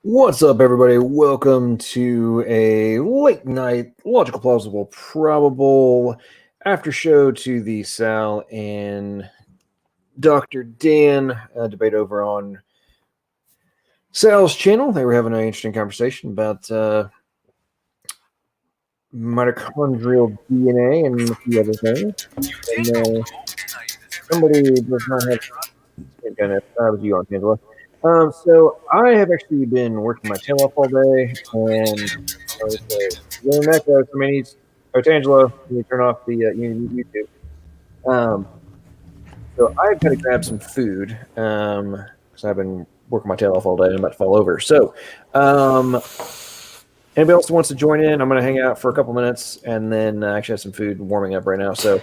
What's up, everybody? Welcome to a late night, logical, plausible, probable after show to the Sal and Dr. Dan debate over on Sal's channel. They were having an interesting conversation about mitochondrial DNA and a few other things. And somebody does not have internet. That was you on Angela. So I have actually been working my tail off all day, and I was the internet goes. I mean, Tangelo, you turn off the YouTube. So I've got to grab some food because I've been working my tail off all day and I'm about to fall over. So, anybody else who wants to join in, I'm going to hang out for a couple minutes and then actually have some food warming up right now. So,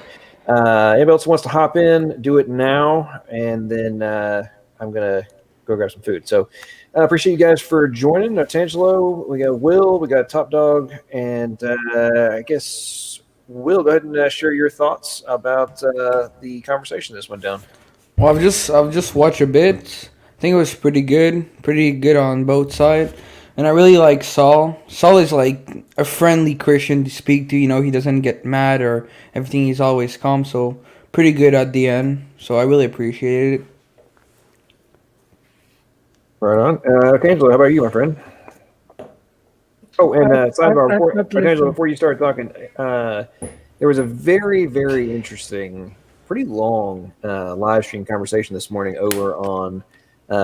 anybody else who wants to hop in, do it now, and then I'm going to go grab some food. So, I appreciate you guys for joining. Tangelo, we got Will, we got Top Dog, and I guess Will, go ahead and share your thoughts about the conversation this went down. Well, I've just watched a bit. I think it was pretty good on both sides. And I really like Saul. Saul is like a friendly Christian to speak to. You know, he doesn't get mad or everything. He's always calm. So pretty good at the end. So I really appreciated it. Right on. Angelo, how about you, my friend? Oh, and Angelo, before you start talking, there was a very, very interesting, pretty long live stream conversation this morning over on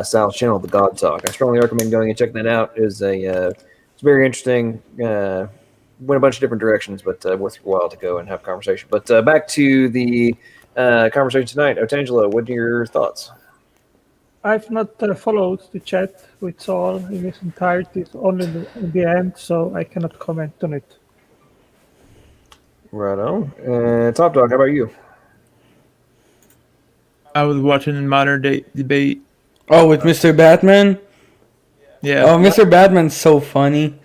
Sal's channel, The God Talk. I strongly recommend going and checking that out. It's very interesting. Went a bunch of different directions, but worth your while to go and have a conversation. But back to the conversation tonight. Otangelo, what are your thoughts? I've not followed the chat with Saul in its entirety, it's only in the end, so I cannot comment on it. Right on. Top Dog, how about you? I was watching the modern day debate. Oh, with Mr. Batman? Yeah. Oh, Mr. Batman's so funny.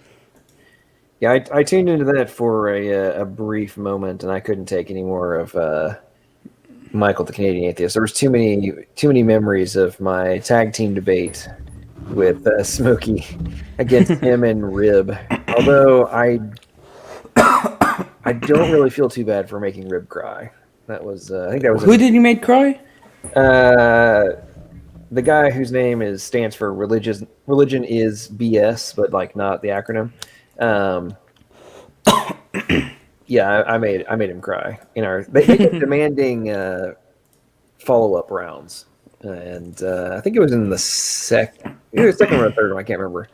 Yeah, I tuned into that for a brief moment, and I couldn't take any more of Michael, the Canadian Atheist. There was too many memories of my tag team debate with Smokey against him and Rib. Although I don't really feel too bad for making Rib cry. That was I think that was Who did you make cry? The guy whose name stands for religion is BS, but like not the acronym. Yeah, I made him cry. They kept demanding follow-up rounds, and I think it was in the second or third one. I can't remember.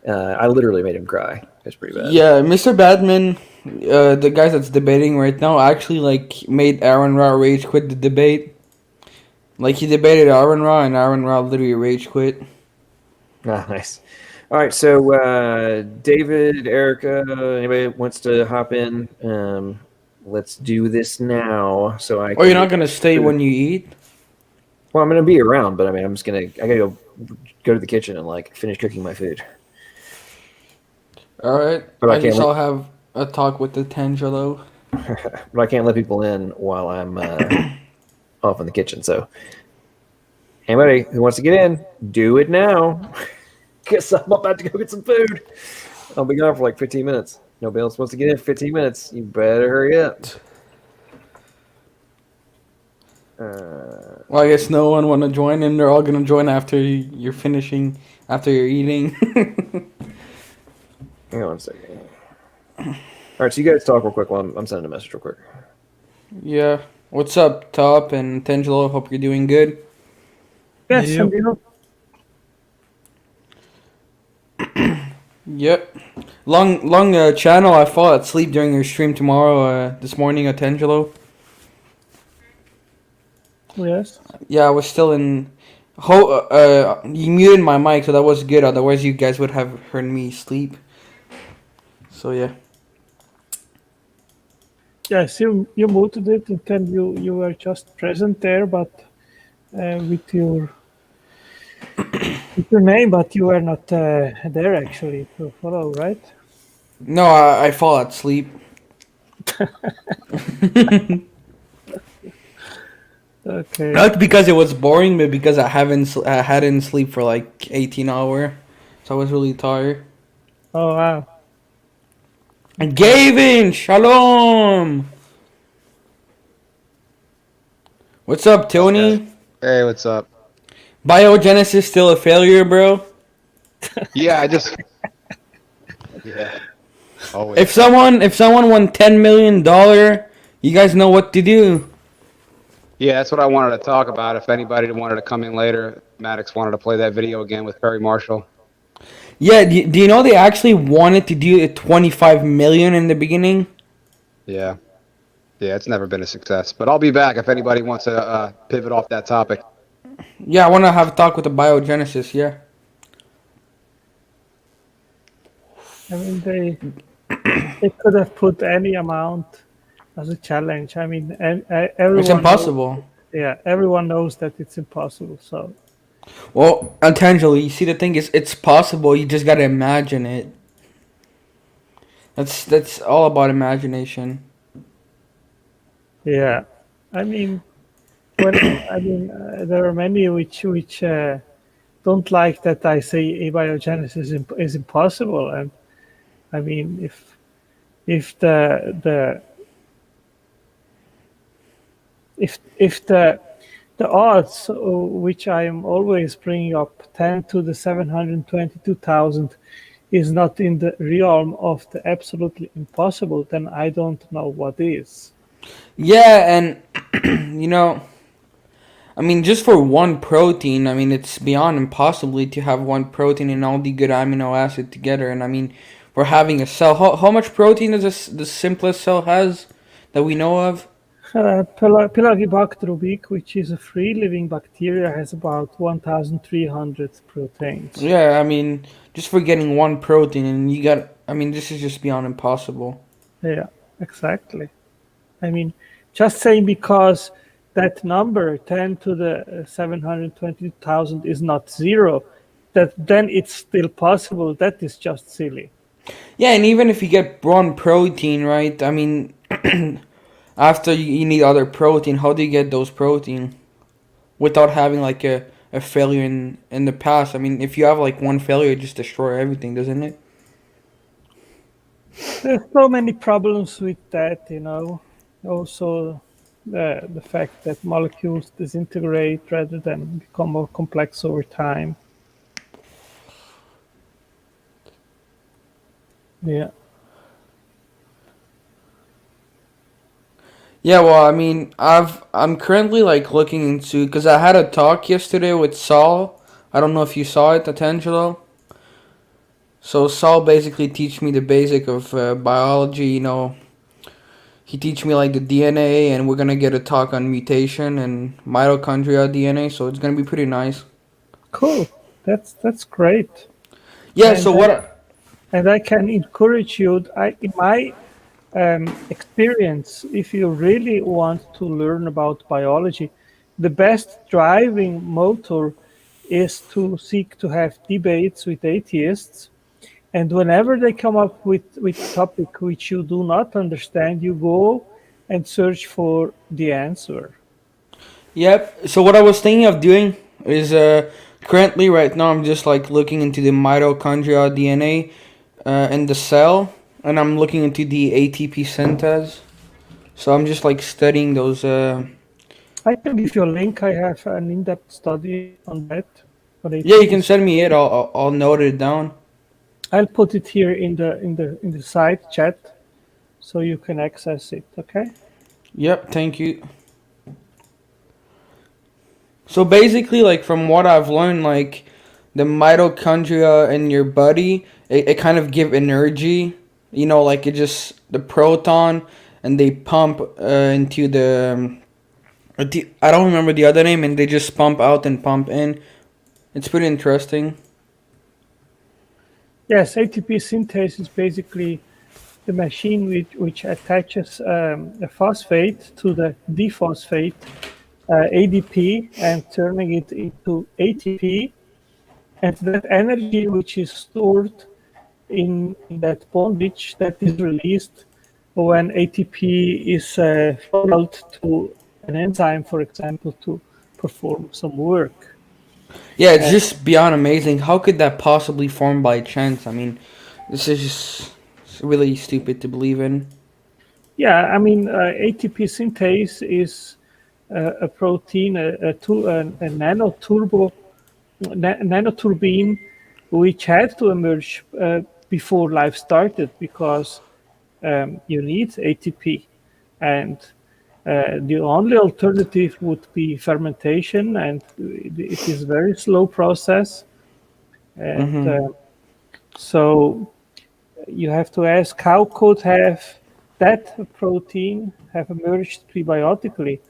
I literally made him cry. It's pretty bad. Yeah, Mr. Batman, the guy that's debating right now, actually like made Aaron Ra rage quit the debate. Like he debated Aaron Ra, and Aaron Ra literally rage quit. Ah, nice. All right, so David, Erica, anybody wants to hop in? Let's do this now. So I. Or you're not gonna stay when you eat? Well, I'm gonna be around, but I mean, I gotta go to the kitchen and like finish cooking my food. All right. But I guess I'll have a talk with the Tangelo. But I can't let people in while I'm off in the kitchen. So, anybody who wants to get in, do it now. Guess I'm about to go get some food. I'll be gone for like 15 minutes. Nobody else wants to get in for 15 minutes. You better hurry up. Well, I guess no one want to join, and they're all gonna join after you're finishing, after you're eating. Hang on a second. All right, so you guys talk real quick while I'm sending a message real quick. Yeah. What's up, Top and Tangelo? Hope you're doing good. Yes, Yep. and you know, Yep. Long channel. I fall asleep during your stream tomorrow. This morning at Tangelo. yes. Yeah, I was still in. You muted my mic, so that was good. Otherwise, you guys would have heard me sleep. So yeah. Yes, you muted it, and then you were just present there, but with your name, but you were not there actually to follow, right? No, I fall asleep. Okay. Not because it was boring, but because I hadn't sleep for like 18 hours. so I was really tired. Oh wow. And Gavin, shalom. What's up, Up, guys? Tony? Hey, what's up? Biogenesis still a failure, bro? Yeah, I just yeah, If always. someone won $10 million, you guys know what to do. Yeah, that's what I wanted to talk about. If anybody wanted to come in later, Maddox wanted to play that video again with Perry Marshall. Yeah, do you know they actually wanted to do 25 million in the beginning? Yeah, yeah, it's never been a success. But I'll be back if anybody wants to pivot off that topic. Yeah, I want to have a talk with the Biogenesis. Yeah. I mean, they could have put any amount as a challenge. I mean, It's everyone knows, impossible. yeah, everyone knows that it's impossible. So Well, untangibly, you see, the thing is, it's possible. You just gotta imagine it. That's all about imagination. yeah, I mean, there are many which don't like that I say abiogenesis is impossible, and I mean if the odds which I am always bringing up 10 to the 722,000 is not in the realm of the absolutely impossible, then I don't know what is. Yeah, and you know, I mean, just for one protein, I mean, it's beyond impossibly to have one protein and all the good amino acid together. And I mean, we're having a cell. How much protein does the simplest cell has that we know of? Pelagibacter ubique, which is a free living bacteria, has about 1,300 proteins. Yeah, I mean, just for getting one protein, and you got. I mean, this is just beyond impossible. Yeah, exactly. I mean, just saying because that number 10 to the 720,000 is not zero, that then it's still possible, that is just silly. Yeah, and even if you get one protein, right? I mean, after you need other protein, how do you get those protein without having like a failure in the past? I mean, if you have like one failure, it just destroy everything, doesn't it? There's so many problems with that, you know. Also, the fact that molecules disintegrate rather than become more complex over time. Yeah. Yeah, well, I mean, I'm currently like looking into because I had a talk yesterday with Saul. I don't know if you saw it, Atangelo. So Saul basically teach me the basic of biology. You know, he teach me like the DNA, and we're gonna get a talk on mutation and mitochondria DNA. So it's gonna be pretty nice. Cool. That's great. Yeah. And So what? I can encourage you. In my experience, if you really want to learn about biology, the best driving motor is to seek to have debates with atheists. And whenever they come up with topic which you do not understand, you go and search for the answer. Yep. So what I was thinking of doing is currently right now I'm just like looking into the mitochondria DNA in the cell, and I'm looking into the ATP synthase. So I'm just like studying those. I can give you a link. I have an in-depth study on that. On Yeah, you can ATPs. send me it. I'll note it down. I'll put it here in the side chat, so you can access it. Okay. Yep. Thank you. So basically, like from what I've learned, like the mitochondria in your body, it kind of give energy. You know, like it just the proton, and they pump into I don't remember the other name, and they just pump out and pump in. It's pretty interesting. Yes, ATP synthase is basically the machine which attaches a phosphate to the diphosphate ADP and turning it into ATP. And that energy which is stored in that bondage that is released when ATP is funneled to an enzyme, for example, to perform some work. Yeah, it's just beyond amazing. How could that possibly form by chance? I mean, this is just really stupid to believe in. Yeah, I mean, ATP synthase is a protein, a nanoturbine, which had to emerge before life started because you need ATP. And the only alternative would be fermentation, and it is a very slow process. And Mm-hmm. so you have to ask how could have that protein have emerged prebiotically?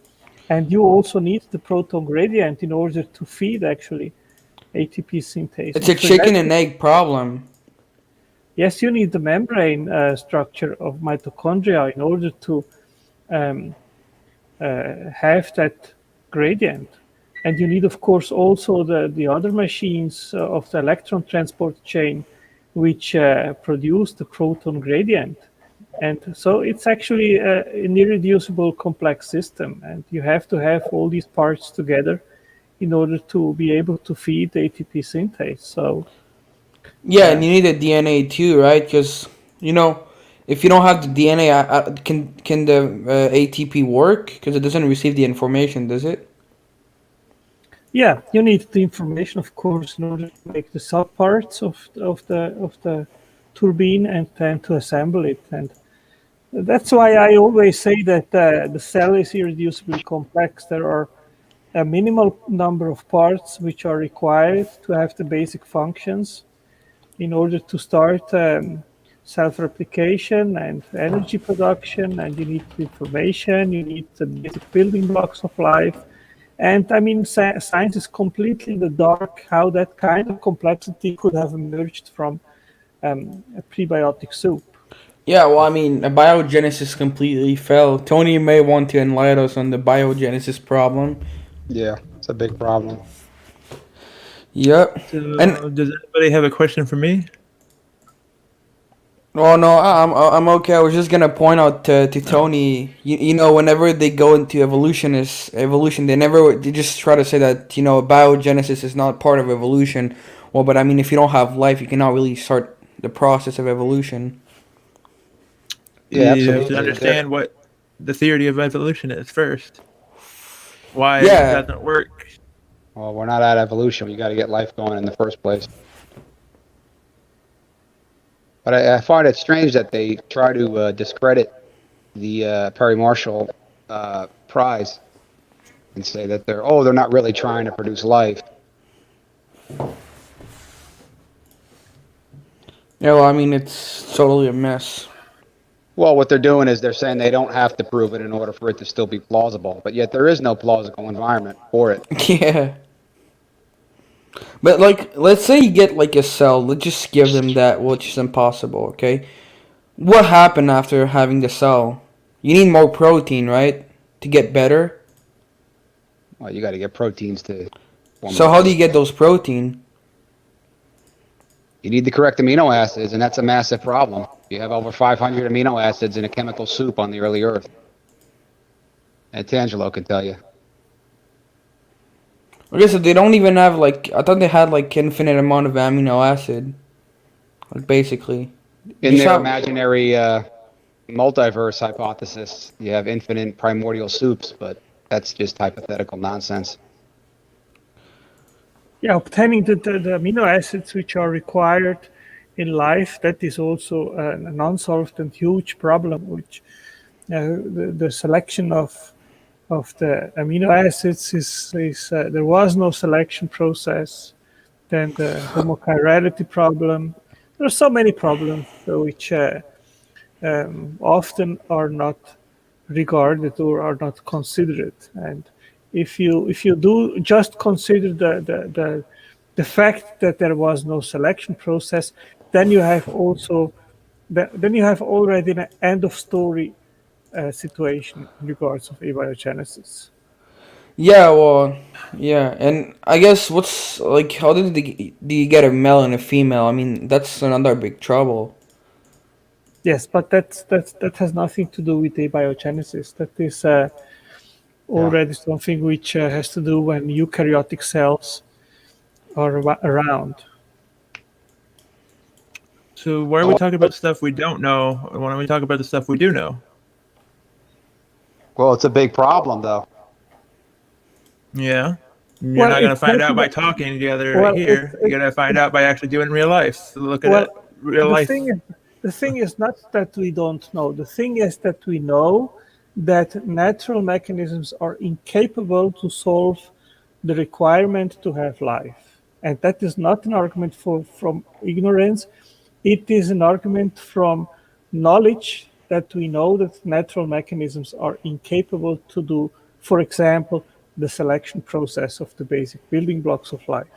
And you also need the proton gradient in order to feed actually ATP synthase. It's And a for that, chicken and egg problem. yes, you need the membrane structure of mitochondria in order to um, have that gradient. And you need, of course, also the other machines of the electron transport chain, which produce the proton gradient. And so it's actually an irreducible complex system. And you have to have all these parts together in order to be able to feed ATP synthase. So, Yeah, and you need a DNA too, right? Because you know, if you don't have the DNA, can the ATP work? Because it doesn't receive the information, does it? yeah, you need the information, of course, in order to make the subparts of the turbine and then to assemble it. And that's why I always say that the cell is irreducibly complex. There are a minimal number of parts which are required to have the basic functions in order to start self-replication and energy production. And you need information, you need the basic building blocks of life. And I mean, science is completely in the dark how that kind of complexity could have emerged from a prebiotic soup. Yeah, well, I mean, biogenesis completely fell. Tony may want to enlighten us on the biogenesis problem. Yeah, it's a big problem. Yep. And So, does anybody have a question for me? well, no, I'm okay. I was just gonna point out to Tony. You know, whenever they go into evolution, they just try to say that biogenesis is not part of evolution. Well, but I mean, if you don't have life, you cannot really start the process of evolution. Yeah, You have to absolutely. understand what the theory of evolution is first. Why it Yeah, doesn't work. Well, we're not at evolution. You got to get life going in the first place. But I find it strange that they try to discredit the Perry Marshall prize and say that they're not really trying to produce life. yeah. Well, I mean, it's totally a mess. Well, what they're doing is they're saying they don't have to prove it in order for it to still be plausible, but yet there is no plausible environment for it. Yeah. But like, let's say you get like a cell. Let's just give them that, which is impossible. Okay. What happened after having the cell? You need more protein, right, to get better. Well, you got to get proteins to form in So the how do you first get place. those protein? You need the correct amino acids, and that's a massive problem. You have over 500 amino acids in a chemical soup on the early Earth. And Tangelo can tell you. I guess they don't even have like I thought they had like infinite amount of amino acid. Like basically, In just their have imaginary multiverse hypothesis, you have infinite primordial soups, but that's just hypothetical nonsense. Yeah, obtaining the amino acids which are required in life, that is also an unsolved and huge problem, which the selection of the amino acids is there was no selection process. Then the homochirality problem. There are so many problems which often are not regarded or are not considered. And if you do just consider the fact that there was no selection process, then you have also then you have already an end of story situation in regards of abiogenesis. yeah, well, yeah, and I guess what's like how do you get a male and a female? I mean that's another big trouble. Yes, but that has nothing to do with abiogenesis. That is Yeah. already something which has to do when eukaryotic cells or around. So why are we talking about stuff we don't know? Why don't we talk about the stuff we do know? Well, it's a big problem, though. Yeah. You're Well, not going to it's find not out by about, talking together right well, here. You're going to find out by actually doing real life. Looking well, at real the life. thing is not that we don't know. The thing is that we know that natural mechanisms are incapable to solve the requirement to have life. And that is not an argument from ignorance. It is an argument from knowledge that we know that natural mechanisms are incapable to do, for example, the selection process of the basic building blocks of life.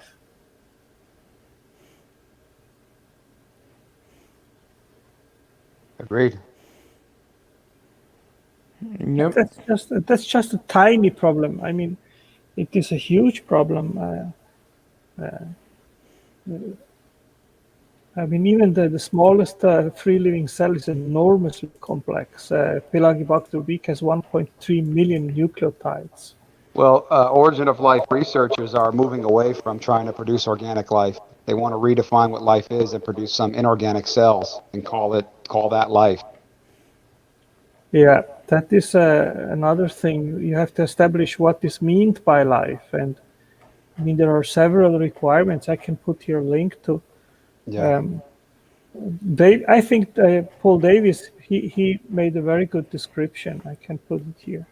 Agreed. Yep. That's just a tiny problem. I mean, it is a huge problem. I mean, even the smallest free living cell is enormously complex. Pelagibacter weak has 1.3 million nucleotides. Well, origin of life researchers are moving away from trying to produce organic life. They want to redefine what life is and produce some inorganic cells and call that life. Yeah, that is another thing. You have to establish what is meant by life. And I mean, there are several requirements. I can put here a link to. Yeah. I think Paul Davies, he made a very good description. I can put it here.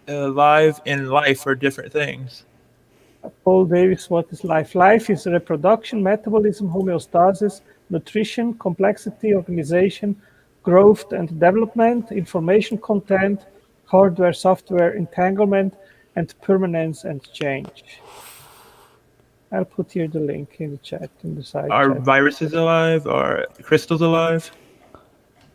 Live and life are different things. Paul Davies, what is life? Life is reproduction, metabolism, homeostasis, nutrition, complexity, organization, growth and development, information content, hardware, software, entanglement, and permanence and change. I'll put here the link in the chat, in the side Are chat. viruses alive? Are crystals alive?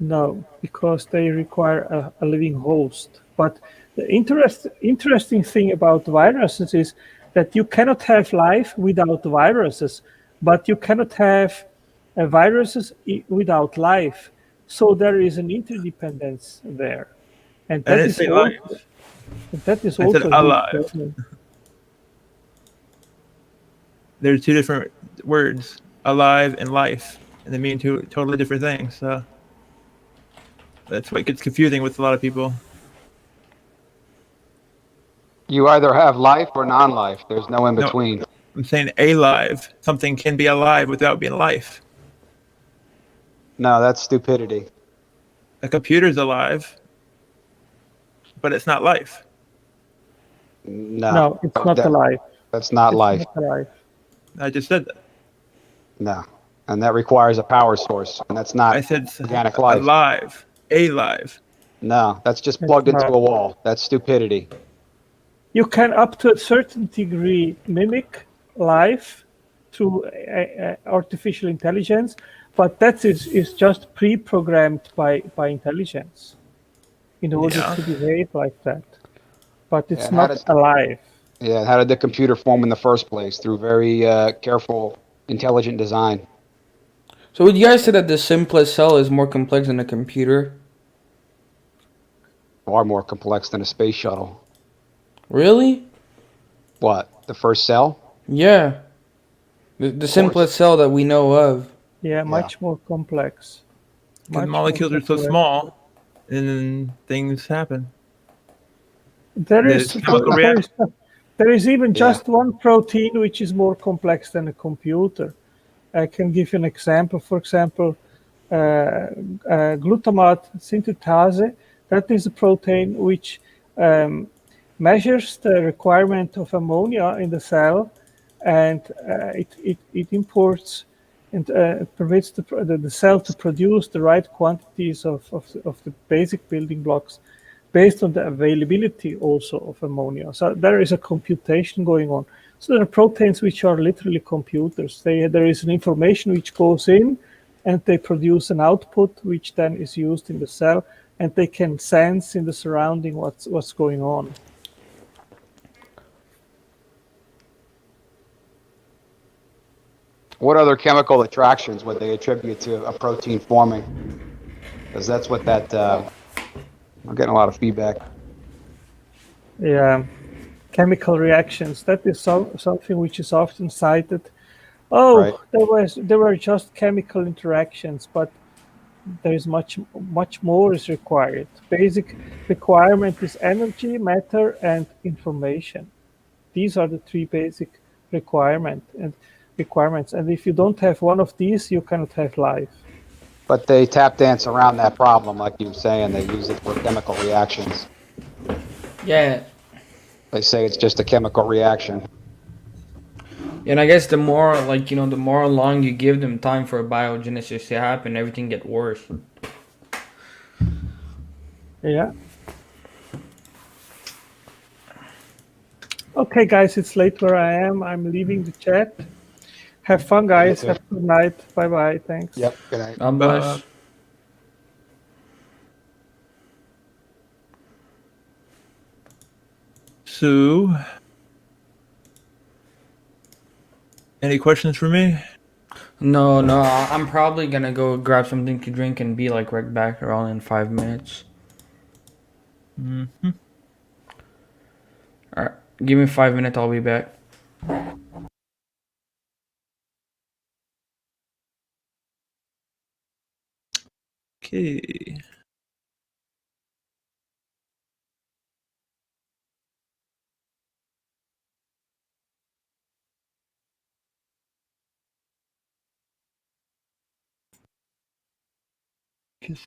No, because they require a living host. But the interesting thing about viruses is that you cannot have life without viruses, but you cannot have viruses without life. So there is an interdependence there, and I didn't say life. that is I said also a huge alive. problem. There's two different words, alive and life, and they mean two totally different things. So that's what gets confusing with a lot of people. You either have life or non-life. There's no in between. No, I'm saying alive. Something can be alive without being life. No, that's stupidity. A computer's alive, but it's not life. No, it's not alive. That's not It's life. not alive. I just said that. No, and that requires a power source, and that's not I said organic life. alive, alive. No, that's just plugged into a wall. That's stupidity. You can, up to a certain degree, mimic life through artificial intelligence, but that is just pre-programmed by intelligence in order to behave like that. But it's not alive. Yeah, how did the computer form in the first place? Through very careful, intelligent design. So would you guys say that the simplest cell is more complex than a computer? Far more complex than a space shuttle. Really? What? The first cell? Yeah. The simplest cell that we know of. Yeah, much more complex. Because molecules are so small, and then things happen. There is even just one protein which is more complex than a computer. I can give you an example. For example, glutamate synthetase. That is a protein which measures the requirement of ammonia in the cell, and it imports and permits the cell to produce the right quantities of the basic building blocks based on the availability also of ammonia. So there is a computation going on. So there are proteins which are literally computers. There is an information which goes in, and they produce an output which then is used in the cell, and they can sense in the surrounding what's going on. What other chemical attractions would they attribute to a protein forming? Because that's what that. I'm getting a lot of feedback. Yeah. chemical reactions. That is something which is often cited. Oh, Right. there were just chemical interactions, but there is much more is required. Basic requirement is energy, matter, and information. These are the three basic requirements. And if you don't have one of these, you cannot have life. But they tap dance around that problem, like you were saying. They use it for chemical reactions. Yeah, They say it's just a chemical reaction. and I guess the more the more long you give them time for biogenesis to happen, everything get worse. Yeah. Okay, guys, it's late where I am. I'm leaving the chat. Have fun, guys. too. Have a good night. Bye bye. Thanks. Yep. Good night. God bless. So, any questions for me? No, I'm probably gonna go grab something to drink and be like right back around in 5 minutes. Mm-hmm. All right, give me 5 minutes. I'll be back. Okay.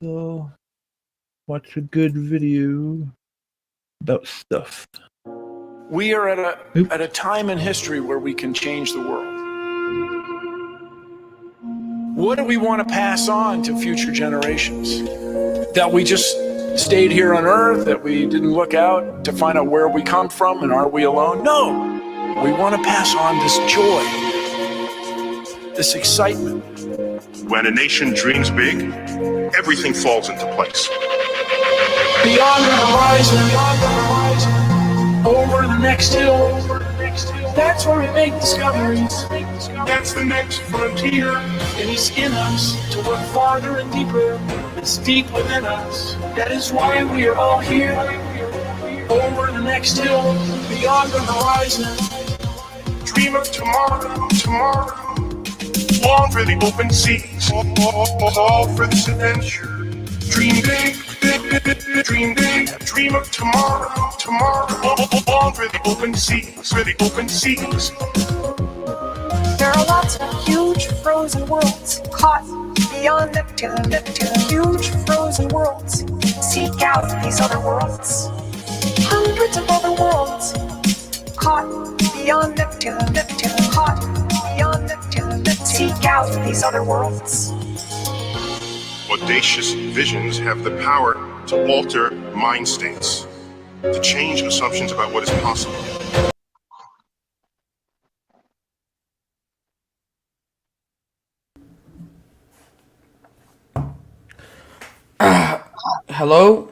So, watch a good video about stuff. We are at a time in history where we can change the world. What do we want to pass on to future generations? That we just stayed here on Earth, that we didn't look out to find out where we come from and are we alone? No! We want to pass on this joy, this excitement. When a nation dreams big, everything falls into place. Beyond the horizon, over the next hill. That's where we make discoveries. That's the next frontier. It is in us to look farther and deeper. It's deep within us. That is why we are all here. Over the next hill, beyond the horizon. Dream of tomorrow, tomorrow. Long for the open seas, all for this adventure. Dream big, dream big. Dream of tomorrow, tomorrow. Long for the open seas, for the open seas. There are lots of huge frozen worlds caught beyond Neptune. Huge frozen worlds. Seek out these other worlds. Hundreds of other worlds caught beyond Neptune. Caught beyond Neptune. Seek out these other worlds. Audacious visions have the power to alter mind states, to change assumptions about what is possible. Hello?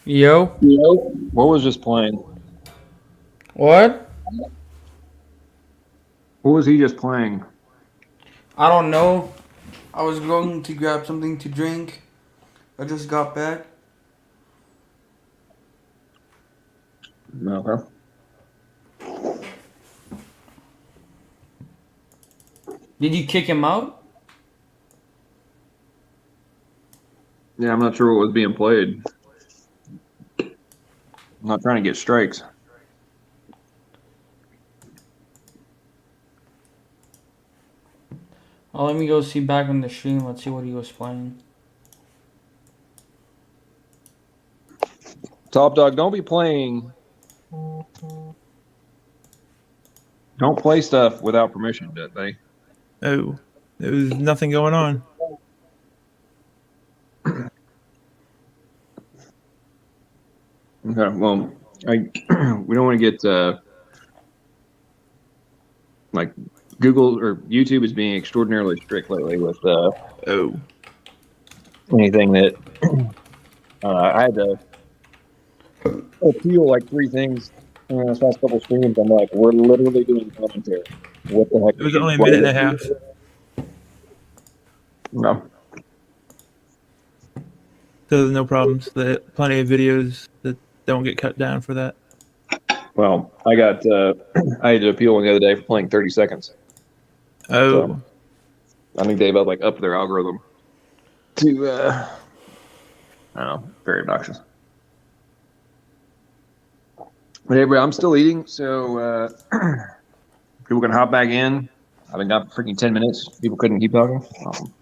Yo? What was just playing? What? What was he just playing? I don't know. I was going to grab something to drink. I just got back. Okay. Did you kick him out? Yeah, I'm not sure what was being played. I'm not trying to get strikes. Oh, let me go see back on the stream. Let's see what he was playing. Top Dog, don't be playing. Don't play stuff without permission, did they? Oh, there was nothing going on. Okay, well, we don't want to get like Google or YouTube is being extraordinarily strict lately with anything that I had to appeal like 3 things in this last couple of streams. I'm like, we're literally doing commentary. What the heck? It was only a minute and a half. No. So no problems. Plenty of videos that don't get cut down for that. Well, I got I had to appeal one the other day for playing 30 seconds. Oh, So I think they've upped their algorithm to I don't know, very obnoxious. But anyway, I'm still eating, so people can hop back in. I've been gone for freaking 10 minutes. People couldn't keep talking. Awesome.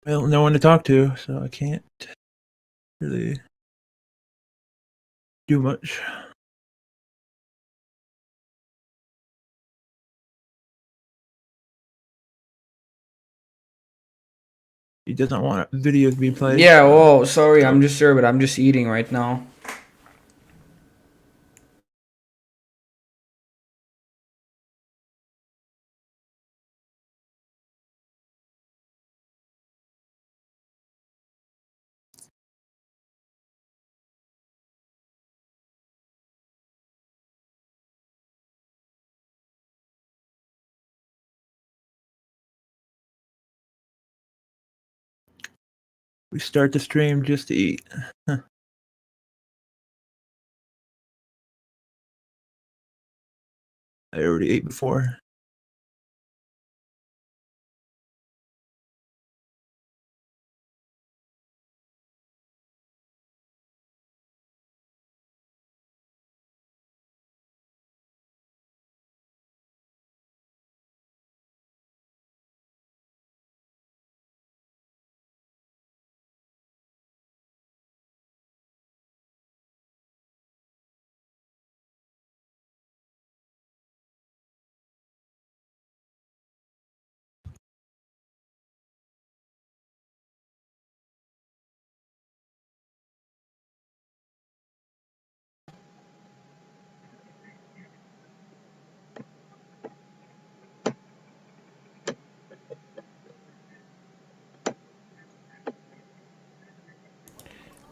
well, no one to talk to, so I can't really do much. He doesn't want a video to be played. Yeah, well, sorry, I'm just sure, but I'm just eating right now. We start the stream just to eat. Huh. I already ate before.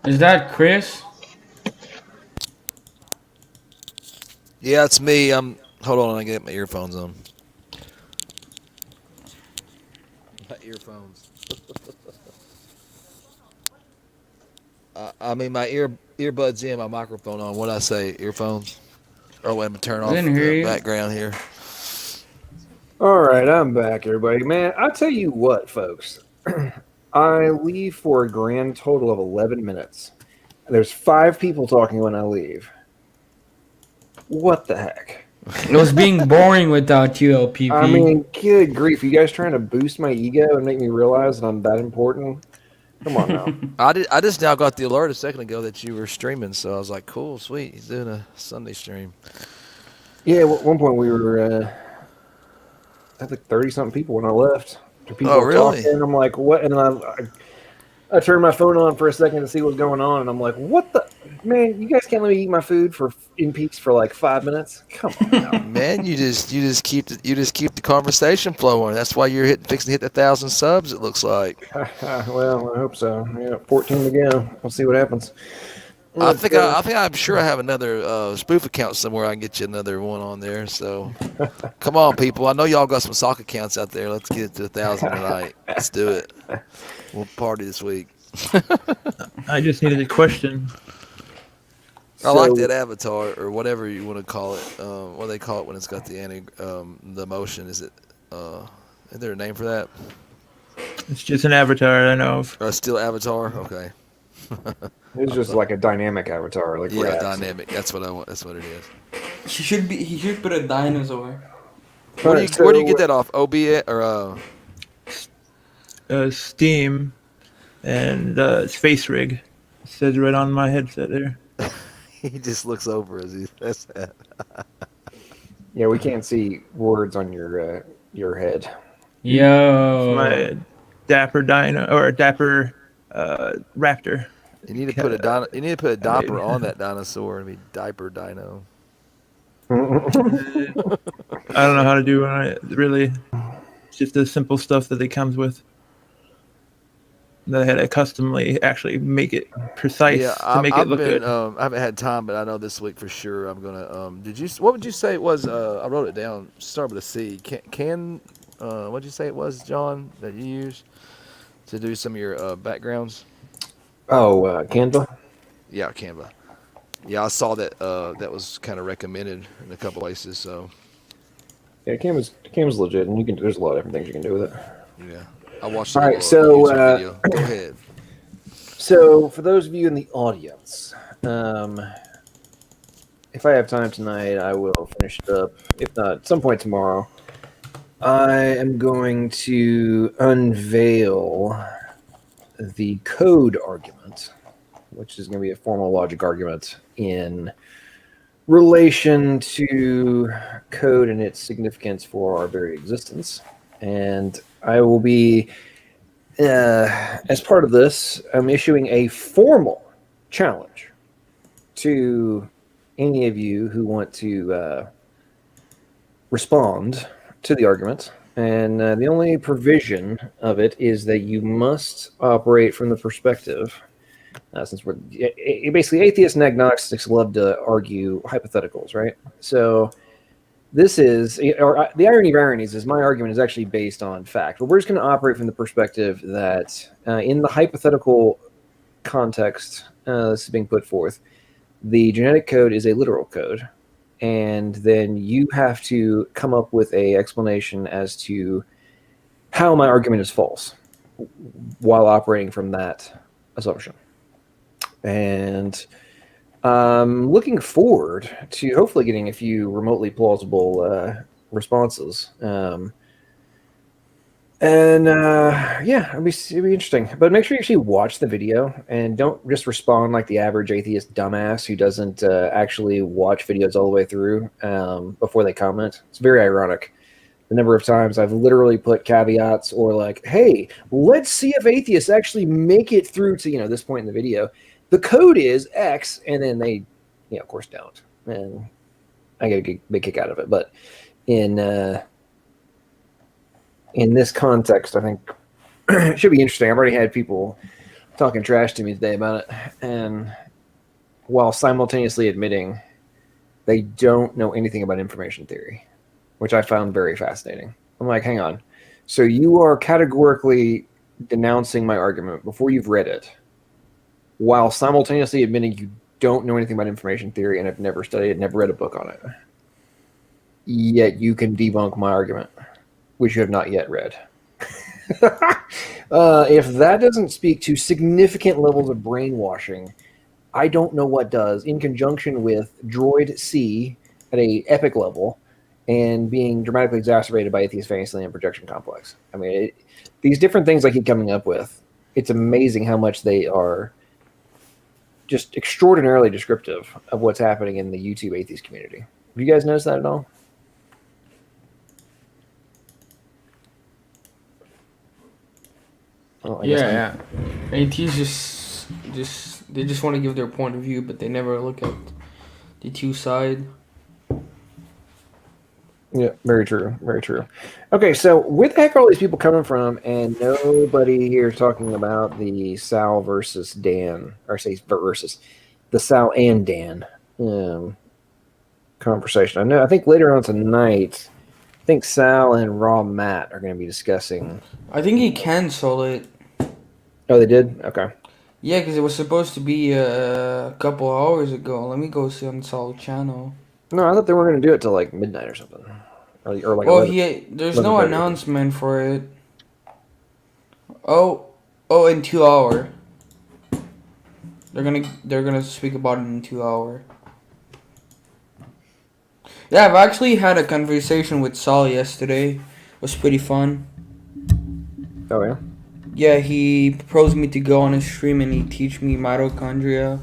Is that Chris? Yeah, it's me. Hold on, I get my earphones on. My earphones. I mean my earbuds in, my microphone on. What I say, earphones? Oh, wait, I'm gonna turn I off didn't hear the you. background here. All right, I'm back, everybody. Man, I'll tell you what, folks. I leave for a grand total of 11 minutes. There's 5 people talking when I leave. What the heck? It was being boring without you, LPP. I mean, good grief. You guys trying to boost my ego and make me realize that I'm that important? Come on now. I just now got the alert a second ago that you were streaming, so I was like, cool, sweet. He's doing a Sunday stream. Yeah, at one point we were, I think 30-something people when I left. People Oh, really? talking, I'm like, what? And I turned my phone on for a second to see what's going on, and I'm like, what the? Man, you guys can't let me eat my food in peace for like 5 minutes? Come on now. Man, you just keep the conversation flowing. That's why you're fixing to hit 1,000 subs. It looks like. Well, I hope so. Yeah, 14 to go. We'll see what happens. I think I'm sure I have another spoof account somewhere. I can get you another one on there. So, come on, people. I know y'all got some sock accounts out there. Let's get it to 1,000 tonight. Let's do it. We'll party this week. I just needed a question. I like that avatar or whatever you want to call it. What do they call it when it's got the motion? Is there a name for that? It's just an avatar I know of. Or a still avatar? Okay. It's just like a dynamic avatar, like Yeah, React. dynamic. That's what I want. That's what it is. He should put a dinosaur. Where do you get that off? OBS or Steam, and it's Face Rig. It says right on my headset there. He just looks over as he says that. Yeah, we can't see words on your head. Yo. My Dapper Dino or Dapper Raptor. You need to put a You need to put a diaper on that dinosaur and be diaper dino. I don't know how to do it. Really, it's just the simple stuff that it comes with. That I had to customly actually make it precise to make it look good. I haven't had time, but I know this week for sure I'm gonna. What would you say it was? I wrote it down. Start with a C. What did you say it was, John, that you use to do some of your backgrounds? Oh, Canva? Yeah, Canva. Yeah, I saw that that was kind of recommended in a couple places. So Yeah, Canva's legit, and there's a lot of different things you can do with it. yeah, I watched. All right, YouTube video. Go ahead. So for those of you in the audience, if I have time tonight, I will finish it up. If not, at some point tomorrow, I am going to unveil the code argument, which is going to be a formal logic argument in relation to code and its significance for our very existence. And I will be, as part of this, I'm issuing a formal challenge to any of you who want to respond to the argument. And the only provision of it is that you must operate from the perspective, since we're basically atheists and agnostics love to argue hypotheticals, right? So this is, or the irony of ironies is my argument is actually based on fact. But we're just going to operate from the perspective that in the hypothetical context this is being put forth, the genetic code is a literal code. And then you have to come up with an explanation as to how my argument is false while operating from that assumption. And I'm looking forward to hopefully getting a few remotely plausible responses. Yeah, it'll be interesting. But make sure you actually watch the video and don't just respond like the average atheist dumbass who doesn't actually watch videos all the way through before they comment. It's very ironic. The number of times I've literally put caveats or like, hey, let's see if atheists actually make it through to this point in the video. The code is X, and then they, of course, don't. And I get a big kick out of it. But in this context, I think it should be interesting. I've already had people talking trash to me today about it, and while simultaneously admitting they don't know anything about information theory, which I found very fascinating. I'm like, hang on. So you are categorically denouncing my argument before you've read it, while simultaneously admitting you don't know anything about information theory and have never studied it, never read a book on it. Yet you can debunk my argument, which you have not yet read. If that doesn't speak to significant levels of brainwashing, I don't know what does. In conjunction with Droid C at a epic level, and being dramatically exacerbated by Atheist Fantasyland Projection Complex. I mean, these different things I keep coming up with. It's amazing how much they are just extraordinarily descriptive of what's happening in the YouTube atheist community. Have you guys noticed that at all? Oh, I guess Yeah, yeah. ATs they just want to give their point of view, but they never look at the two side. Yeah, very true. Very true. Okay, so where the heck are all these people coming from? And nobody here is talking about the Sal versus Dan, or say versus the Sal and Dan conversation. I think later on tonight, I think Sal and Raw Matt are going to be discussing. I think he canceled it. Oh, they did? Okay. Yeah, because it was supposed to be a couple hours ago. Let me go see on Sal's channel. No, I thought they were going to do it till like midnight or something, or like. Well, 11, there's no 11:30. announcement for it. Oh, in 2 hours. They're gonna speak about it in 2 hours. Yeah, I've actually had a conversation with Sal yesterday. It was pretty fun. Oh yeah. Yeah, he proposed me to go on his stream and he teach me mitochondria.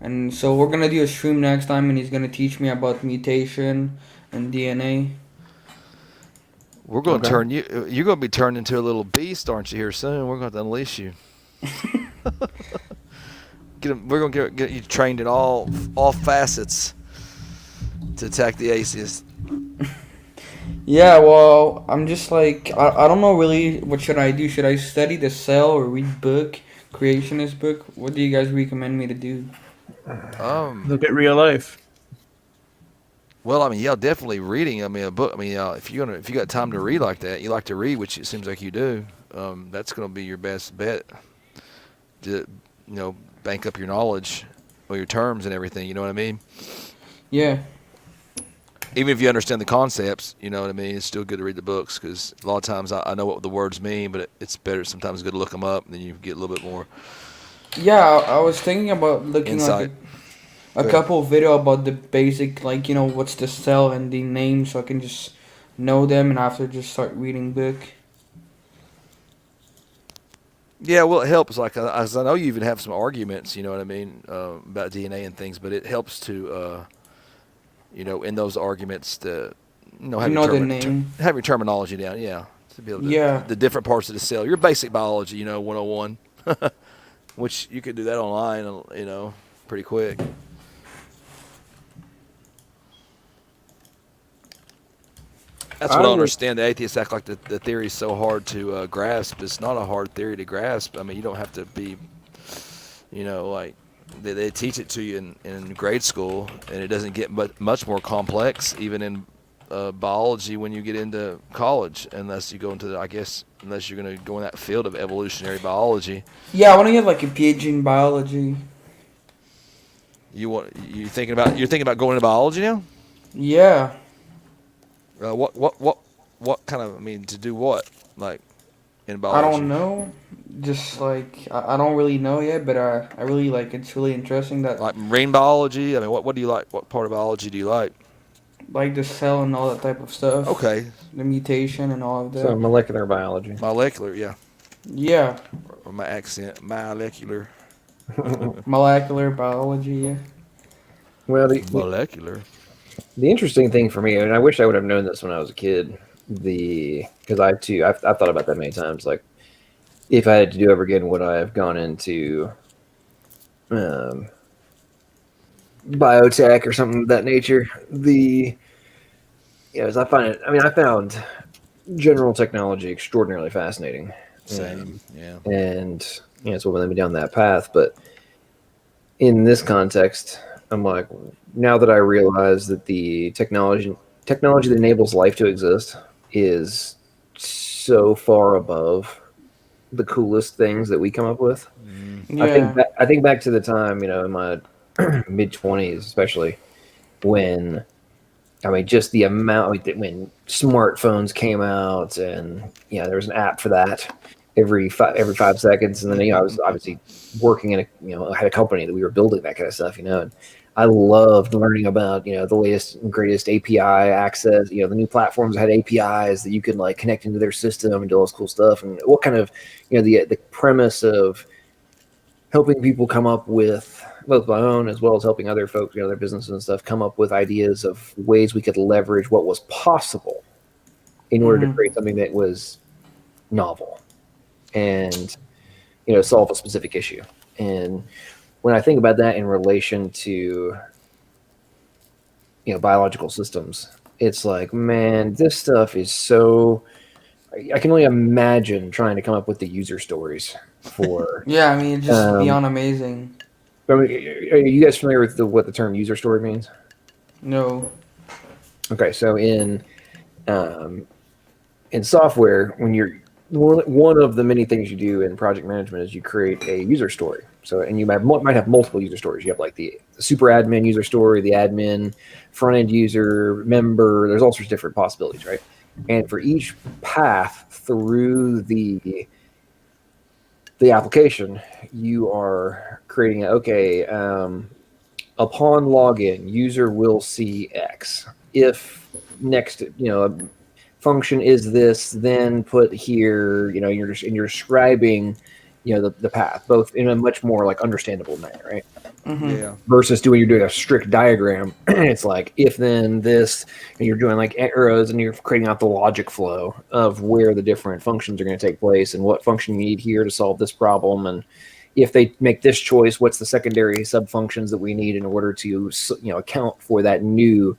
And so we're gonna do a stream next time and he's gonna teach me about mutation and DNA. We're going to turn you. You're going to be turned into a little beast, aren't you? Here soon, we're going to unleash you. We're going to get you trained in all facets to attack the atheists. Yeah, well, I'm just like I don't know really what should I do. Should I study the cell or read book, creationist book? What do you guys recommend me to do? Look at real life. Well, I mean, yeah, definitely reading. I mean, a book. I mean, if you got time to read like that, you like to read, which it seems like you do. That's going to be your best bet. To bank up your knowledge, or your terms and everything. You know what I mean? Yeah. Even if you understand the concepts, you know what I mean. It's still good to read the books because a lot of times I know what the words mean, but it's better sometimes good to look them up, and then you get a little bit more. Yeah, I was thinking about looking insight. like a couple of video about the basic, like, what's the cell and the name so I can just know them and after just start reading book. Yeah, well, it helps. Like, as I know you even have some arguments, you know what I mean, about DNA and things, but it helps to, in those arguments to, have the name. Have your terminology down, yeah. To be able to, Yeah. the different parts of the cell. Your basic biology, 101, which you could do that online, pretty quick. That's what I understand. The atheists act like the theory is so hard to grasp. It's not a hard theory to grasp. I mean, you don't have to be, like they teach it to you in grade school, and it doesn't get much more complex, even in biology when you get into college, unless you go into, unless you're going to go in that field of evolutionary biology. Yeah, I want to get like a PhD in biology. You're thinking about going into biology now? Yeah. What kind of, to do what, like, in biology? I don't know. Just like I don't really know yet, but I really like it's really interesting that like marine biology. I mean, what do you like? What part of biology do you like? Like the cell and all that type of stuff. Okay. The mutation and all of that. So molecular biology. Molecular, yeah. Yeah. Or my accent, molecular. Molecular biology, yeah. Well, molecular. The interesting thing for me, and I wish I would have known this when I was a kid, because I've thought about that many times. Like, if I had to do ever again, would I have gone into biotech or something of that nature? As I find it, I found general technology extraordinarily fascinating. Same, yeah. And it's what led me down that path. But in this context, I'm like, now that I realize that the technology that enables life to exist is so far above the coolest things that we come up with. Yeah. I think back to the time, in my mid-20s, especially when I mean, just the amount like, when smartphones came out, and there was an app for that every 5 seconds, and then I was obviously working in I had a company that we were building that kind of stuff, and I loved learning about the latest and greatest API access, the new platforms had APIs that you could like connect into their system and do all this cool stuff, and what kind of the premise of helping people come up with both my own as well as helping other folks, their businesses and stuff, come up with ideas of ways we could leverage what was possible in order to create something that was novel and solve a specific issue. And when I think about that in relation to biological systems, it's like, man, this stuff is so. I can only imagine trying to come up with the user stories for. Yeah, I mean, it's just beyond amazing. Are you guys familiar with what the term user story means? No. Okay, so in software, when you're one of the many things you do in project management is you create a user story. So, and you might have multiple user stories. You have like the super admin user story, the admin, front end user, member. There's all sorts of different possibilities, right? And for each path through the application, you are creating upon login, user will see X. If next, function is this, then put here, you're describing, the path, both in a much more like understandable manner, right? Yeah. Versus you're doing a strict diagram. It's like if then this, and you're doing like arrows, and you're creating out the logic flow of where the different functions are going to take place and what function you need here to solve this problem, and if they make this choice, what's the secondary sub functions that we need in order to account for that new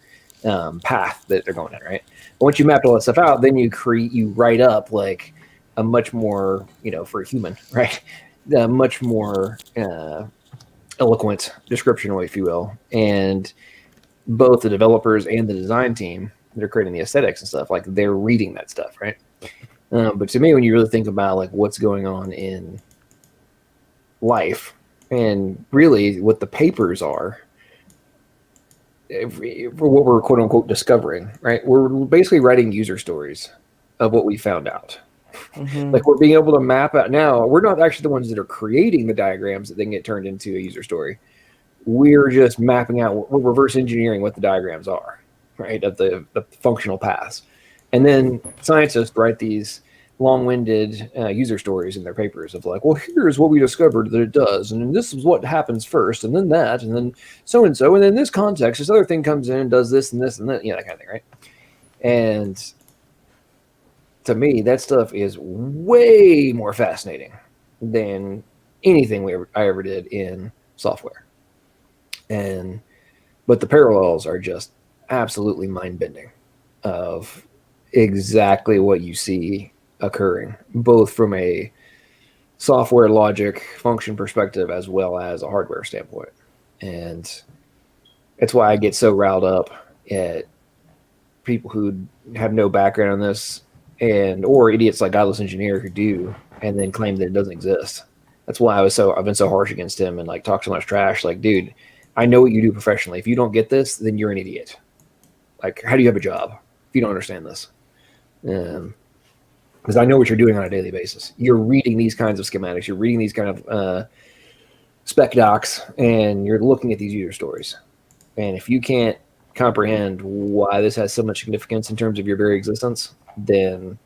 path that they're going in, right? But once you mapped all that stuff out, then you write up like a much more for a human, right? Much more eloquent description, if you will, and both the developers and the design team that are creating the aesthetics and stuff, like they're reading that stuff, right? But to me, when you really think about like what's going on in life and really what the papers are for what we're quote unquote discovering, right? We're basically writing user stories of what we found out. Like we're being able to map out now. We're not actually the ones that are creating the diagrams that then get turned into a user story. We're just mapping out, we're reverse engineering what the diagrams are, right? Of the functional paths. And then scientists write these long-winded user stories in their papers of like, well, here's what we discovered that it does, and then this is what happens first, and then that, and then so and so, and then this context, this other thing comes in and does this and this and that, that kind of thing, right? And to me, that stuff is way more fascinating than anything I ever did in software. But the parallels are just absolutely mind-bending of exactly what you see occurring, both from a software logic function perspective as well as a hardware standpoint. And that's why I get so riled up at people who have no background in this or idiots like Godless Engineer who do and then claim that it doesn't exist. That's why I've been so harsh against him and like talk so much trash. Like, dude, I know what you do professionally. If you don't get this, then you're an idiot. Like, how do you have a job if you don't understand this? Because I know what you're doing on a daily basis. You're reading these kinds of schematics. You're reading these kind of spec docs, and you're looking at these user stories. And if you can't comprehend why this has so much significance in terms of your very existence, then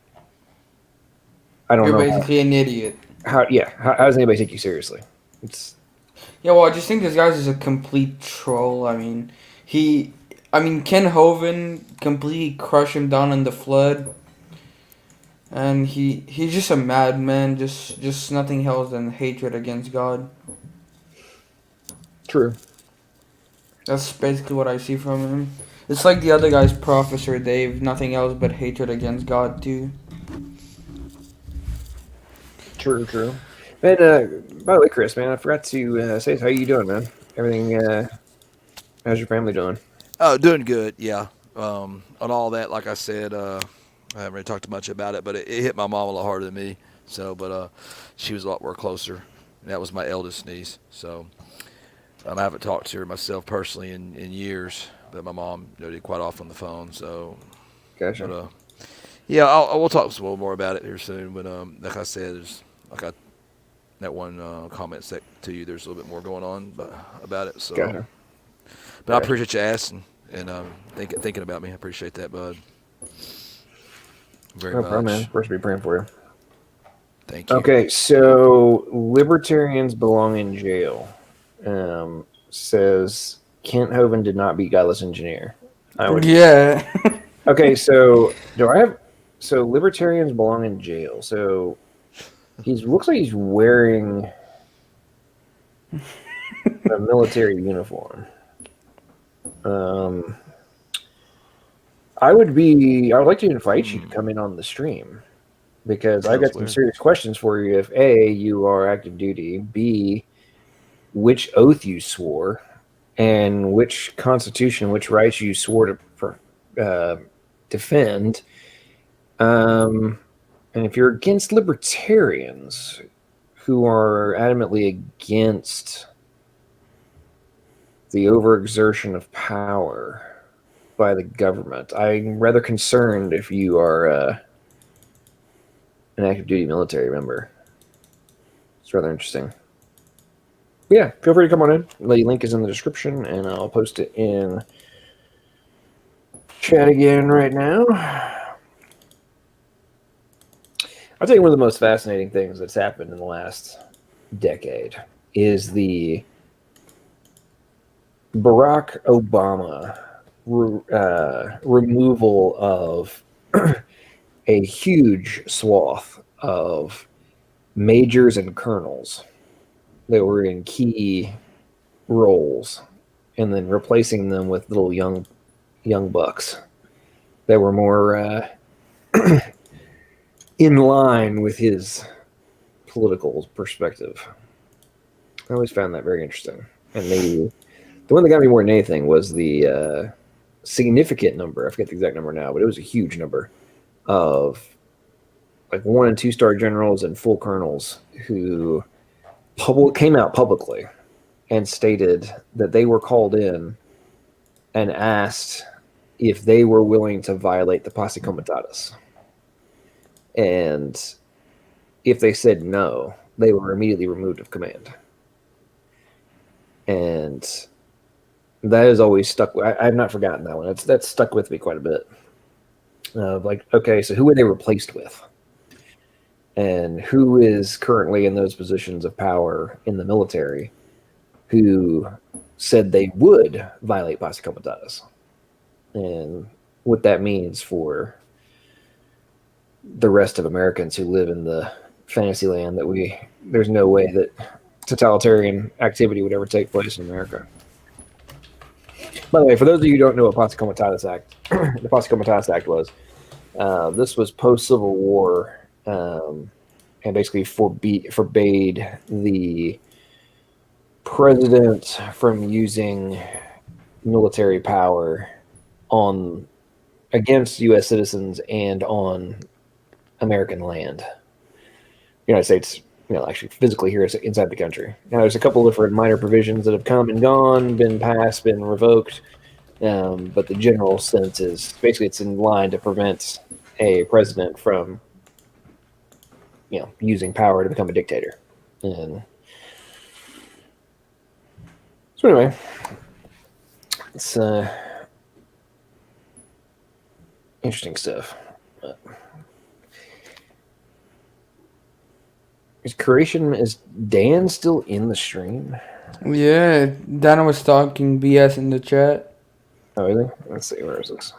I don't know. You're basically an idiot. How does anybody take you seriously? Well, I just think this guy's just a complete troll. I mean, Ken Hovind completely crushed him down in the flood. And he's just a madman, just nothing else than hatred against God. True. That's basically what I see from him. It's like the other guy's Professor Dave, nothing else but hatred against God too. True. Man, by the way, Chris, man, I forgot to say, how you doing, man? Everything, how's your family doing? Oh, doing good, yeah. On all that, like I said, I haven't really talked much about it, but it hit my mom a lot harder than me. So, but she was a lot more closer. And that was my eldest niece. So, I haven't talked to her myself personally in years. but my mom did quite often on the phone. So, Gotcha. but yeah, we'll talk a little more about it here soon. But like I said, there's like that one comment sec to you. There's a little bit more going on about it. So, Gotcha. but I appreciate you asking and thinking about me. I appreciate that, bud. Very No much. problem, man. First, be praying for you. Thank you. Okay, so libertarians belong in jail. Says Kent Hovind did not beat Godless Engineer. I would. Yeah. Okay, so so libertarians belong in jail. So looks like he's wearing a military uniform. I would like to invite you to come in on the stream because I've got some serious questions for you. If A, you are active duty, B, which oath you swore, and which constitution, which rights you swore to defend. And if you're against libertarians who are adamantly against the overexertion of power by the government, I'm rather concerned if you are an active duty military member. It's rather interesting. Yeah, feel free to come on in. The link is in the description, and I'll post it in chat again right now. I'll tell you one of the most fascinating things that's happened in the last decade is the Barack Obama removal of a huge swath of majors and colonels that were in key roles, and then replacing them with little young bucks that were more in line with his political perspective. I always found that very interesting. And the one that got me more than anything was the significant number, I forget the exact number now, but it was a huge number of like 1- and 2-star generals and full colonels who came out publicly and stated that they were called in and asked if they were willing to violate the Posse Comitatus. And if they said no, they were immediately removed of command. And that has always stuck. I've not forgotten that one. That's stuck with me quite a bit. Like, okay, so who were they replaced with? And who is currently in those positions of power in the military who said they would violate Posse Comitatus? And what that means for the rest of Americans who live in the fantasy land that there's no way that totalitarian activity would ever take place in America. By the way, for those of you who don't know what Posse Comitatus Act, the Posse Comitatus Act was, this was post-Civil War, and basically forbade the president from using military power against U.S. citizens and on American land. The United States, actually physically here inside the country. Now, there's a couple different minor provisions that have come and gone, been passed, been revoked, but the general sense is basically it's in line to prevent a president from, using power to become a dictator. And so anyway, it's interesting stuff. Is Dan still in the stream? Yeah, Dana was talking BS in the chat. Oh, really? Let's see. Where is this?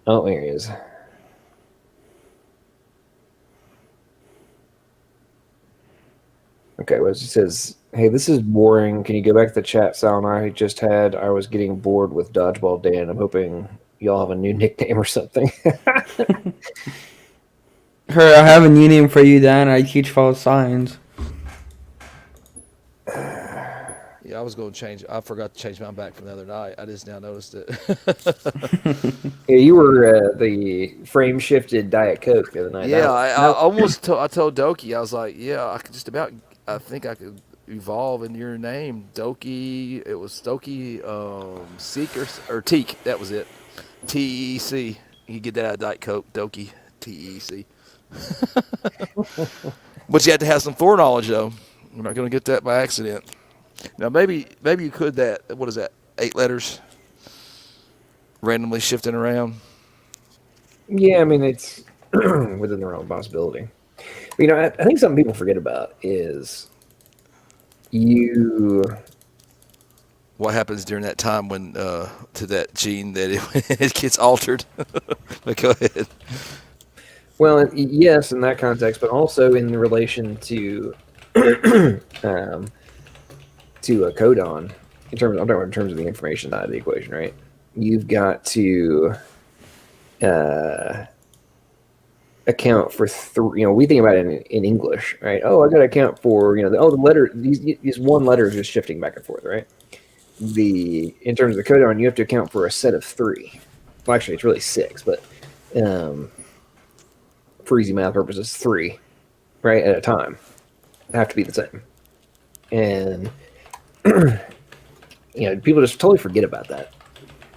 Oh, there he is. Okay, well, it says, hey, this is boring. Can you go back to the chat sound I just had? I was getting bored with Dodgeball Dan. I'm hoping y'all have a new nickname or something. I have a new name for you, Dan. I teach false signs. Yeah, I was going to change. I forgot to change mine back from the other night. I just now noticed it. Yeah, you were the frame shifted Diet Coke the other night. Yeah, I almost I told Doki, I was like, yeah, I could just about. I think I could evolve in your name. Doki. It was Doki Seek or Teak. That was it. TEC. You get that out of Diet Coke. Doki. TEC. But you had to have some foreknowledge, though. You're not going to get that by accident. Now, maybe you could that. What is that? 8 letters randomly shifting around. Yeah, I mean, it's within the realm of possibility. But, I think something people forget about is what happens during that time when to that gene that it gets altered. But go ahead. Well, yes, in that context, but also in relation to to a codon. I'm talking about in terms of the information side of the equation, right? You've got to account for three. We think about it in English, right? Oh, I got to account for the letter. These one letter is just shifting back and forth, right? In terms of the codon, you have to account for a set of 3. Well, actually, it's really 6, but for easy math purposes, 3, right, at a time. They have to be the same. And people just totally forget about that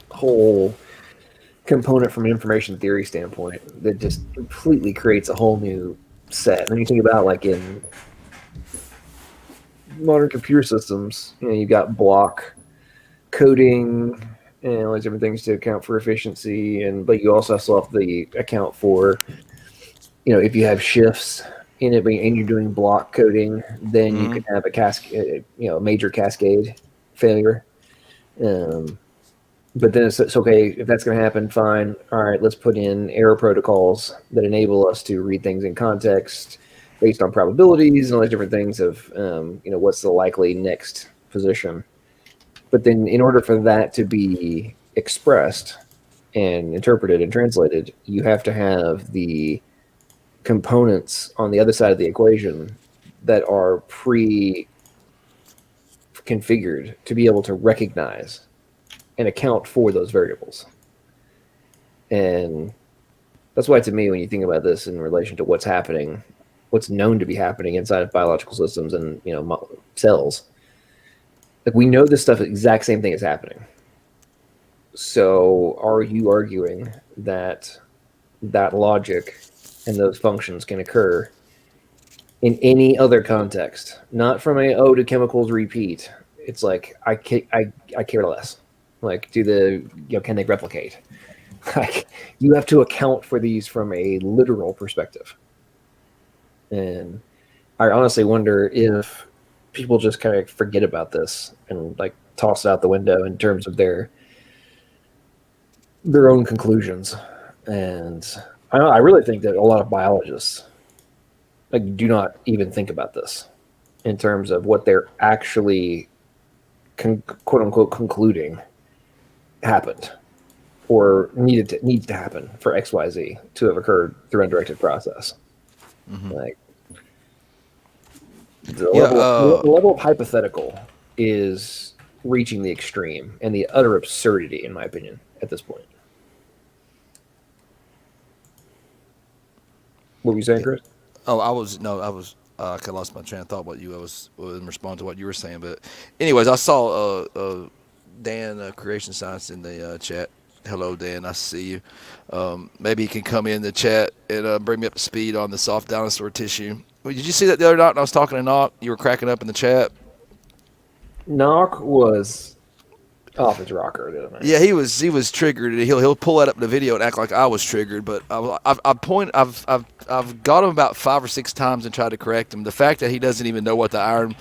whole component from an information theory standpoint that just completely creates a whole new set. And then you think about like in modern computer systems, you've got block coding and all these different things to account for efficiency, but you also have to account for if you have shifts in it and you're doing block coding, then you could have a major cascade failure. But then it's okay if that's going to happen. Fine. All right, let's put in error protocols that enable us to read things in context based on probabilities and all these different things of what's the likely next position. But then in order for that to be expressed and interpreted and translated, you have to have the components on the other side of the equation that are pre-configured to be able to recognize and account for those variables. And that's why, to me, when you think about this in relation to what's happening, what's known to be happening inside of biological systems and cells, like we know this stuff, the exact same thing is happening. So are you arguing that logic and those functions can occur in any other context, not from do chemicals repeat? It's like I care less. Like, can they replicate? Like, you have to account for these from a literal perspective. And I honestly wonder if people just kind of forget about this and like toss it out the window in terms of their own conclusions. And I really think that a lot of biologists do not even think about this in terms of what they're actually quote unquote concluding happened or needs to happen for XYZ to have occurred through undirected process. Like the level of hypothetical is reaching the extreme and the utter absurdity, in my opinion, at this point. What were you saying, Chris? Oh, I kind of lost my train of thought. I was in response to what you were saying, but anyways, I saw Dan Creation Science in the chat. Hello, Dan. I see you. Maybe you can come in the chat and bring me up to speed on the soft dinosaur tissue. Well, did you see that the other night when I was talking to Knock? You were cracking up in the chat. Knock was off his rocker, didn't I? Yeah, he was triggered. He'll pull that up in the video and act like I was triggered. But I've got him about 5 or 6 times and tried to correct him. The fact that he doesn't even know what the iron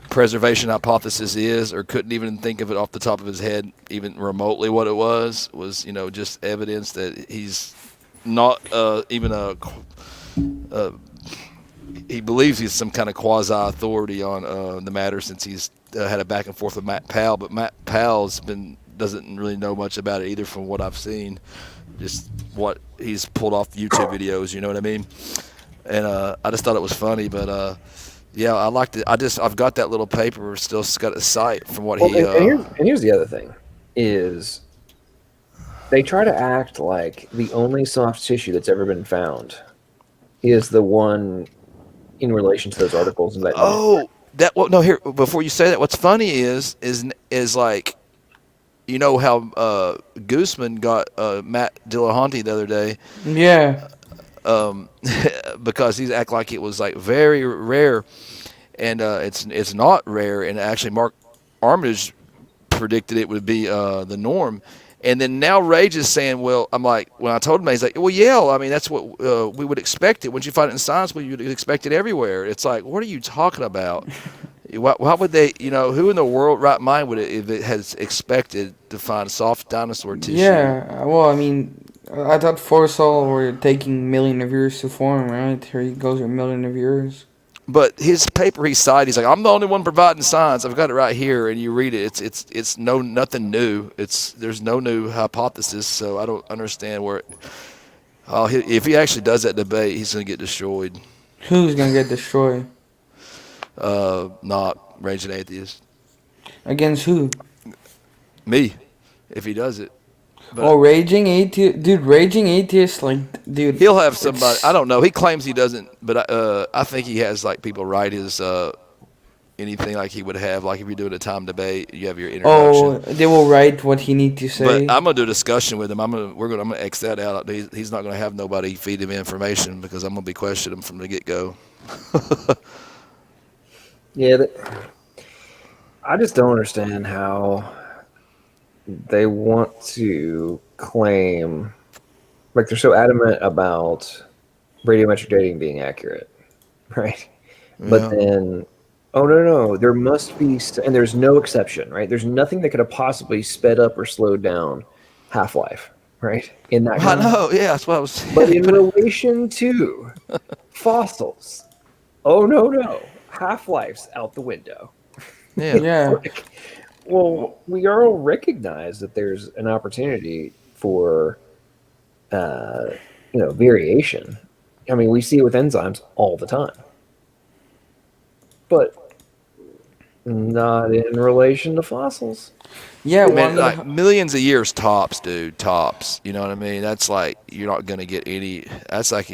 preservation hypothesis is, or couldn't even think of it off the top of his head, even remotely what it was just evidence that he's not even he believes he's some kind of quasi authority on the matter, since he's had a back and forth with Matt Powell, but Matt Powell's doesn't really know much about it either, from what I've seen, just what he's pulled off YouTube videos. You know what I mean? And I just thought it was funny, but yeah, I liked it. I've got that little paper still got a site from what he. And here's the other thing, is they try to act like the only soft tissue that's ever been found is the one in relation to those articles. And that that. Well, no, here before you say that, what's funny is like, you know how Gooseman got Matt Dillahunty the other day, Yeah. because he's act like it was like very rare, and it's not rare, and actually Mark Armitage predicted it would be the norm. And then now Rage is saying, well, I'm like, when I told him, he's like, well, yeah, I mean, that's what we would expect it. Once you find it in science, well, you'd expect it everywhere. It's like, what are you talking about? Why would they, who in the world right mind would it, if it has expected to find soft dinosaur tissue? Yeah. Well, I mean, I thought Forsall were taking million of years to form, right? Here he goes, a million of years. But his paper he cited, he's like, I'm the only one providing science. I've got it right here, and you read it. It's nothing new. There's no new hypothesis. So I don't understand where. If he actually does that debate, he's gonna get destroyed. Who's gonna get destroyed? Not Raging Atheist. Against who? Me, if he does it. But Raging Atheist, dude. Raging Atheist, like, dude. He'll have somebody. I don't know. He claims he doesn't, but I think he has like people write his anything like he would have. Like if you're doing a time debate, you have your introduction. Oh, they will write what he need to say. But I'm gonna do a discussion with him. I'm gonna X that out. He's not gonna have nobody feed him information because I'm gonna be questioning him from the get go. Yeah, I just don't understand how they want to claim, like they're so adamant about radiometric dating being accurate, right? Yeah. But then, oh no, there must be, and there's no exception, right? There's nothing that could have possibly sped up or slowed down half-life, right? In that. I know, yeah, that's what I was saying. But in relation to fossils, oh no, half-life's out the window. Yeah. Well, we all recognize that there's an opportunity for, variation. I mean, we see it with enzymes all the time, but not in relation to fossils. Yeah, like millions of years tops, dude. Tops. You know what I mean? That's like you're not gonna get any. That's like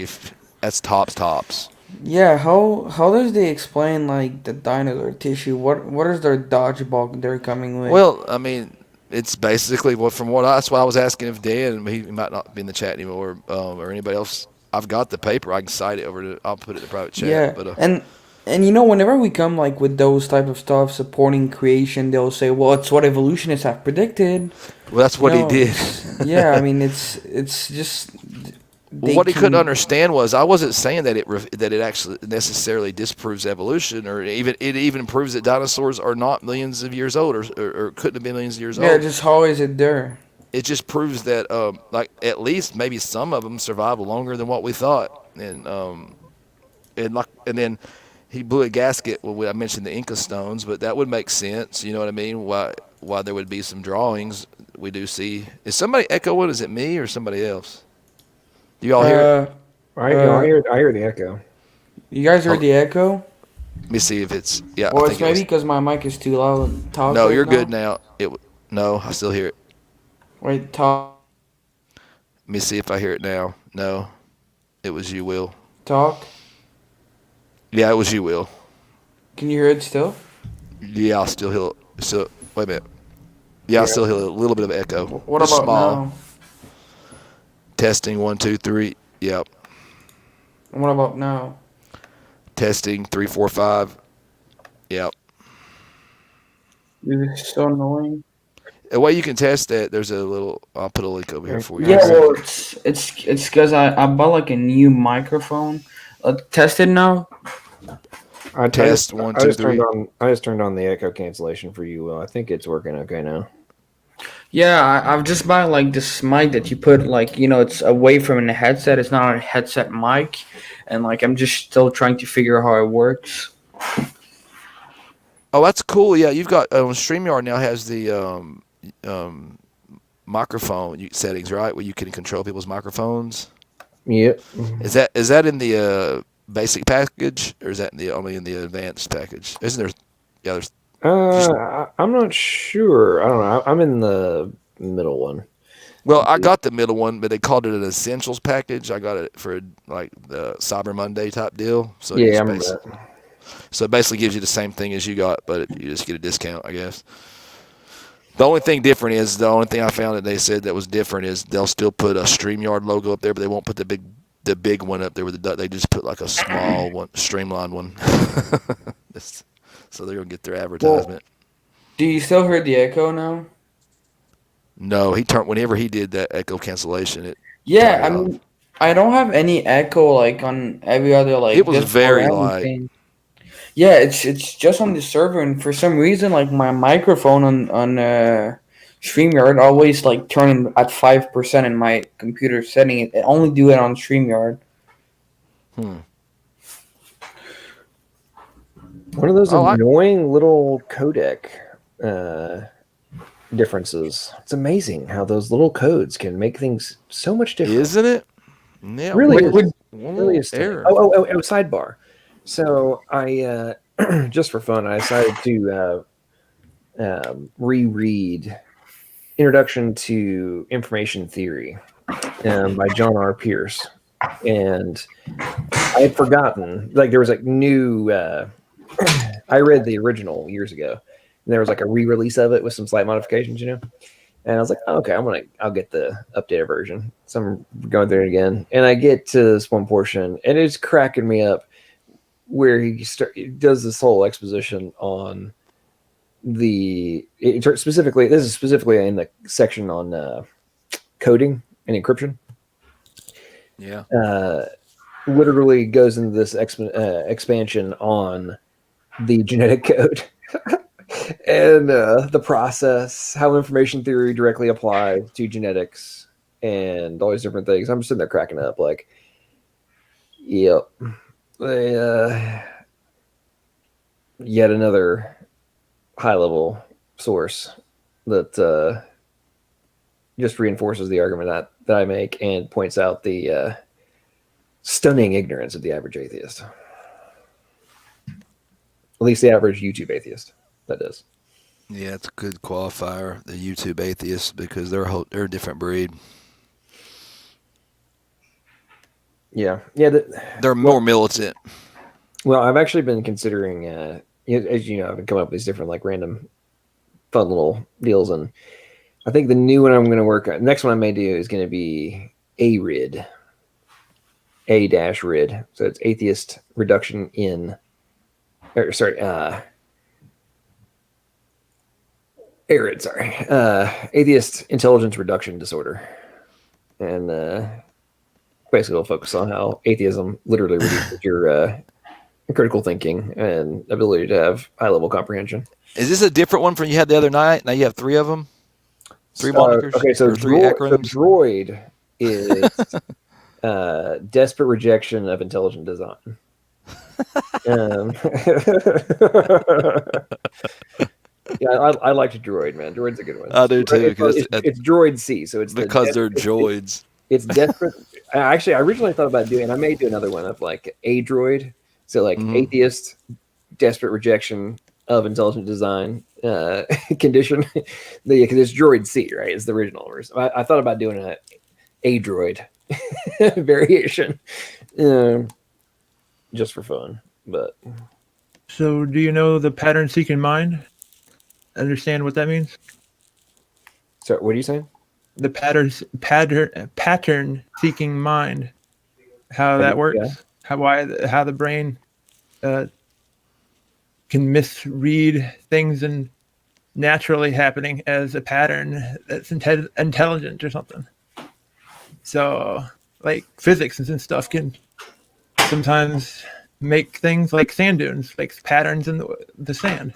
that's tops. Yeah, how does they explain like the dinosaur tissue? What is their dodgeball they're coming with? Well, I mean, it's basically that's what I was asking of Dan. He might not be in the chat anymore, or anybody else. I've got the paper. I can cite it I'll put it in the private chat. Yeah, but, and whenever we come like with those type of stuff supporting creation, they'll say, "Well, it's what evolutionists have predicted." Well, that's what he did. Yeah, I mean, it's just. Well, what he couldn't understand was I wasn't saying that it actually necessarily disproves evolution, or it even proves that dinosaurs are not millions of years old, or couldn't have been millions of years old. Yeah, just how is it there? It just proves that like at least maybe some of them survive longer than what we thought, and then he blew a gasket when I mentioned the Inca stones, but that would make sense. You know what I mean? Why there would be some drawings we do see. Is somebody echoing? Is it me or somebody else? Do you all hear it? I hear the echo. You guys heard the echo? Let me see if it's Well, it's maybe because my mic is too loud. Talk. No, you're good now. No, I still hear it. Wait, talk. Let me see if I hear it now. No, it was you, Will. Talk. Yeah, it was you, Will. Can you hear it still? Yeah, I'll still hear it. So wait a minute. Yeah, I still hear a little bit of echo. What about small. now? Testing 1 2 3. Yep. And what about now? Testing 3 4 5. Yep. This is so annoying. The way you can test that, there's a little. I'll put a link over here for you. Yeah, well, it's because I bought like a new microphone. Test it now. I test 1 2 3. I just turned on the echo cancellation for you, Will. I think it's working okay now. Yeah, I've just bought like this mic that you put like, it's away from the headset. It's not a headset mic. And like, I'm just still trying to figure out how it works. Oh, that's cool. Yeah, you've got StreamYard now has the microphone settings, right? Where you can control people's microphones. Yep. Is that in the basic package, or is that only in the advanced package? Isn't there? Yeah, there's. I'm not sure. I don't know. I'm in the middle one. Well, I got the middle one, but they called it an essentials package. I got it for like the Cyber Monday type deal. So yeah, I remember that. So it basically gives you the same thing as you got, but you just get a discount, I guess. The only thing I found that they said that was different is they'll still put a StreamYard logo up there, but they won't put the big one up there with they just put like a small one, streamlined one. So they're gonna get their advertisement. Do you still hear the echo now? No, whenever he did that echo cancellation. Yeah, I turned it off. mean, I don't have any echo like on every other like. It was Discord very or light. anything. Yeah, it's just on the server, and for some reason, like my microphone on StreamYard always like turning at 5% in my computer setting. It only do it on StreamYard. One of those annoying little codec differences. It's amazing how those little codes can make things so much different. Isn't it? Yeah, Really is. Really is. Error. Oh, sidebar. So I just for fun, I decided to reread Introduction to Information Theory by John R. Pierce. And I had forgotten, like there was like new, I read the original years ago, and there was like a re-release of it with some slight modifications, you know? And I was like, oh, okay, I'll get the updated version. So I'm going through it again, and I get to this one portion, and it's cracking me up where he does this whole exposition on this is specifically in the section on coding and encryption. Yeah. Literally goes into this expansion on the genetic code and the process, how information theory directly applies to genetics, and all these different things. I'm sitting there cracking up, like, yep, yet another high-level source that just reinforces the argument that I make and points out the stunning ignorance of the average atheist. At least the average YouTube atheist, that is. Yeah, it's a good qualifier, the YouTube atheists, because they're a different breed. Yeah. They're more militant. Well, I've actually been considering, as you know, I've been coming up with these different like random fun little deals, and I think the new one I'm going to work on, next one I may do is going to be ARID. A-RID. So it's Atheist Reduction in, ARID, sorry. Atheist Intelligence Reduction Disorder. And basically we'll focus on how atheism literally reduces your critical thinking and ability to have high-level comprehension. Is this a different one from you had the other night? Now you have 3 of them? 3 monikers? Okay, so three acronyms? Droid is desperate rejection of intelligent design. Yeah, I like Droid, man. Droid's a good one. I do too. It's Droid C, so it's because they're droids. It's desperate. Actually, I originally thought about doing, I may do another one of like a droid. So like atheist, desperate rejection of intelligent design condition. Because it's Droid C, right? It's the original version. I thought about doing a droid variation, just for fun. But So, do you know the pattern-seeking mind? Understand what that means? So, what are you saying? The pattern-seeking mind. How that works? Yeah. How the brain can misread things and naturally happening as a pattern that's intelligent or something. So, like physics and stuff can sometimes make things like sand dunes, like patterns in the sand.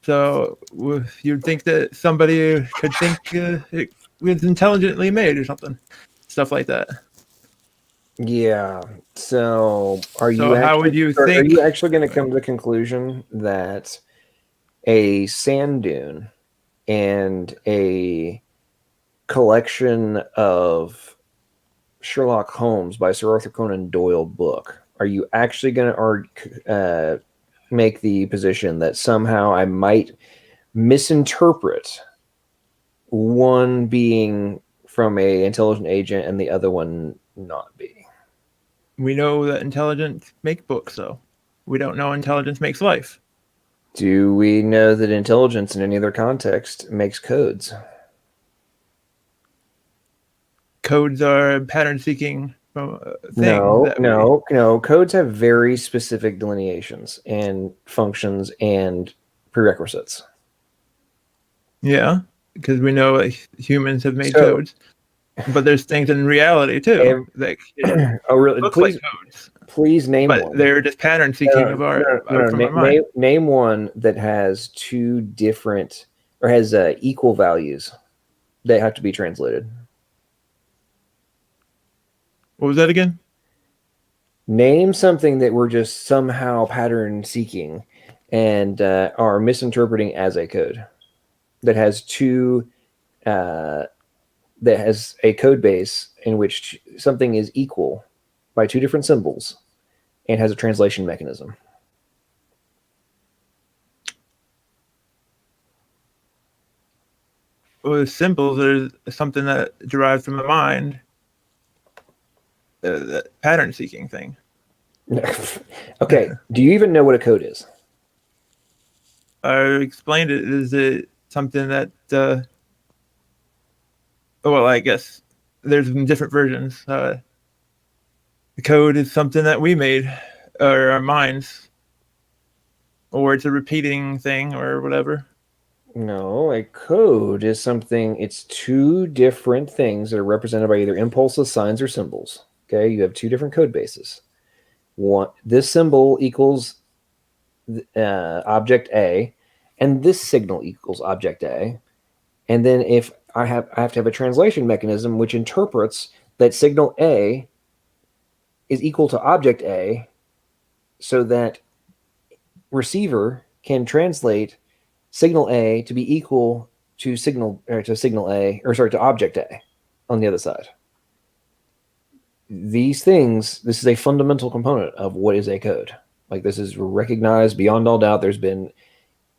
So you'd think that somebody could think it was intelligently made or something, stuff like that. Yeah. So how would you think? Are you actually going to come to the conclusion that a sand dune and a collection of Sherlock Holmes by Sir Arthur Conan Doyle book, are you actually going to make the position that somehow I might misinterpret one being from a intelligent agent and the other one not be? We know that intelligence makes books, though. We don't know intelligence makes life. Do we know that intelligence in any other context makes codes? Codes are pattern-seeking thing. No. Codes have very specific delineations and functions and prerequisites. Yeah, because we know humans have made So- codes, but there's things in reality too that Oh, really? look Please, like codes, please name but one. they're just pattern-seeking of our from our mind. Name one that has two different or has equal values that have to be translated. What was that again? Name something that we're just somehow pattern seeking and are misinterpreting as a code that has two that has a code base in which something is equal by two different symbols and has a translation mechanism. Well, the symbols are something that derives from the mind. The pattern-seeking thing. Okay, do you even know what a code is? I explained it. Is it something that? Well, I guess there's different versions. The code is something that we made, or our minds, or it's a repeating thing, or whatever. No, a code is something, it's two different things that are represented by either impulses, signs, or symbols. Okay, you have two different code bases. One, this symbol equals object A, and this signal equals object A. And then if I have to have a translation mechanism which interprets that signal A is equal to object A, so that receiver can translate signal A to be equal to signal A, or sorry, to object A on the other side. These things, this is a fundamental component of what is a code. Like, this is recognized beyond all doubt. There's been,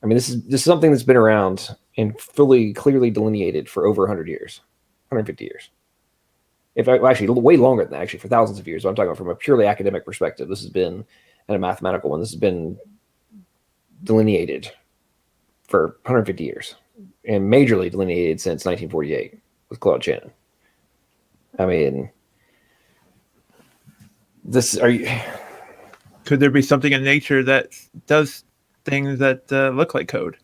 I mean, this is something that's been around and fully, clearly delineated for over 100 years, 150 years. If actually way longer than that, actually, for thousands of years. But I'm talking about from a purely academic perspective. This has been, and a mathematical one, this has been delineated for 150 years and majorly delineated since 1948 with Claude Shannon. I mean, Could there be something in nature that does things that look like code,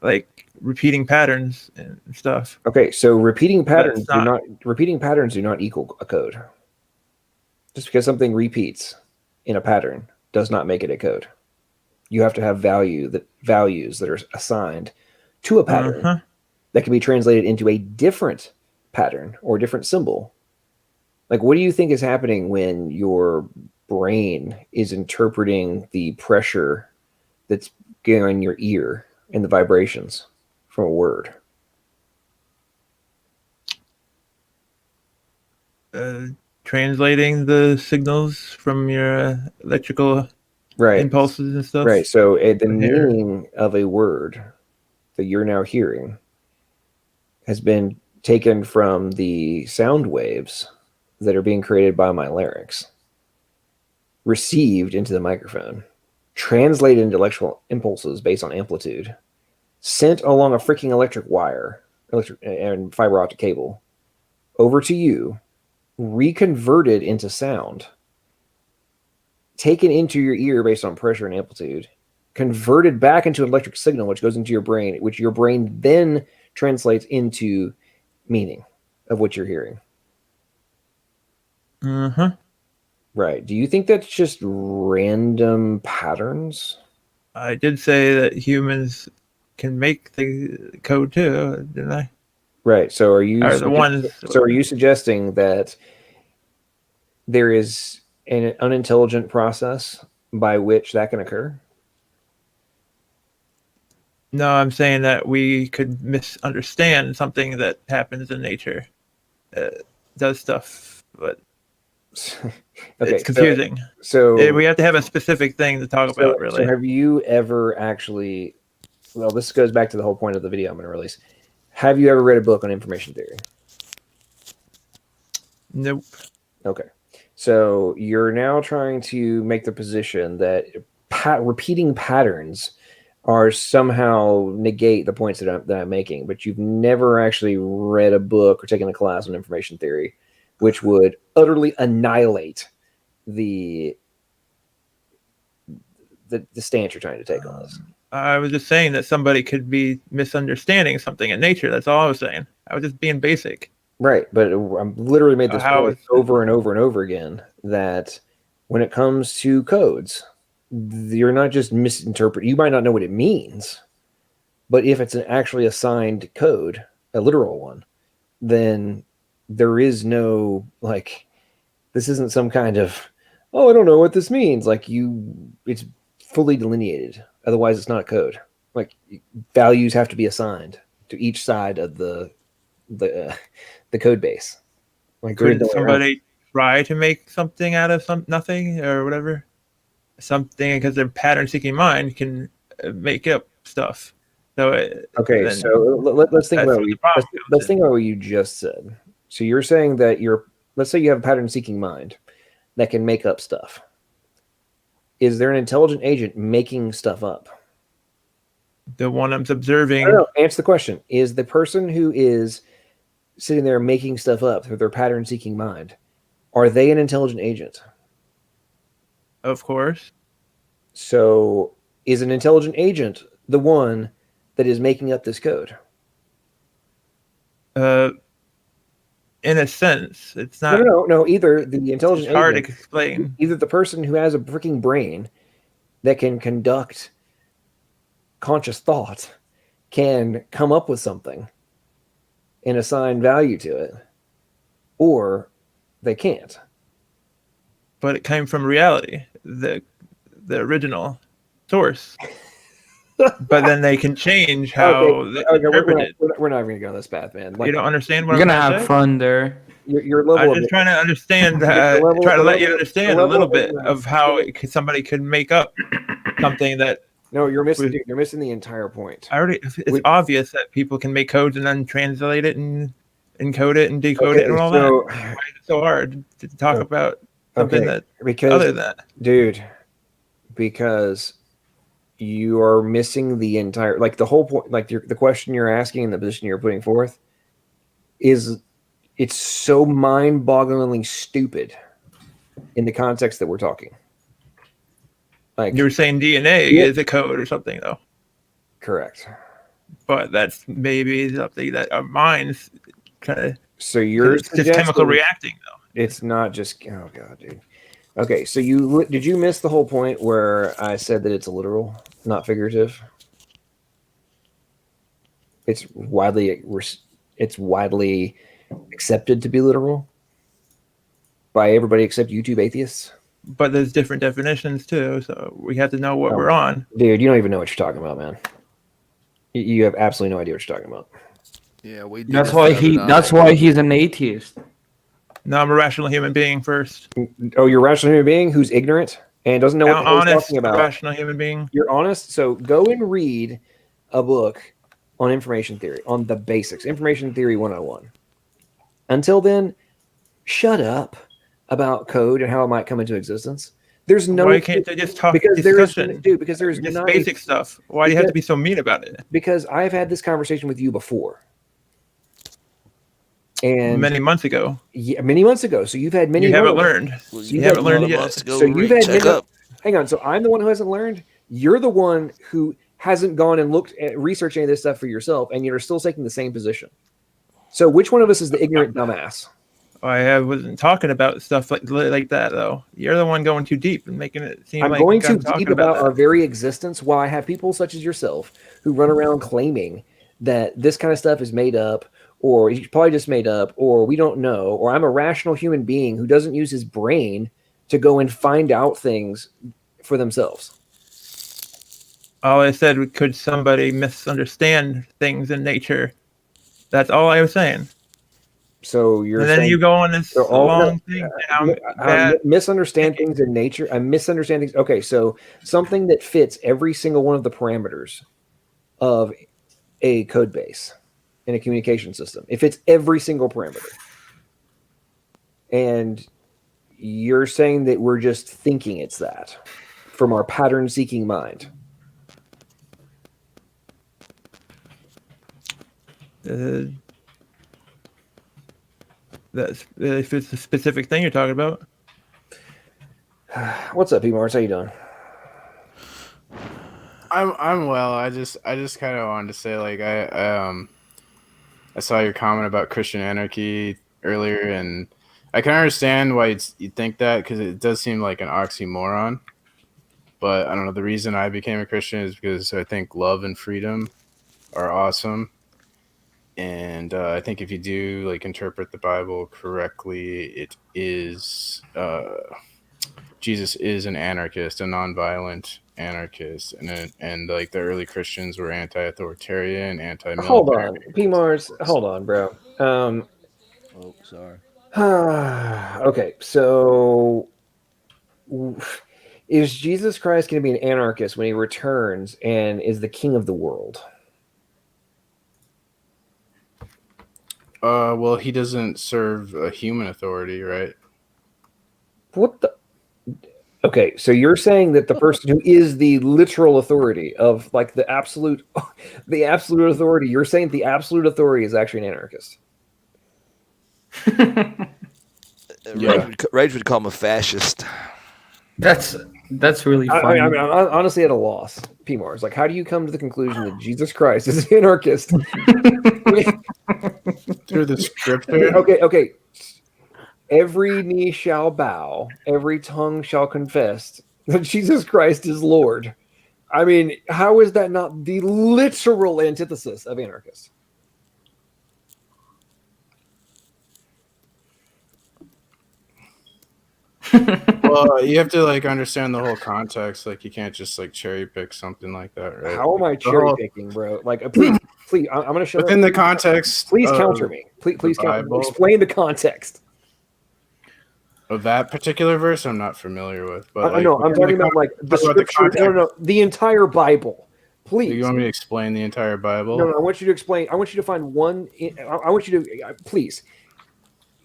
like repeating patterns and stuff? Okay, so repeating patterns do not equal a code. Just because something repeats in a pattern does not make it a code. You have to have values that are assigned to a pattern that can be translated into a different pattern or a different symbol. Like, what do you think is happening when your brain is interpreting the pressure that's going on your ear and the vibrations from a word? Translating the signals from your electrical impulses and stuff. Right. So the meaning of a word that you're now hearing has been taken from the sound waves that are being created by my larynx, received into the microphone, translated into electrical impulses based on amplitude, sent along a freaking electric wire, and fiber optic cable over to you, reconverted into sound, taken into your ear based on pressure and amplitude, converted back into an electric signal, which goes into your brain, which your brain then translates into meaning of what you're hearing. Right. Do you think that's just random patterns? I did say that humans can make the code too, didn't I? Right. So are you are you suggesting that there is an unintelligent process by which that can occur? No, I'm saying that we could misunderstand something that happens in nature, does stuff, but it's confusing. So we have to have a specific thing to talk about, really. So have you ever actually? Well, this goes back to the whole point of the video I'm going to release. Have you ever read a book on information theory? Nope. Okay. So you're now trying to make the position that repeating patterns are somehow negate the points that I'm making, but you've never actually read a book or taken a class on information theory, which would utterly annihilate the stance you're trying to take on this. I was just saying that somebody could be misunderstanding something in nature. That's all I was saying. I was just being basic. Right, but I'm literally made this How point over and over and over again that when it comes to codes, you're not just misinterpreting. You might not know what it means, but if it's actually a signed code, a literal one, then there is no like. This isn't some kind of, oh, I don't know what this means. Like it's fully delineated. Otherwise, it's not a code. Like values have to be assigned to each side of the code base. Like Could somebody try to make something out of nothing or whatever? Something because their pattern-seeking mind can make up stuff. So okay, so let's think about let's think about what you just said. So you're saying that let's say you have a pattern-seeking mind that can make up stuff. Is there an intelligent agent making stuff up? The one I'm observing. No, answer the question. Is the person who is sitting there making stuff up through their pattern-seeking mind, are they an intelligent agent? Of course. So is an intelligent agent the one that is making up this code? In a sense, it's not. No. Either the intelligent agent, hard to explain. Either the person who has a freaking brain that can conduct conscious thought can come up with something and assign value to it, or they can't. But it came from reality, the original source. But then they can change how they interpret it. We're not even going to go this path, man. Like, you don't understand what you're I'm gonna have fun there. Your level. I'm just trying to understand. Try to let you understand a little bit of how somebody could make up something that. No, you're missing. You're missing the entire point. It's obvious that people can make codes and then translate it and encode it and decode it and all that. Why is it so hard to talk about something other than that? Dude, because you are missing the entire, like the whole point, like the question you're asking and the position you're putting forth is, it's so mind-bogglingly stupid in the context that we're talking. Like you were saying DNA is a code or something, though. Correct. But that's maybe something that our minds kind of. So you're just chemical reacting, though. It's not just. Oh god, dude. Okay, so did you miss the whole point where I said that it's a literal, not figurative? It's widely accepted to be literal by everybody except YouTube atheists. But there's different definitions too, so we have to know what we're on. Dude, you don't even know what you're talking about, man. You have absolutely no idea what you're talking about. Yeah, we. That's why he's an atheist. No, I'm a rational human being first. Oh, you're a rational human being who's ignorant and doesn't know what the hell he's talking about. Rational human being. You're honest. So go and read a book on information theory, on the basics, information theory 101. Until then, shut up about code and how it might come into existence. There's no. Why can't they just talk? Because there's just not basic stuff. Why do you have to be so mean about it? Because I've had this conversation with you before. And many months ago. Yeah, many months ago. So you've had many. You haven't learned. You haven't learned yet. So you've had many. Hang on. So I'm the one who hasn't learned. You're the one who hasn't gone and looked at research any of this stuff for yourself, and you're still taking the same position. So which one of us is the ignorant dumbass? I wasn't talking about stuff like that though. You're the one going too deep and making it seem I'm like going too deep about that. Our very existence. While I have people such as yourself who run around claiming that this kind of stuff is made up, or he's probably just made up, or we don't know, or I'm a rational human being who doesn't use his brain to go and find out things for themselves. All I said, could somebody misunderstand things in nature? That's all I was saying. So you're and then saying you go on this long thing. Misunderstand things in nature. I misunderstand things. Okay, so something that fits every single one of the parameters of a code base in a communication system. It fits every single parameter. And you're saying that we're just thinking it's that from our pattern-seeking mind. That's if it's a specific thing you're talking about. What's up, P. Mars? How you doing? I'm well. I just kind of wanted to say, like, I saw your comment about Christian anarchy earlier, and I can understand why you'd think that, because it does seem like an oxymoron. But I don't know. The reason I became a Christian is because I think love and freedom are awesome, and I think if you do like interpret the Bible correctly, it is Jesus is an anarchist, a nonviolent anarchist, and like the early Christians were anti-authoritarian, anti-military. Hold on, P. Mars. Hold on, bro. Oh, sorry. Okay, so is Jesus Christ going to be an anarchist when he returns and is the king of the world? Well, he doesn't serve a human authority, right? What the? Okay, so you're saying that the person who is the literal authority of like the absolute authority, you're saying the absolute authority is actually an anarchist. Yeah. Rage would call him a fascist. That's really funny. I mean, I'm honestly at a loss. P. Mars, like, how do you come to the conclusion that Jesus Christ is an anarchist? Through the scripture. Okay. Every knee shall bow, every tongue shall confess that Jesus Christ is Lord. I mean, how is that not the literal antithesis of anarchist? Well, you have to like understand the whole context. Like, you can't just like cherry pick something like that, right? How am I cherry picking, bro? Like, please, I'm going to show within the context. Please counter me. Please counter me. Bible. Explain the context of that particular verse. I'm not familiar with, but I know I'm talking about like the scripture. No, the entire Bible. Please. You want me to explain the entire Bible? No, I want you to explain. I want you to find one. I want you to please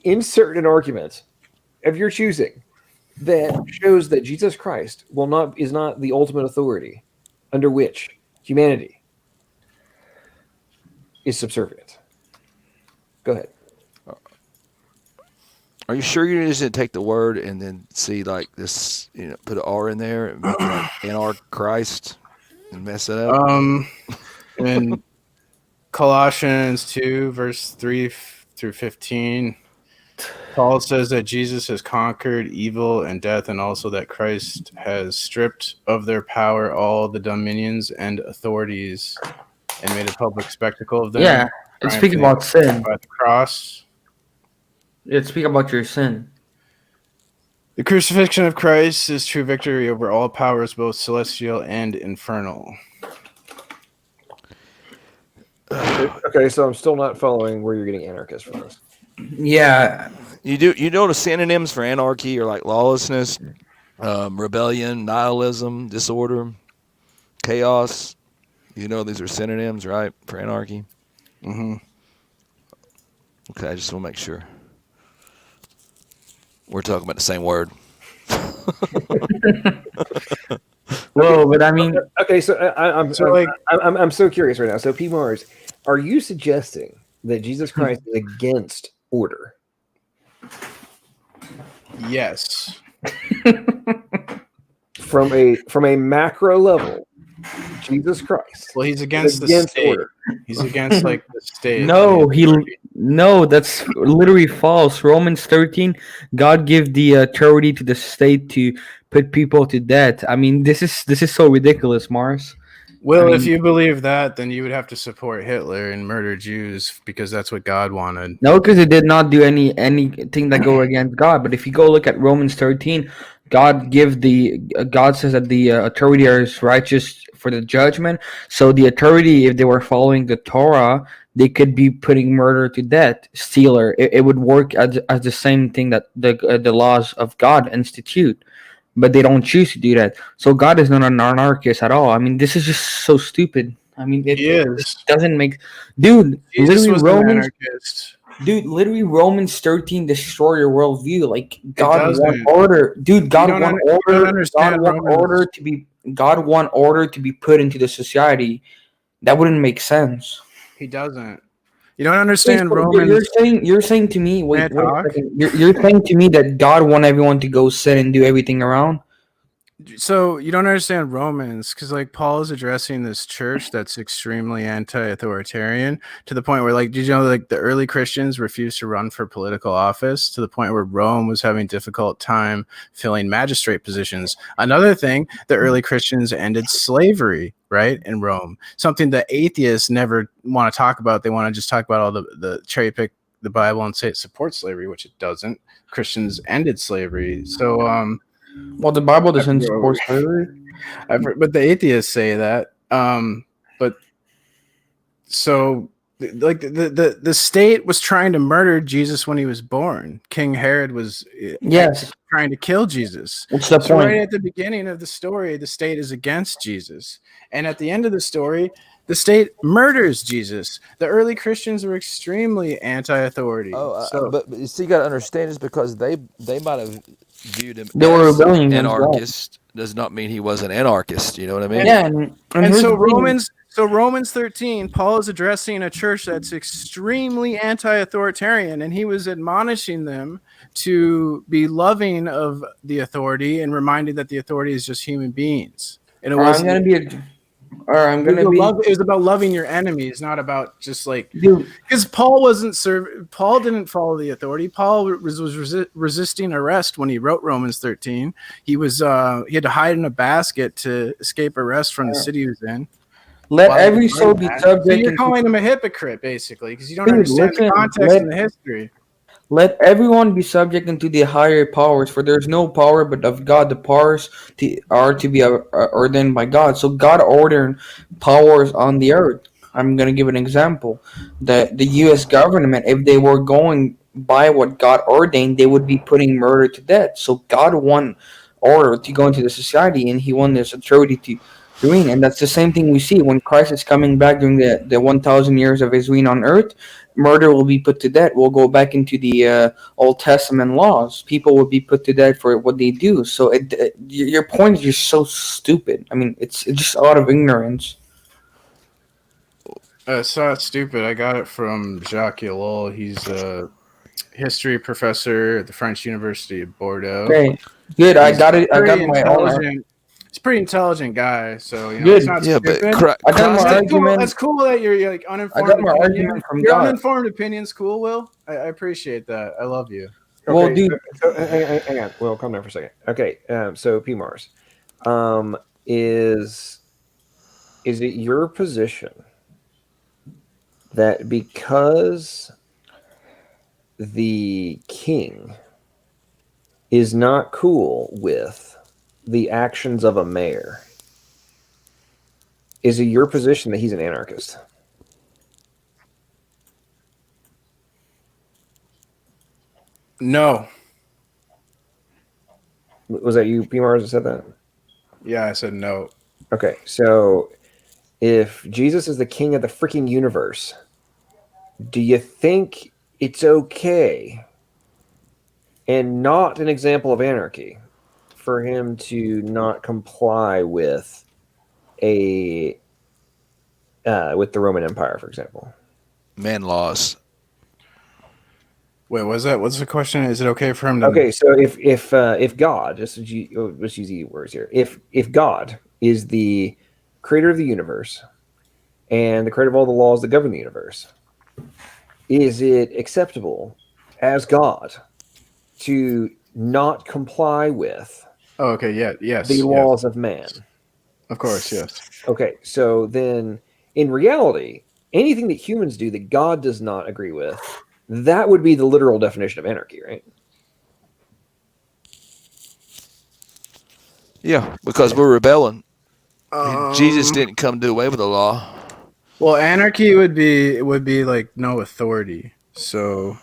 insert an argument of your choosing that shows that Jesus Christ is not the ultimate authority under which humanity is subservient. Go ahead. Are you sure you just didn't take the word and then see like this, put an R in there and make it like Anarchist and mess it up? In Colossians 2, verse 3 through 15, Paul says that Jesus has conquered evil and death, and also that Christ has stripped of their power all the dominions and authorities and made a public spectacle of them. Yeah, it's speaking about sin. By the cross. It's speaking about your sin. The crucifixion of Christ is true victory over all powers, both celestial and infernal. Okay, so I'm still not following where you're getting anarchist from this. Yeah. You know the synonyms for anarchy are like lawlessness, rebellion, nihilism, disorder, chaos. You know these are synonyms, right, for anarchy? Mm-hmm. Okay, I just want to make sure. We're talking about the same word. Well, but I mean, okay. So I'm so curious right now. So P. Mars, are you suggesting that Jesus Christ is against order? Yes. From a macro level, Jesus Christ. Well, he's against the state. Order. He's against like the state. No, that's literally false. Romans 13, God gave the authority to the state to put people to death. I mean, this is so ridiculous, Mars. Well, if you believe that, then you would have to support Hitler and murder Jews because that's what God wanted. No, because it did not do anything that go against God. But if you go look at Romans 13, God says that the authority is righteous for the judgment. So the authority, if they were following the Torah, they could be putting murder to death, stealer. It would work as the same thing that the laws of God institute. But they don't choose to do that. So God is not an anarchist at all. I mean, this is just so stupid. I mean, it doesn't make... Dude, Jesus literally was Romans... an anarchist. Dude, literally Romans 13 destroy your worldview. Like God want doesn't. order. Dude, God don't want you don't order. understand Romans. God want order to be put into the society. That wouldn't make sense. He doesn't. You don't Wait, understand so Romans. you're saying to me, May I wait a talk? second. You're saying to me that God want everyone to go sin and do everything around? So you don't understand Romans because like Paul is addressing this church that's extremely anti-authoritarian to the point where like did you know like the early Christians refused to run for political office to the point where Rome was having difficult time filling magistrate positions. Another thing, the early Christians ended slavery, right, in Rome. Something that atheists never want to talk about. They want to just talk about all the cherry pick the Bible and say it supports slavery, which it doesn't. Christians ended slavery. So Well, the Bible doesn't support slavery. but the atheists say that. But so like the state was trying to murder Jesus when he was born. King Herod was Yes. trying to kill Jesus. What's the So point? right at the beginning of the story, the state is against Jesus, and at the end of the story, the state murders Jesus. The early Christians were extremely anti-authority. But you see, you got to understand is because they might have viewed him They were as rebellion against God. anarchist does not mean he was an anarchist. You know what I mean? Yeah, and And here's so the thing. Romans 13, Paul is addressing a church that's extremely anti-authoritarian, and he was admonishing them to be loving of the authority and reminding that the authority is just human beings. And it was about loving your enemies, not about just like because Paul didn't follow the authority. Paul was resisting arrest when he wrote Romans 13. He had to hide in a basket to escape arrest from the city he was in. Let every soul be subject. So you're calling him a hypocrite, basically, because you don't understand the context and the history. Let everyone be subject unto the higher powers, for there is no power but of God. The powers are to be ordained by God. So God ordered powers on the earth. I'm going to give an example. The U.S. government, if they were going by what God ordained, they would be putting murder to death. So God won order to go into the society, and he won this authority to reign. And that's the same thing we see when Christ is coming back during the 1,000 years of his reign on earth. Murder will be put to death. We'll go back into the Old Testament laws. People will be put to death for what they do. So your point is just so stupid. I mean, it's just a lot of ignorance. It's not stupid. I got it from Jacques Ellul. He's a history professor at the French University of Bordeaux. Okay, good. I got it. I got my own. He's a pretty intelligent guy, so good. It's not stupid. But I got my argument. That's cool that you're like uninformed. I got my argument from your God. uninformed opinion's cool, Will. I appreciate that. I love you. Okay, well, dude, so, hang on. Well, calm down for a second. Okay, so P Mars, is it your position that because the king is not cool with the actions of a mayor, is it your position that he's an anarchist? No. Was that you, P Mars, that said that? Yeah, I said no. Okay, so if Jesus is the king of the freaking universe, do you think it's okay and not an example of anarchy for him to not comply with with the Roman Empire, for example? Man laws. Wait, what's that? What's the question? Is it okay for him to? Okay, so if God, let's use easy words here. If God is the creator of the universe and the creator of all the laws that govern the universe, is it acceptable as God to not comply with the laws of man? Of course, yes. Okay, so then in reality, anything that humans do that God does not agree with, that would be the literal definition of anarchy, right? Yeah, because we're rebelling. Jesus didn't come to do away with the law. Well, anarchy would be like no authority. So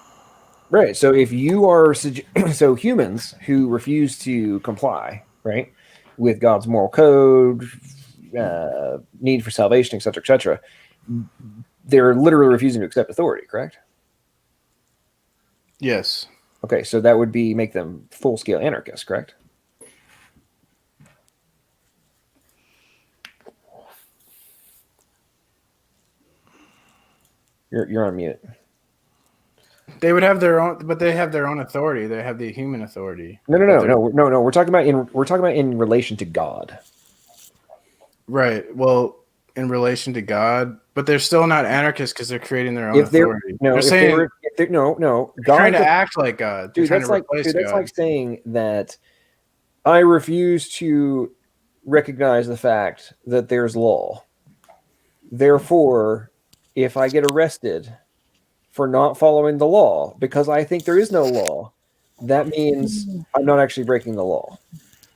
right. So if you are so humans who refuse to comply, right, with God's moral code, need for salvation, etc., they're literally refusing to accept authority, correct? Yes. Okay, so that would make them full-scale anarchists, correct? You're on mute. They would have their own, but they have their own authority. They have the human authority. No. We're talking about in relation to God. Right. Well, in relation to God, but they're still not anarchists because they're creating their own authority. They're saying God trying to act like God. They're trying to replace God. That's like saying that I refuse to recognize the fact that there's law. Therefore, if I get arrested for not following the law because I think there is no law, that means I'm not actually breaking the law.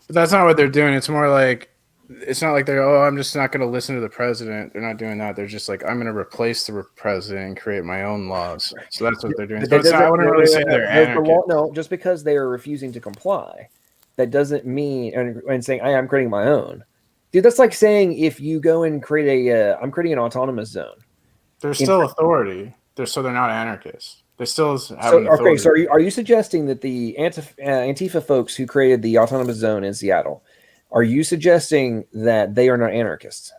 But that's not what they're doing. It's more like, it's not like they're, I'm just not going to listen to the president. They're not doing that. They're just like, I'm going to replace the president and create my own laws. So that's what they're doing. So I wouldn't really say they're anarchists. No, just because they are refusing to comply, that doesn't mean, and saying, I'm creating my own. Dude, that's like saying if you go and create I'm creating an autonomous zone. There's still authority. They're not anarchists. They still have an authority. Okay, so are you suggesting that the Antifa folks who created the autonomous zone in Seattle, are you suggesting that they are not anarchists?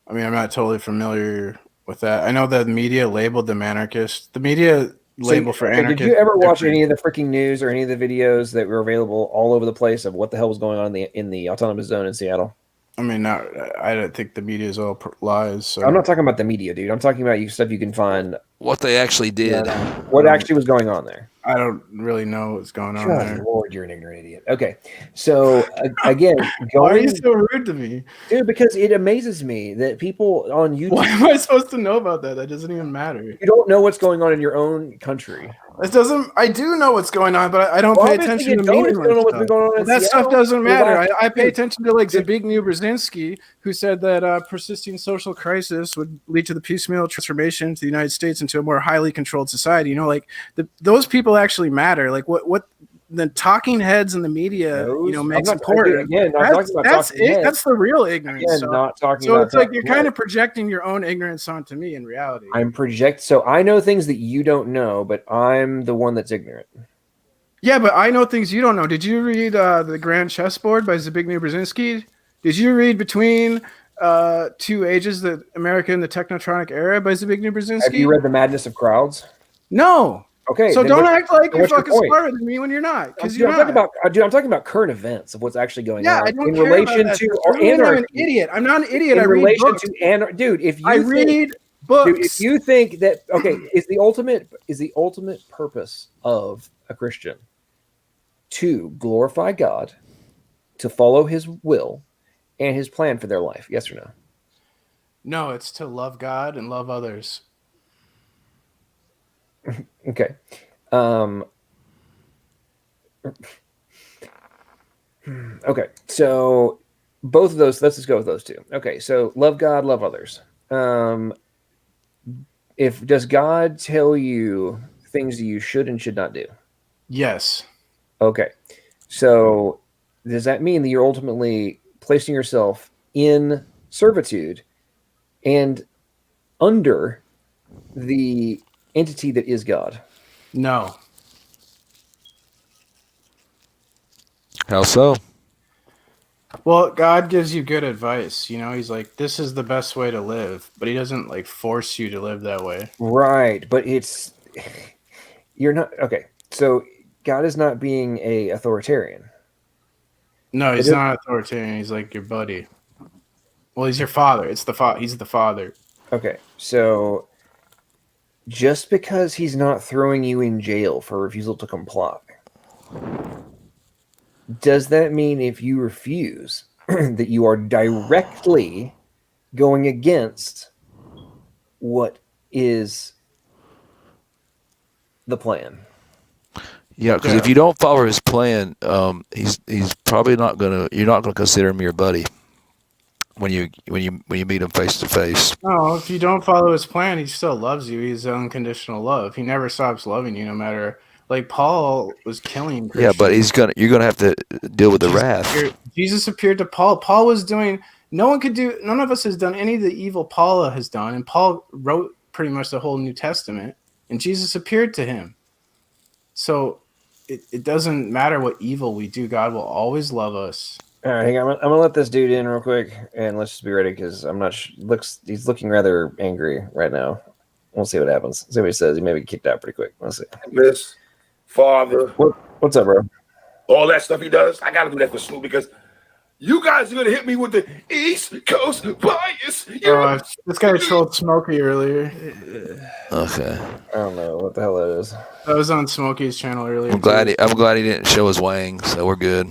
I mean, I'm not totally familiar with that. I know that the media labeled them anarchists. The media label for anarchists. Did you ever watch any of the freaking news or any of the videos that were available all over the place of what the hell was going on in the autonomous zone in Seattle? I mean, I don't think the media is all lies. So. I'm not talking about the media, dude. I'm talking about stuff you can find. What they actually did. What actually was going on there. I don't really know what's going on there. Lord, you're an ignorant idiot. Okay, so again, why are you so rude to me, dude? Because it amazes me that people on YouTube. Why am I supposed to know about that? That doesn't even matter. You don't know what's going on in your own country. It doesn't. I do know what's going on, but I don't pay attention to media stuff. That stuff doesn't matter. I pay attention to like Zbigniew Brzezinski, who said that persisting social crisis would lead to the piecemeal transformation to the United States into a more highly controlled society. You know, like those people actually matter. Like what the talking heads in the media, makes important. That's the real ignorance. So it's like you're kind of projecting your own ignorance onto me in reality. So I know things that you don't know, but I'm the one that's ignorant. Yeah, but I know things you don't know. Did you read The Grand Chessboard by Zbigniew Brzezinski? Did you read Between Two Ages, the America in the Technotronic Era by Zbigniew Brzezinski? Have you read The Madness of Crowds? No. Okay, so don't act like you're fucking smarter than me when you're not, because you're not. I'm talking about current events of what's actually going on. I don't in care relation about to anarchy. I'm an idiot. I'm not an idiot. I read books. Dude, if you read books, dude, if you think that is the ultimate purpose of a Christian to glorify God, to follow His will and His plan for their life? Yes or no? No, it's to love God and love others. Okay. Okay. So both of those, let's just go with those two. Okay. So love God, love others. Does God tell you things you should and should not do? Yes. Okay. So does that mean that you're ultimately placing yourself in servitude and under the entity that is God? No. How so? Well, God gives you good advice. He's like, this is the best way to live, but He doesn't like force you to live that way. Right. But you're not. Okay. So God is not being a authoritarian. No, He's not authoritarian. He's like your buddy. Well, He's your father. He's the father. Okay. So just because He's not throwing you in jail for refusal to comply, does that mean if you refuse that you are directly going against what is the plan? Yeah, because if you don't follow His plan, he's probably not gonna. You're not gonna consider him your buddy when you meet him face to face. No, if you don't follow His plan, He still loves you. He's unconditional love. He never stops loving you, no matter. Like Paul was killing Christians. Yeah, but you're gonna have to deal with the wrath. Jesus appeared to Paul. Paul was doing. None of us has done any of the evil Paul has done, and Paul wrote pretty much the whole New Testament. and Jesus appeared to him. So it doesn't matter what evil we do, God will always love us. All right, hang on. I'm gonna let this dude in real quick, and let's just be ready because I'm not. He's looking rather angry right now. We'll see what happens. See what he says. He may be kicked out pretty quick. Let's see. This father, What's up, bro? all that stuff he does, I gotta do that for Snoop because you guys are gonna hit me with the East Coast bias. This guy trolled Smokey earlier. Okay. I don't know what the hell that is. That was on Smokey's channel earlier. I'm glad he didn't show his wang, so we're good.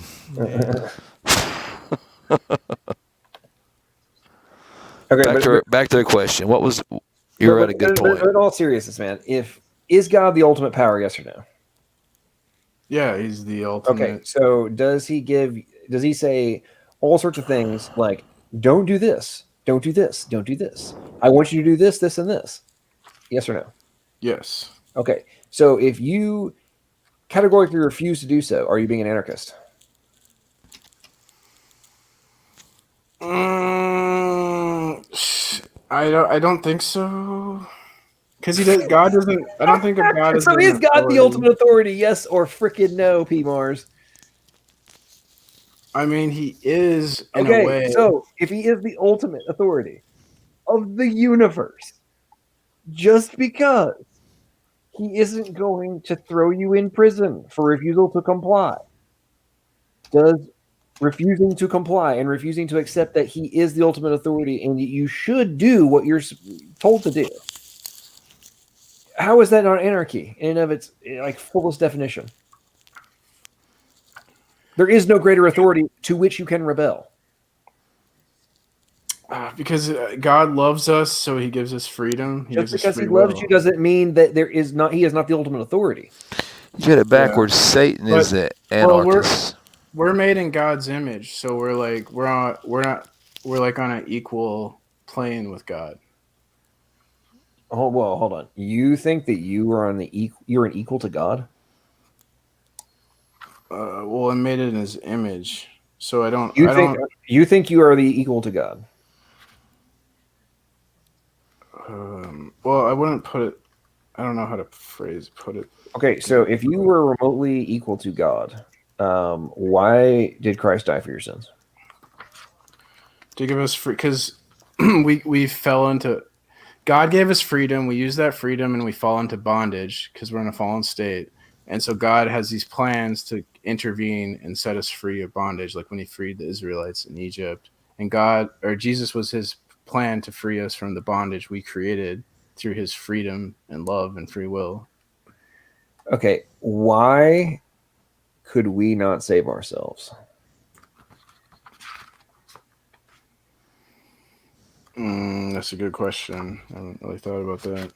Okay, back to the question. What was you're at a good point. In all seriousness, man, is God the ultimate power? Yes or no? Yeah, he's the ultimate. Okay, so does he say all sorts of things like, don't do this, don't do this, don't do this. I want you to do this, this, and this. Yes or no? Yes. Okay, so if you categorically refuse to do so, are you being an anarchist? I don't think so. Because God doesn't. I don't think of God as. So is God the ultimate authority? Yes or frickin' no, P Mars? I mean, he is in a way. So if he is the ultimate authority of the universe, just because he isn't going to throw you in prison for refusal to comply, does refusing to comply and refusing to accept that he is the ultimate authority and you should do what you're told to do, how is that not anarchy in and of its like fullest definition? There is no greater authority to which you can rebel. Because God loves us, so he gives us freedom. Just because he loves you doesn't mean that he is not the ultimate authority. You get it backwards. Yeah. Satan is the anarchist. We're made in God's image, so we're like on an equal plane with God. Oh well, hold on. You think that you're an equal to God? Well, I made it in his image, so I don't. You think you are the equal to God? Well, I wouldn't put it. I don't know how to put it. Okay, so if you were remotely equal to God, why did Christ die for your sins? To give us free, because we fell into. God gave us freedom. We use that freedom, and we fall into bondage because we're in a fallen state. And so God has these plans to intervene and set us free of bondage, like when he freed the Israelites in Egypt. And Jesus was his plan to free us from the bondage we created through his freedom and love and free will. Okay, why could we not save ourselves? That's a good question. I haven't really thought about that.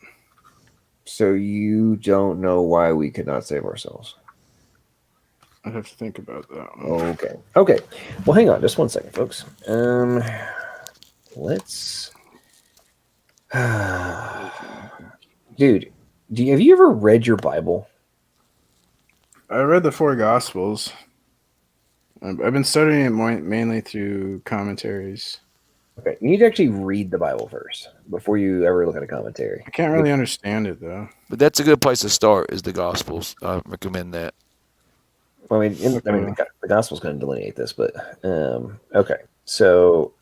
So you don't know why we could not save ourselves? I'd have to think about that one. Okay. Well, hang on just one second, folks. Let's... Dude, have you ever read your Bible? I read the 4 Gospels. I've been studying it mainly through commentaries. Okay, you need to actually read the Bible first before you ever look at a commentary. I can't really understand it, though. But that's a good place to start, is the Gospels. I recommend that. Well, the Gospel's going to delineate this, but okay. So,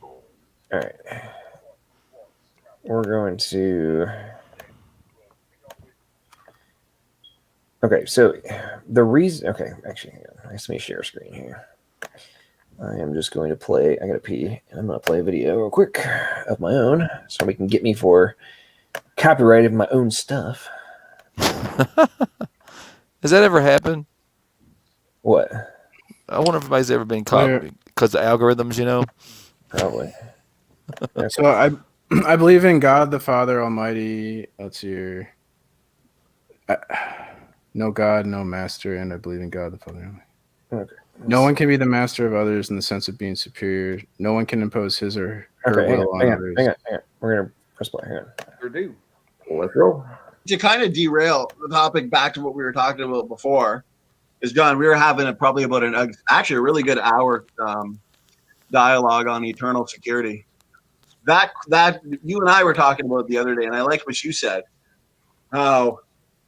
all right, we're going to. Okay, so the reason. Okay, actually, hang on. Let me share screen here. I am just going to play. I gotta pee, and I'm gonna play a video real quick of my own, so we can get me for copyright of my own stuff. Has that ever happened? What? I wonder if anybody's ever been caught because of algorithms, Probably. So I believe in God the Father Almighty. Let's hear. No God, no master, and I believe in God the Father Almighty. Okay. No one can be the master of others in the sense of being superior. No one can impose his or her will on others. Hang on. We're going to press play. Hang on. Sure do. Let's go. To kind of derail the topic back to what we were talking about before, is John, we were having probably about a really good hour dialogue on eternal security. that you and I were talking about the other day, and I liked what you said. How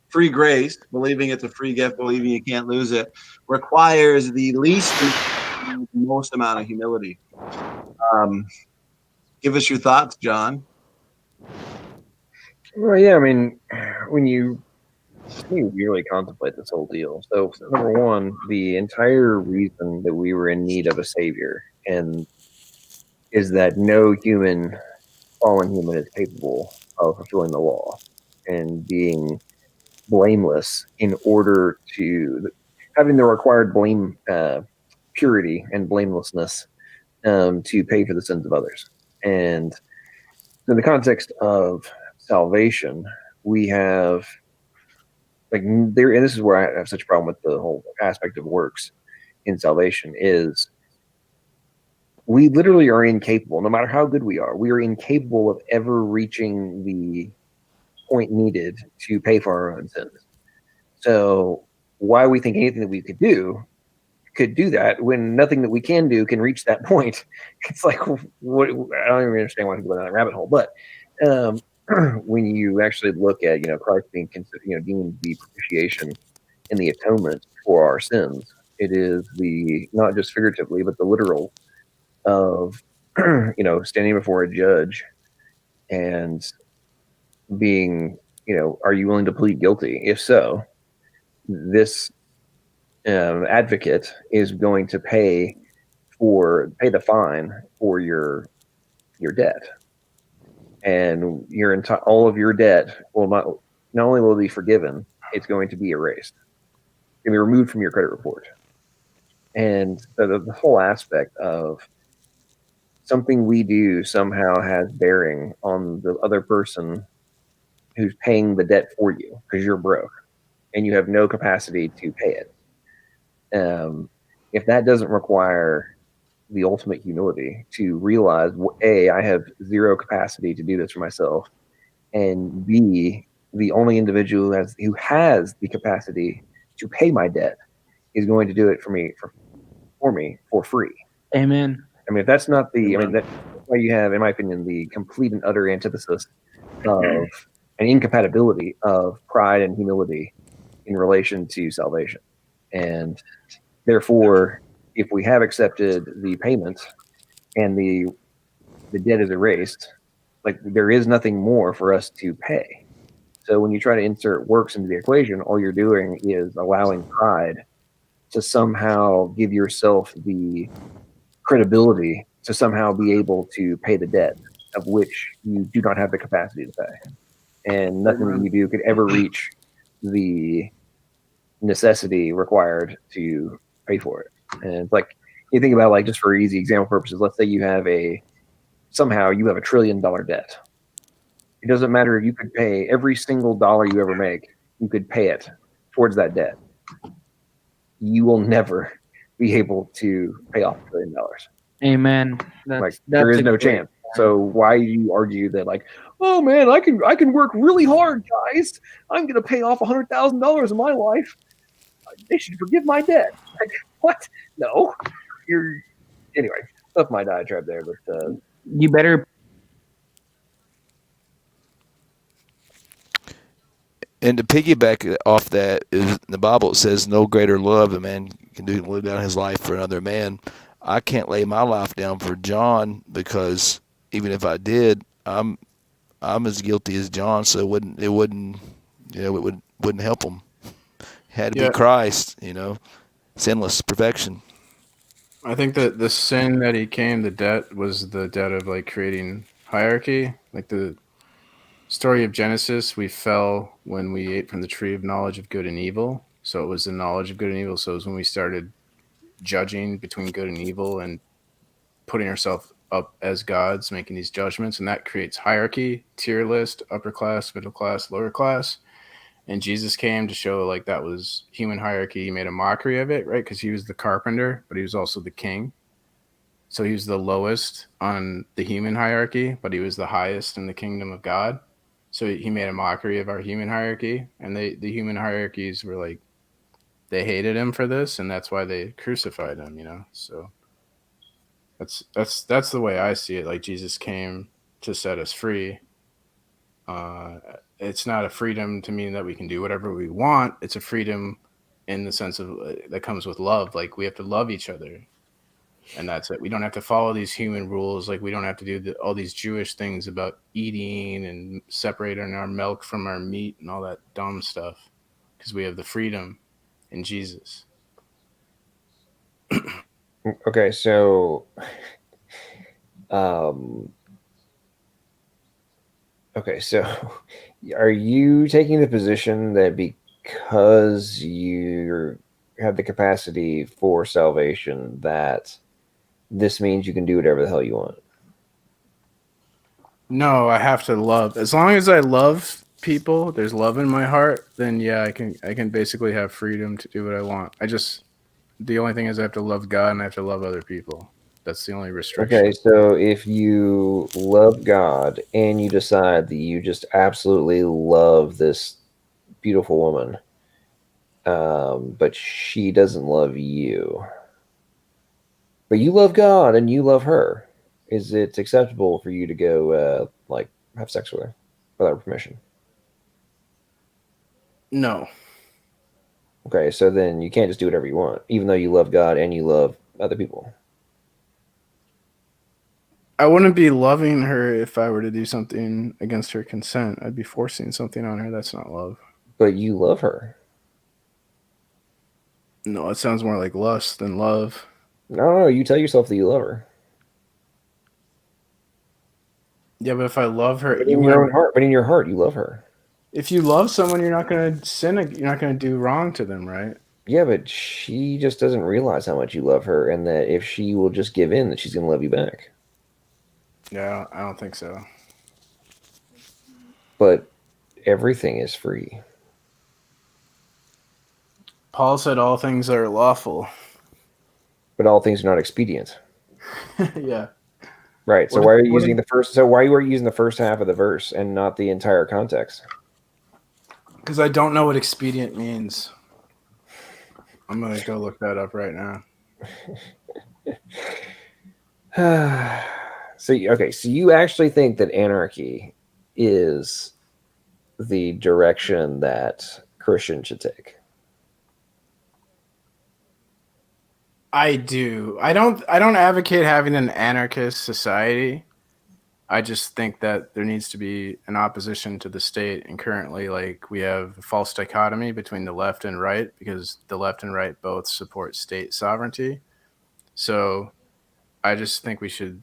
free grace, believing it's a free gift, believing you can't lose it, requires the most amount of humility. Give us your thoughts, John. Well, yeah, I mean, when you really contemplate this whole deal, so number one, the entire reason that we were in need of a savior, and is that no fallen human, is capable of fulfilling the law and being blameless in order to having the required purity and blamelessness to pay for the sins of others. And in the context of salvation, we have there, and this is where I have such a problem with the whole aspect of works in salvation is we literally are incapable, no matter how good we are incapable of ever reaching the point needed to pay for our own sins. So why we think anything that we could do that when nothing that we can do can reach that point? It's like, what? I don't even understand why people go down that rabbit hole. But when you actually look at Christ being deemed the propitiation and the atonement for our sins, it is the not just figuratively but the literal of standing before a judge and being are you willing to plead guilty? If so, this advocate is going to pay the fine for your debt, and all of your debt will not only will it be forgiven, it's going to be erased. It's going to be removed from your credit report. And the whole aspect of something we do somehow has bearing on the other person who's paying the debt for you because you're broke and you have no capacity to pay it. If that doesn't require the ultimate humility to realize, A, I have zero capacity to do this for myself, and B, the only individual who has the capacity to pay my debt is going to do it for me for free. Amen. I mean, if that's not that's why you have, in my opinion, the complete and utter antithesis of an incompatibility of pride and humility in relation to salvation. And therefore, if we have accepted the payment and the debt is erased, there is nothing more for us to pay. So when you try to insert works into the equation, all you're doing is allowing pride to somehow give yourself the credibility to somehow be able to pay the debt of which you do not have the capacity to pay. And nothing that you do could ever reach the necessity required to pay for it. And it's like, you think about, just for easy example purposes, let's say you have somehow you have $1 trillion debt. It doesn't matter if you could pay every single dollar you ever make, you could pay it towards that debt. You will never be able to pay off $1 trillion. Amen. There is no chance. So why do you argue that oh man, I can work really hard, guys. I'm gonna pay off $100,000 in my life. They should forgive my debt. What? No. Anyway. That's my diatribe there, but you better. And to piggyback off that, is the Bible says no greater love a man can do than lay down his life for another man. I can't lay my life down for John because even if I did, I'm as guilty as John. So it wouldn't help him. It had to be Christ, sinless perfection. I think that the sin that he came, the debt, was the debt of creating hierarchy. Like the story of Genesis, we fell when we ate from the tree of knowledge of good and evil. So it was the knowledge of good and evil. So it was when we started judging between good and evil and putting ourselves up as gods, making these judgments. And that creates hierarchy, tier list, upper class, middle class, lower class. And Jesus came to show that was human hierarchy. He made a mockery of it, right? Because he was the carpenter, but he was also the king. So he was the lowest on the human hierarchy, but he was the highest in the kingdom of God. So he made a mockery of our human hierarchy. And the human hierarchies were they hated him for this, and that's why they crucified him, So that's the way I see it. Jesus came to set us free. It's not a freedom to mean that we can do whatever we want. It's a freedom in the sense of that comes with love. Like we have to love each other, and that's it. We don't have to follow these human rules. Like we don't have to do all these Jewish things about eating and separating our milk from our meat and all that dumb stuff, because we have the freedom in Jesus. Okay, so um okay, so are you taking the position that because you have the capacity for salvation that this means you can do whatever the hell you want? No, I have to love. As long as I love people, there's love in my heart, then yeah, I can basically have freedom to do what I want. The only thing is I have to love God and I have to love other people. That's the only restriction. Okay, so if you love God and you decide that you just absolutely love this beautiful woman, but she doesn't love you, but you love God and you love her, is it acceptable for you to go like have sex with her without her permission? No. Okay, so then you can't just do whatever you want, even though you love God and you love other people. I wouldn't be loving her if I were to do something against her consent. I'd be forcing something on her. That's not love. But you love her. No, it sounds more like lust than love. No, you tell yourself that you love her. Yeah, but if I love her, But in your own heart, but in your heart, you love her. If you love someone, you're not going to sin. You're not going to do wrong to them, right? Yeah, but she just doesn't realize how much you love her, and that if she will just give in, that she's going to love you back. Yeah, I don't think so. But everything is free. Paul said all things are lawful. But all things are not expedient. Yeah. Right. So why are you using the first? So why are you using the first half of the verse and not the entire context? Because I don't know what expedient means. I'm gonna go look that up right now. So okay, so you actually think that anarchy is the direction that Christians should take? I do. I don't advocate having an anarchist society. I just think that there needs to be an opposition to the state, and currently, like, we have a false dichotomy between the left and right because the left and right both support state sovereignty. So, I just think we should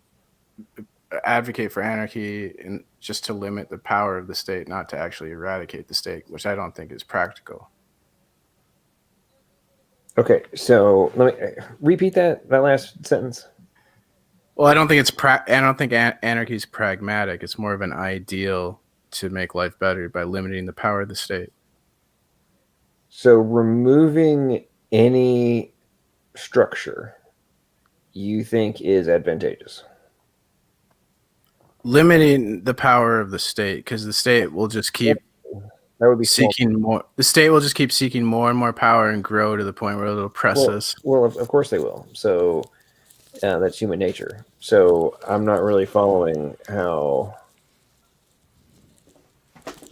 advocate for anarchy and just to limit the power of the state, not to actually eradicate the state, which I don't think is practical. Okay, so let me repeat that last sentence. Well, I don't think I don't think anarchy is pragmatic. It's more of an ideal to make life better by limiting the power of the state. So removing any structure you think is advantageous? Limiting the power of the state, because the state will just keep seeking more. The state will just keep seeking more and more power and grow to the point where it'll oppress us. Well, of course they will. So that's human nature. So I'm not really following how.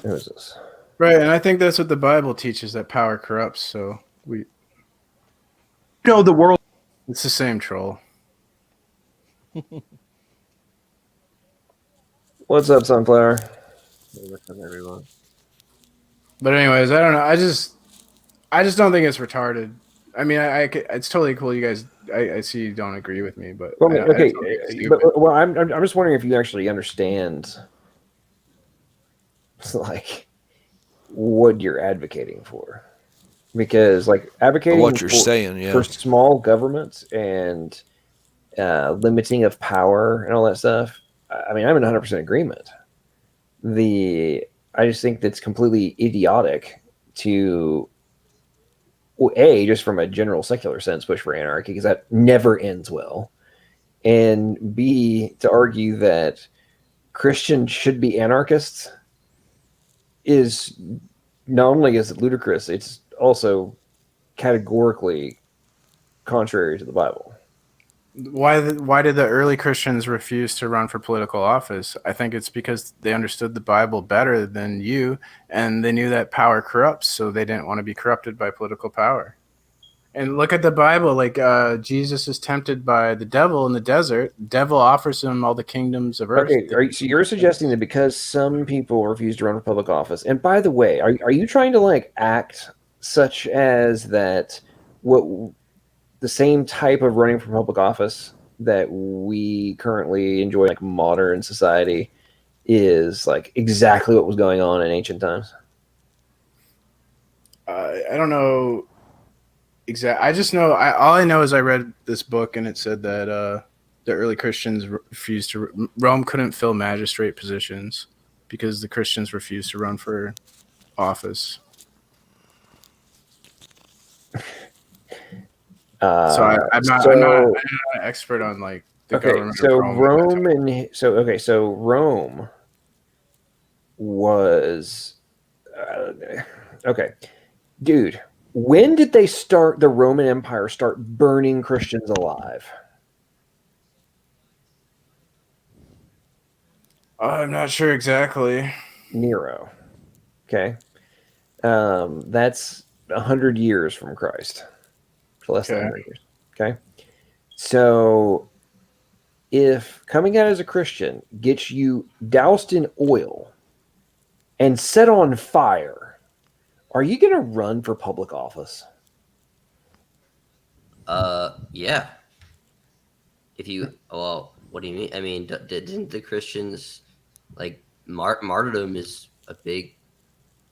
Who is this? Right, and I think that's what the Bible teaches, that power corrupts. So we know the world. It's the same troll. What's up, Sunflower? What's up, everyone? But anyways, I don't know. I just don't think it's retarded. I mean, it's totally cool. You guys, I see you don't agree with me, but well, okay. I'm just wondering if you actually understand, like, what you're advocating for, because like advocating what you're saying, yeah, for small governments and limiting of power and all that stuff. I mean, I'm in 100% agreement. I just think that's completely idiotic to just from a general secular sense, push for anarchy, because that never ends well. And B, to argue that Christians should be anarchists is not only is it ludicrous, it's also categorically contrary to the Bible. Why did the early Christians refuse to run for political office? I think it's because they understood the Bible better than you, and they knew that power corrupts, so they didn't want to be corrupted by political power. And look at the Bible, like Jesus is tempted by the devil in the desert. The devil offers him all the kingdoms of earth. Okay, so you're suggesting that because some people refuse to run for public office, and by the way, are you trying to like act such as that what the same type of running for public office that we currently enjoy, like modern society, is like exactly what was going on in ancient times? I don't know exactly. I just know. All I know is I read this book and it said that the early Christians refused to. Rome couldn't fill magistrate positions because the Christians refused to run for office. I'm not an expert on like the government of Rome. So Rome was okay, dude. When did the Roman Empire start burning Christians alive? I'm not sure exactly. Nero. Okay. That's 100 years from Christ. Less than 100 years. Okay. So if coming out as a Christian gets you doused in oil and set on fire, are you going to run for public office? Yeah. If you, well, what do you mean? I mean, didn't the Christians, like, martyrdom is a big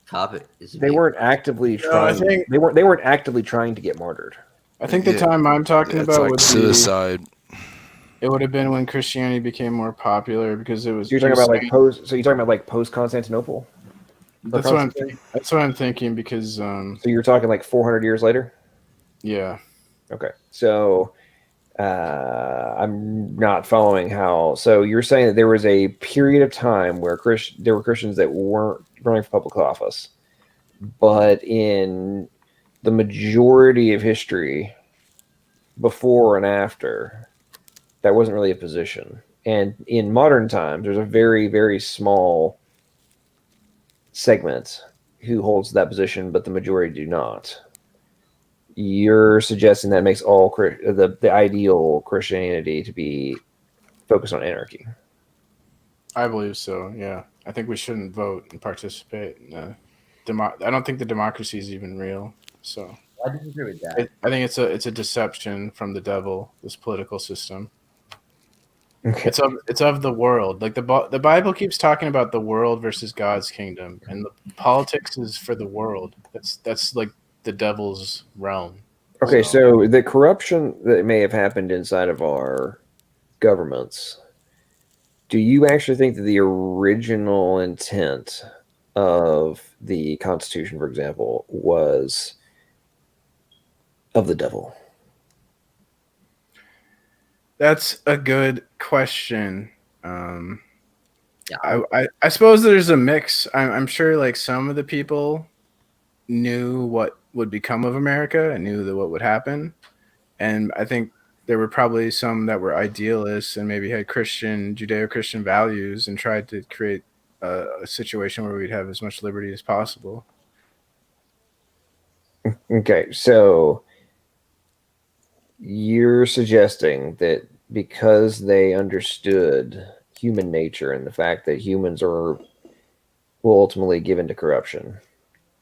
topic? They weren't actively trying. They weren't actively trying to get martyred. I think the time I'm talking about like would suicide. It would have been when Christianity became more popular because it was. So you're talking about like post. So you're talking about like post Constantinople. That's what I'm thinking. That's what I'm thinking because. So you're talking like 400 years later. Yeah. Okay. So I'm not following how. So you're saying that there was a period of time where there were Christians that weren't running for public office, but in the majority of history, before and after, that wasn't really a position. And in modern times, there's a very, very small segment who holds that position, but the majority do not. You're suggesting that makes all the ideal Christianity to be focused on anarchy. I believe so. Yeah, I think we shouldn't vote and participate. I don't think the democracy is even real. So I disagree with that. I think it's a deception from the devil. This political system. Okay. It's of the world. Like the Bible keeps talking about the world versus God's kingdom, and the politics is for the world. That's like the devil's realm. Okay, so the corruption that may have happened inside of our governments, do you actually think that the original intent of the Constitution, for example, was of the devil? That's a good question. Yeah. I suppose there's a mix. I'm sure like some of the people knew what would become of America and knew what would happen. And I think there were probably some that were idealists and maybe had Judeo-Christian values and tried to create a situation where we'd have as much liberty as possible. Okay, so you're suggesting that because they understood human nature and the fact that humans will ultimately give into corruption,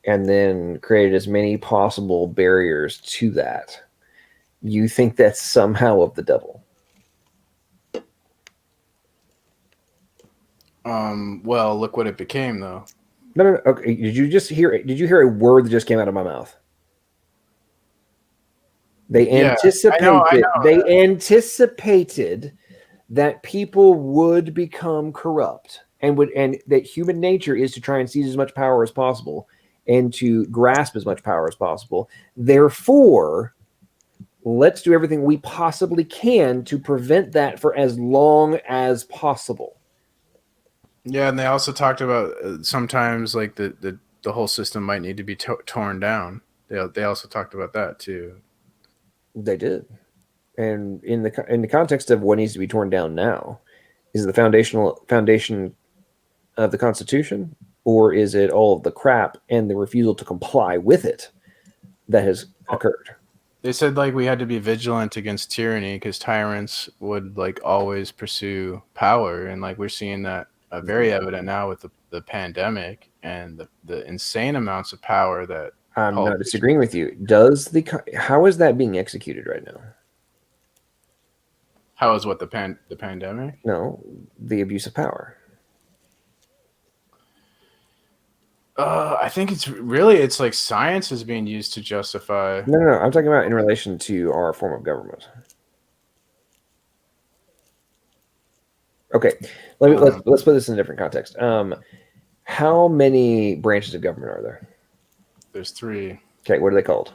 and then created as many possible barriers to that, you think that's somehow of the devil? Well, look what it became, though. No. Okay, did you hear a word that just came out of my mouth? They anticipated. I know. They anticipated that people would become corrupt and that human nature is to try and seize as much power as possible and to grasp as much power as possible. Therefore, let's do everything we possibly can to prevent that for as long as possible. Yeah, and they also talked about sometimes like the whole system might need to be torn down. They also talked about that too. They did. And in the context of what needs to be torn down now, is it the foundation of the Constitution, or is it all of the crap and the refusal to comply with it that has occurred? They said like we had to be vigilant against tyranny because tyrants would like always pursue power, and like we're seeing that very evident now with the pandemic and the insane amounts of power that. I'm not disagreeing with you. How is that being executed right now? How is what the pandemic? No, the abuse of power. I think it's like science is being used to justify. No. I'm talking about in relation to our form of government. Okay, let's put this in a different context. How many branches of government are there? There's 3. Okay, what are they called?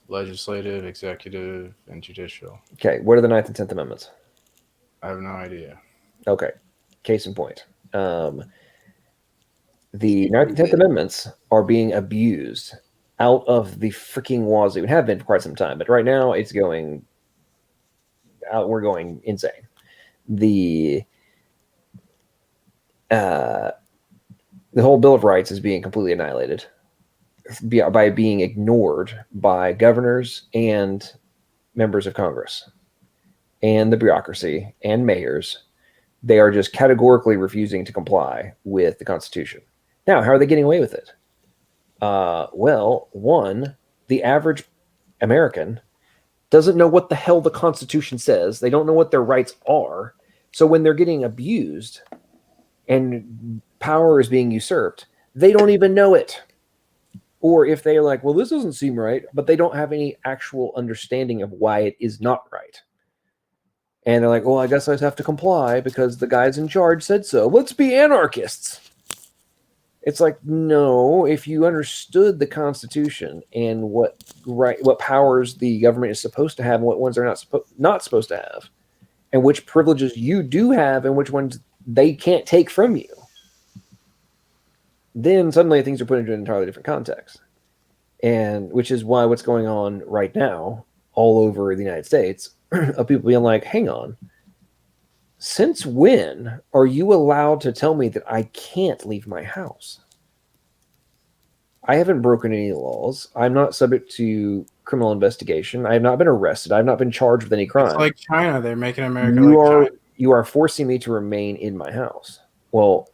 Legislative, executive, and judicial. Okay, what are the 9th and 10th Amendments? I have no idea. Okay, case in point. The 9th and 10th Amendments are being abused out of the freaking wazoo. It have been for quite some time, but right now it's going out. We're going insane. The whole Bill of Rights is being completely annihilated by being ignored by governors and members of Congress and the bureaucracy and mayors. They are just categorically refusing to comply with the Constitution. Now, how are they getting away with it? Well, one, the average American doesn't know what the hell the Constitution says. They don't know what their rights are. So when they're getting abused and power is being usurped, they don't even know it. Or if they're like, well, this doesn't seem right, but they don't have any actual understanding of why it is not right. And they're like, well, I guess I just have to comply because the guys in charge said so. Let's be anarchists. It's like, no, if you understood the Constitution and what powers the government is supposed to have and what ones they're not supposed to have, and which privileges you do have and which ones they can't take from you, then suddenly things are put into an entirely different context. And which is why what's going on right now all over the United States of people being like, hang on, since when are you allowed to tell me that I can't leave my house? I haven't broken any laws. I'm not subject to criminal investigation. I have not been arrested. I have not been charged with any crime. It's like China. They're making America like China. You are forcing me to remain in my house. Well,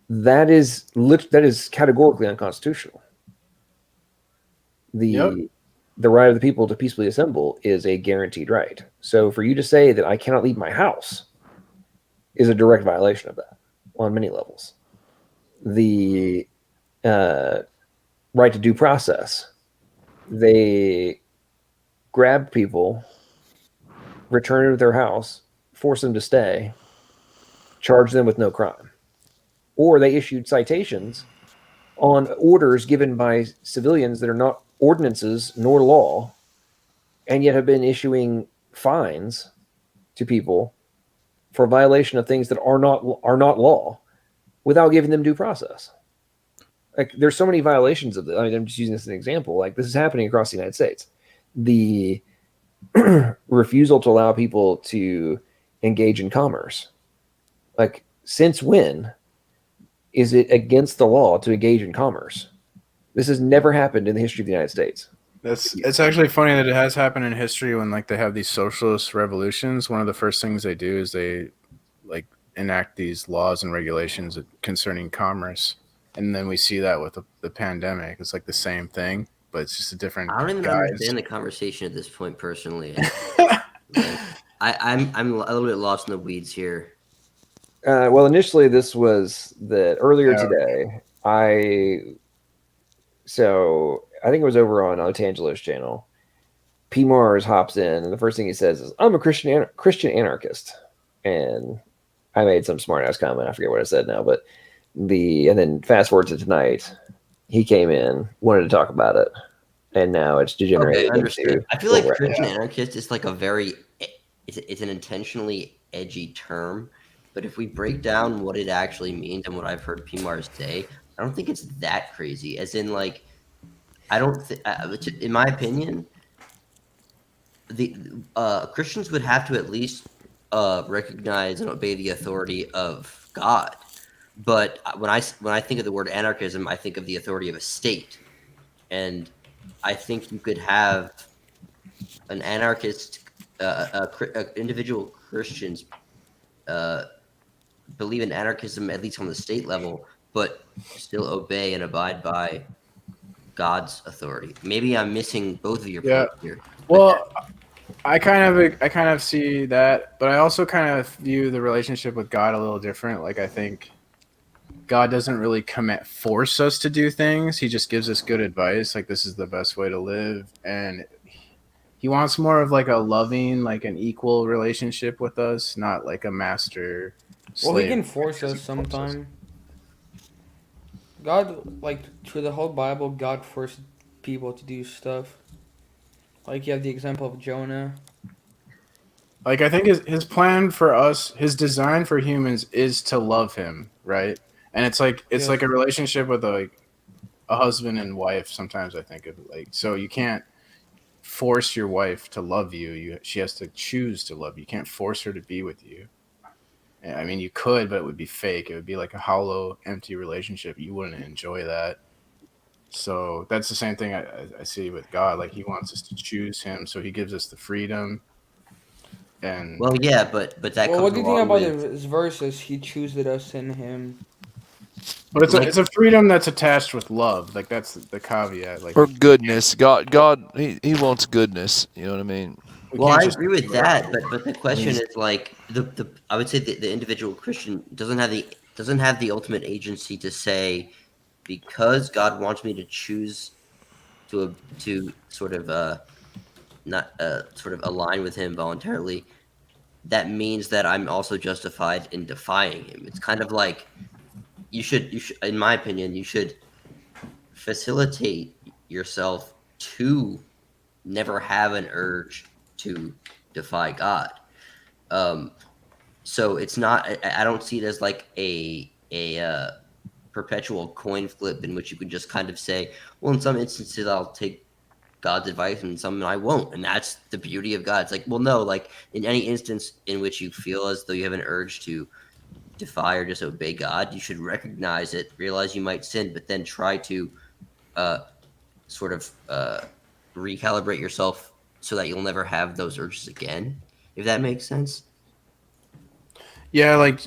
that is categorically unconstitutional. The right of the people to peacefully assemble is a guaranteed right. So for you to say that I cannot leave my house is a direct violation of that on many levels. The right to due process. They grab people, return them to their house, force them to stay, charge them with no crime. Or they issued citations on orders given by civilians that are not ordinances nor law, and yet have been issuing fines to people for violation of things that are not law without giving them due process. Like, there's so many violations of this. I mean, I'm just using this as an example. Like, this is happening across the United States. The refusal to allow people to engage in commerce. Like, since when is it against the law to engage in commerce? This has never happened in the history of the United States. It's actually funny that it has happened in history when like they have these socialist revolutions. One of the first things they do is they like enact these laws and regulations concerning commerce. And then we see that with the pandemic. It's like the same thing, but it's just a different. I don't even understand the conversation at this point, personally. I'm a little bit lost in the weeds here. Well, initially, this was earlier today. I think it was over on Otangelo's channel. P. Mars hops in, and the first thing he says is, "I'm a Christian anarchist," and I made some smart ass comment. I forget what I said now, but and then fast forward to tonight, he came in, wanted to talk about it, and now it's degenerated. Okay, I feel like Christian anarchist is like it's an intentionally edgy term, but if we break down what it actually means and what I've heard PMARS say, I don't think it's that crazy. As in, like, I don't in my opinion, the Christians would have to at least recognize and obey the authority of God. But when I think of the word anarchism, I think of the authority of a state, and I think you could have an anarchist, individual Christians believe in anarchism at least on the state level, but still obey and abide by God's authority. Maybe I'm missing both of your Yeah. points here. Well, I kind of see that, but I also kind of view the relationship with God a little different. Like, I think God doesn't really force us to do things. He just gives us good advice. Like, this is the best way to live. And he wants more of like a loving, like an equal relationship with us, not like a master slave. Well, he can force us sometime. God, like, through the whole Bible, God forced people to do stuff. Like, you have the example of Jonah. Like, I think his plan for us, his design for humans is to love him, right? And it's like a relationship with a husband and wife. Sometimes I think of it like, so you can't force your wife to love you. She has to choose to love you. You can't force her to be with you. I mean, you could, but it would be fake. It would be like a hollow, empty relationship. You wouldn't enjoy that. So that's the same thing I see with God. Like, he wants us to choose him, so he gives us the freedom. And well, yeah, but that. Well, comes what do you think along about with, his verses? He chooses us in him. but it's a freedom that's attached with love. Like, that's the caveat. Like, Or goodness. God, he wants goodness. You know what I mean? well, I agree with that, but the question is like I would say the individual Christian doesn't have the ultimate agency to say, because God wants me to choose to sort of not sort of align with him voluntarily, that means that I'm also justified in defying him. It's kind of like you should, in my opinion, you should facilitate yourself to never have an urge to defy God. So it's not. I don't see it as like a perpetual coin flip in which you can just kind of say, well, in some instances I'll take God's advice and some I won't, and that's the beauty of God. It's like, well, no, like in any instance in which you feel as though you have an urge to defy or disobey God, you should recognize it, realize you might sin, but then try to sort of recalibrate yourself so that you'll never have those urges again, if that makes sense. yeah, like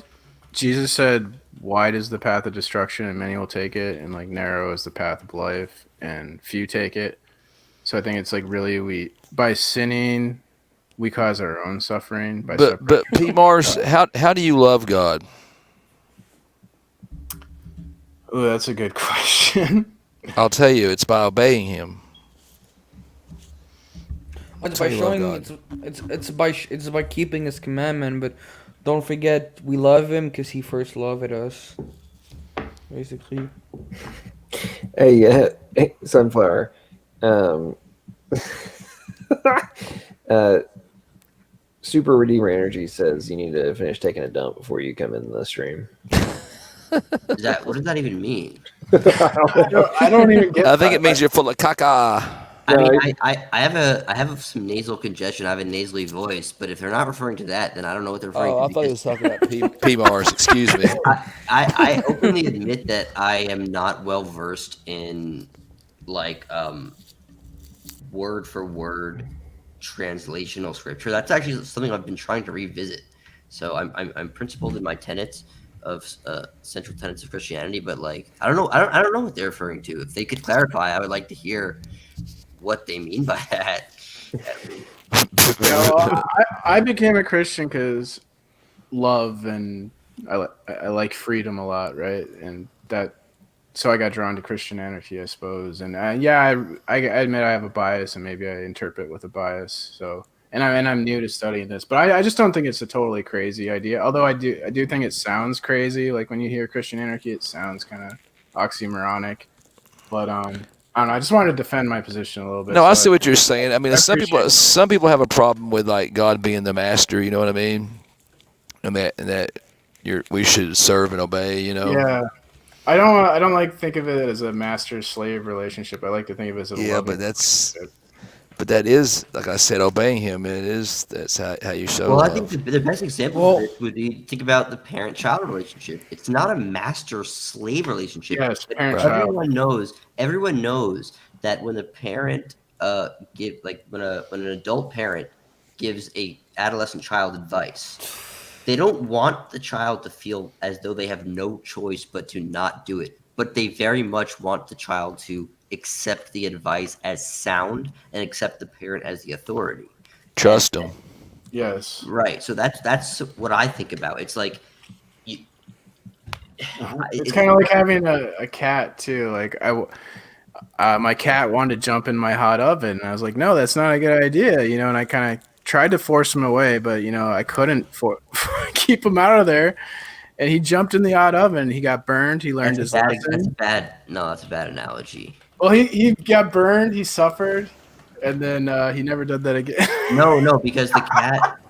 Jesus said, wide is the path of destruction and many will take it, and like narrow is the path of life and few take it. So I think it's like, really, by sinning we cause our own suffering. But P. Mars, how do you love God? Oh, that's a good question. I'll tell you, it's by obeying him. It's by showing. It's by keeping his commandment. But don't forget, we love him because he first loved us. Basically. Hey, Sunflower. Super Redeemer Energy says you need to finish taking a dump before you come in the stream. What does that even mean? I don't even get. I think it means you're full of caca. I mean, I have some nasal congestion. I have a nasally voice, but if they're not referring to that, then I don't know what they're referring to. I thought he was talking about P. Mars. Excuse me. I openly admit that I am not well versed in like word for word translational scripture. That's actually something I've been trying to revisit. So I'm principled in my tenets of central tenets of Christianity, but like I don't know what they're referring to. If they could clarify, I would like to hear what they mean by that. I became a Christian because love, and I like freedom a lot, right? And that, so I got drawn to Christian anarchy, I suppose. And I admit I have a bias, and maybe I interpret with a bias. So, and I'm new to studying this, but I just don't think it's a totally crazy idea. Although I do think it sounds crazy. Like when you hear Christian anarchy, it sounds kind of oxymoronic. But I don't know. I just wanted to defend my position a little bit. No, I see what you're saying. I mean, some people have a problem with like God being the master. You know what I mean? And that we should serve and obey. You know? Yeah. I don't like think of it as a master slave relationship. I like to think of it as a but But that is, like I said, obeying him. That's how you show Well, I love. think the best example of this would be think about the parent-child relationship. It's not a master-slave relationship. Yes, But parent-child. everyone knows that when a parent when an adult parent gives a adolescent child advice, they don't want the child to feel as though they have no choice but to not do it. But they very much want the child to accept the advice as sound and accept the parent as the authority. Trust them. Yes. Right. So that's what I think about. It's like It's kind of like having a cat too. Like my cat wanted to jump in my hot oven. And I was like, no, that's not a good idea, and I kind of tried to force him away, but I couldn't keep him out of there. And he jumped in the hot oven. He got burned. He learned his lesson. That's bad. No, that's a bad analogy. Well, he got burned. He suffered, and then he never did that again. No, because the cat.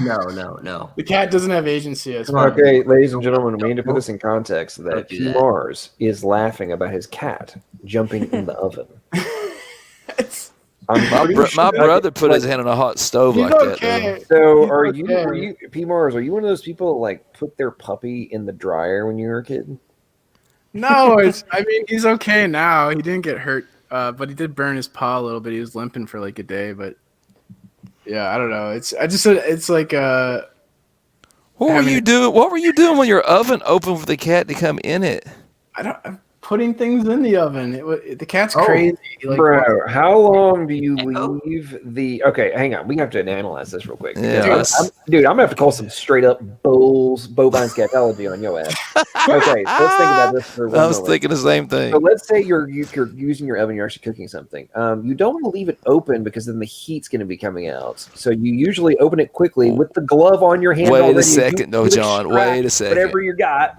No. The cat doesn't have agency. Okay, ladies and gentlemen, we need to put this in context that P. Mars is laughing about his cat jumping in the oven. My brother put his hand on a hot stove like that. So are you P. Mars? Are you one of those people that, like, put their puppy in the dryer when you were a kid? No, he's okay now. He didn't get hurt, but he did burn his paw a little bit. He was limping for like a day, but yeah, I don't know. It's like What were you doing? What were you doing when your oven opened for the cat to come in it? I'm putting things in the oven. The cat's crazy. Bro, how long do you leave the? Okay, hang on. We have to analyze this real quick. Dude, I'm gonna have to call some straight up bovine scatology on your ass. Okay, let's think about this for 1 moment. I was thinking the same thing. So let's say you're using your oven. You're actually cooking something. You don't want to leave it open because then the heat's going to be coming out. So you usually open it quickly with the glove on your hand. Wait a second, though, John. Wait a second. Whatever you got,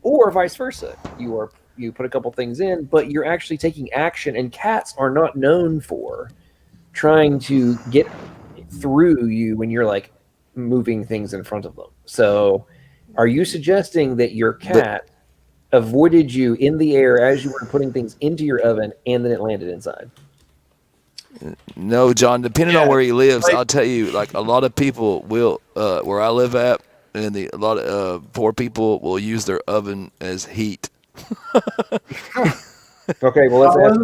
or vice versa. You put a couple things in, but you're actually taking action, and cats are not known for trying to get through you when you're like moving things in front of them. So are you suggesting that your cat avoided you in the air as you were putting things into your oven and then it landed inside? No, John, depending on where he lives, I'll tell you, like, a lot of people will, where I live at, and a lot of poor people will use their oven as heat. Okay, well, let's ask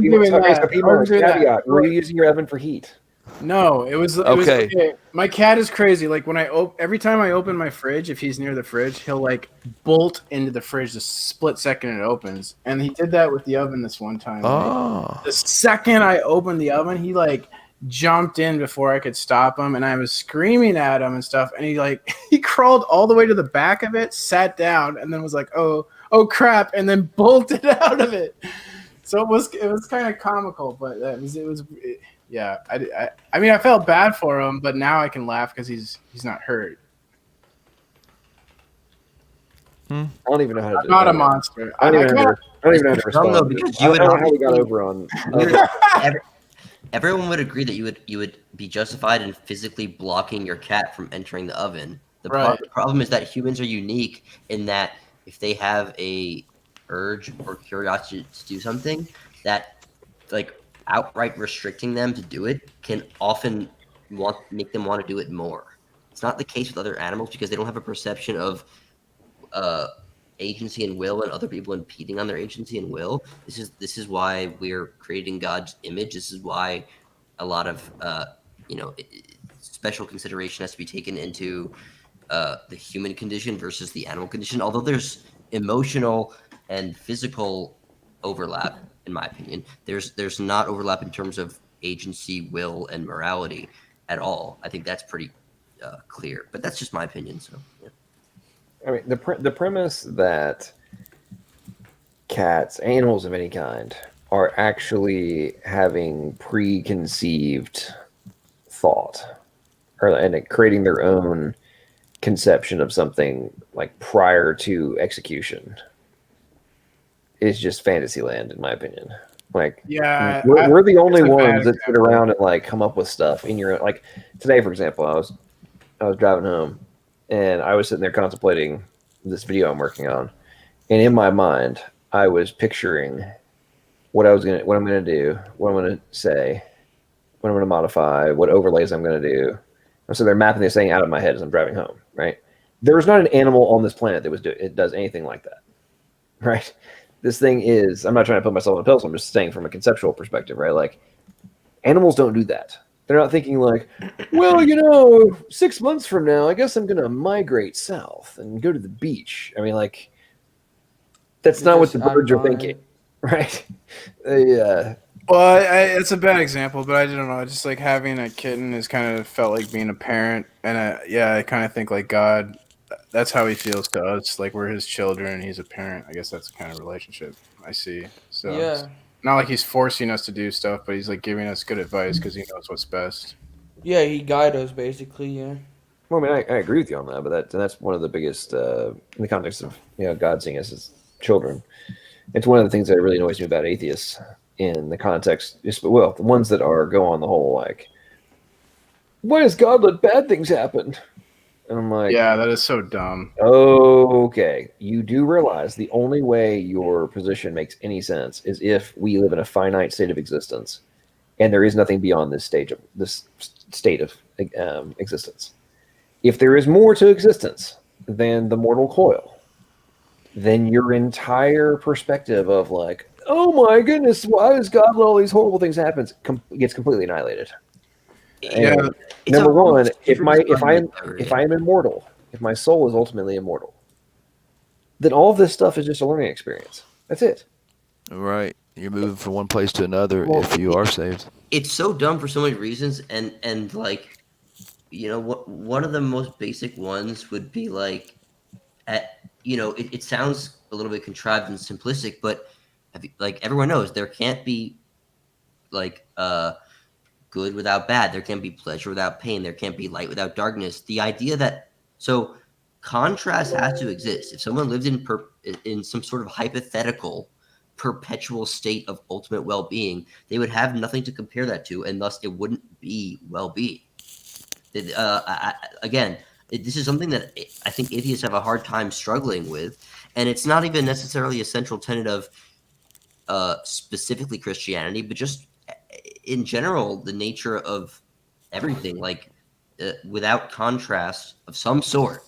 people. Caveat: were you using your oven for heat? No, it was okay. My cat is crazy. Like when every time I open my fridge, if he's near the fridge, he'll like bolt into the fridge the split second it opens. And he did that with the oven this one time. Oh. The second I opened the oven, he like jumped in before I could stop him, and I was screaming at him and stuff. And he crawled all the way to the back of it, sat down, and then was like, oh crap, and then bolted out of it. So it was kind of comical, but yeah. I mean, I felt bad for him, but now I can laugh because he's not hurt. I don't even know how to do not that. A monster. I don't even know how to respond. I don't know how we got over on. Everyone would agree that you would be justified in physically blocking your cat from entering the oven. The problem is that humans are unique in that if they have a urge or curiosity to do something, that like outright restricting them to do it can often make them want to do it more. It's not the case with other animals because they don't have a perception of agency and will, and other people impeding on their agency and will. This is why we're creating God's image. This is why a lot of special consideration has to be taken into the human condition versus the animal condition. Although there's emotional and physical overlap, in my opinion, there's not overlap in terms of agency, will, and morality at all. I think that's pretty clear, but that's just my opinion. So, yeah. I mean, the premise that cats, animals of any kind, are actually having preconceived thought, and creating their own conception of something like prior to execution is just fantasy land, in my opinion. Like, yeah, we're the only ones that sit around and like come up with stuff in your, like, today, for example, I was driving home and I was sitting there contemplating this video I'm working on, and in my mind I was picturing what I'm gonna do, what I'm gonna say, what I'm going to modify, what overlays I'm going to do. And so they're mapping this thing out of my head as I'm driving home, right? There's not an animal on this planet that it does anything like that, right? This thing is, I'm not trying to put myself on a pedestal, I'm just saying from a conceptual perspective, right? Like, animals don't do that. They're not thinking like, well, 6 months from now, I guess I'm going to migrate south and go to the beach. I mean, like, that's not what the birds are thinking, right? Yeah. Well, it's a bad example, but I don't know. Just like having a kitten is kind of felt like being a parent, and I kind of think like God, that's how he feels to us. Like we're his children, and he's a parent. I guess that's the kind of relationship I see. So Yeah. not like he's forcing us to do stuff, but he's like giving us good advice because he knows what's best. Yeah, he guides us basically. Yeah. Well, I mean, I agree with you on that, but that's one of the biggest in the context of God seeing us as children. It's one of the things that really annoys me about atheists in the context. Well, the ones that go on the whole like, why does God let bad things happen? And I'm like, yeah, that is so dumb. Okay, you do realize the only way your position makes any sense is if we live in a finite state of existence, and there is nothing beyond this state of existence. If there is more to existence than the mortal coil, then your entire perspective of like, oh my goodness, why does God let all these horrible things happen, gets completely annihilated. And number one, if I am immortal, if my soul is ultimately immortal, then all this stuff is just a learning experience. That's it. Right. You're moving from one place to another if you are saved. It's so dumb for so many reasons, and like, one of the most basic ones would be like, it sounds a little bit contrived and simplistic, but like everyone knows, there can't be like good without bad. There can't be pleasure without pain. There can't be light without darkness. The idea that contrast has to exist. If someone lived in some sort of hypothetical perpetual state of ultimate well-being, they would have nothing to compare that to, and thus it wouldn't be well-being. Again, this is something that I think atheists have a hard time struggling with, and it's not even necessarily a central tenet of specifically Christianity, but just in general, the nature of everything. Like without contrast of some sort,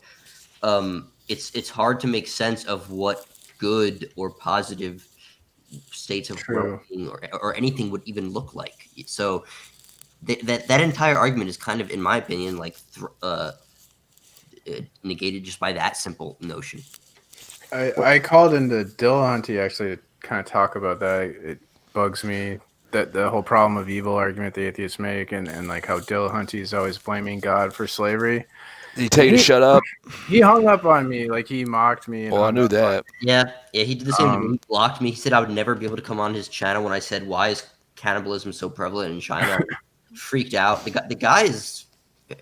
it's hard to make sense of what good or positive states of well-being or anything would even look like. So that entire argument is kind of, in my opinion, like negated just by that simple notion. I called into Dillahunty actually to kind of talk about that. It bugs me that the whole problem of evil argument the atheists make, and like how Dillahunty is always blaming God for slavery. Did he tell you to shut up? He hung up on me, like he mocked me. Well, I knew that. Yeah, he did the same to me. He blocked me. He said I would never be able to come on his channel when I said, why is cannibalism so prevalent in China? Freaked out. The guy is...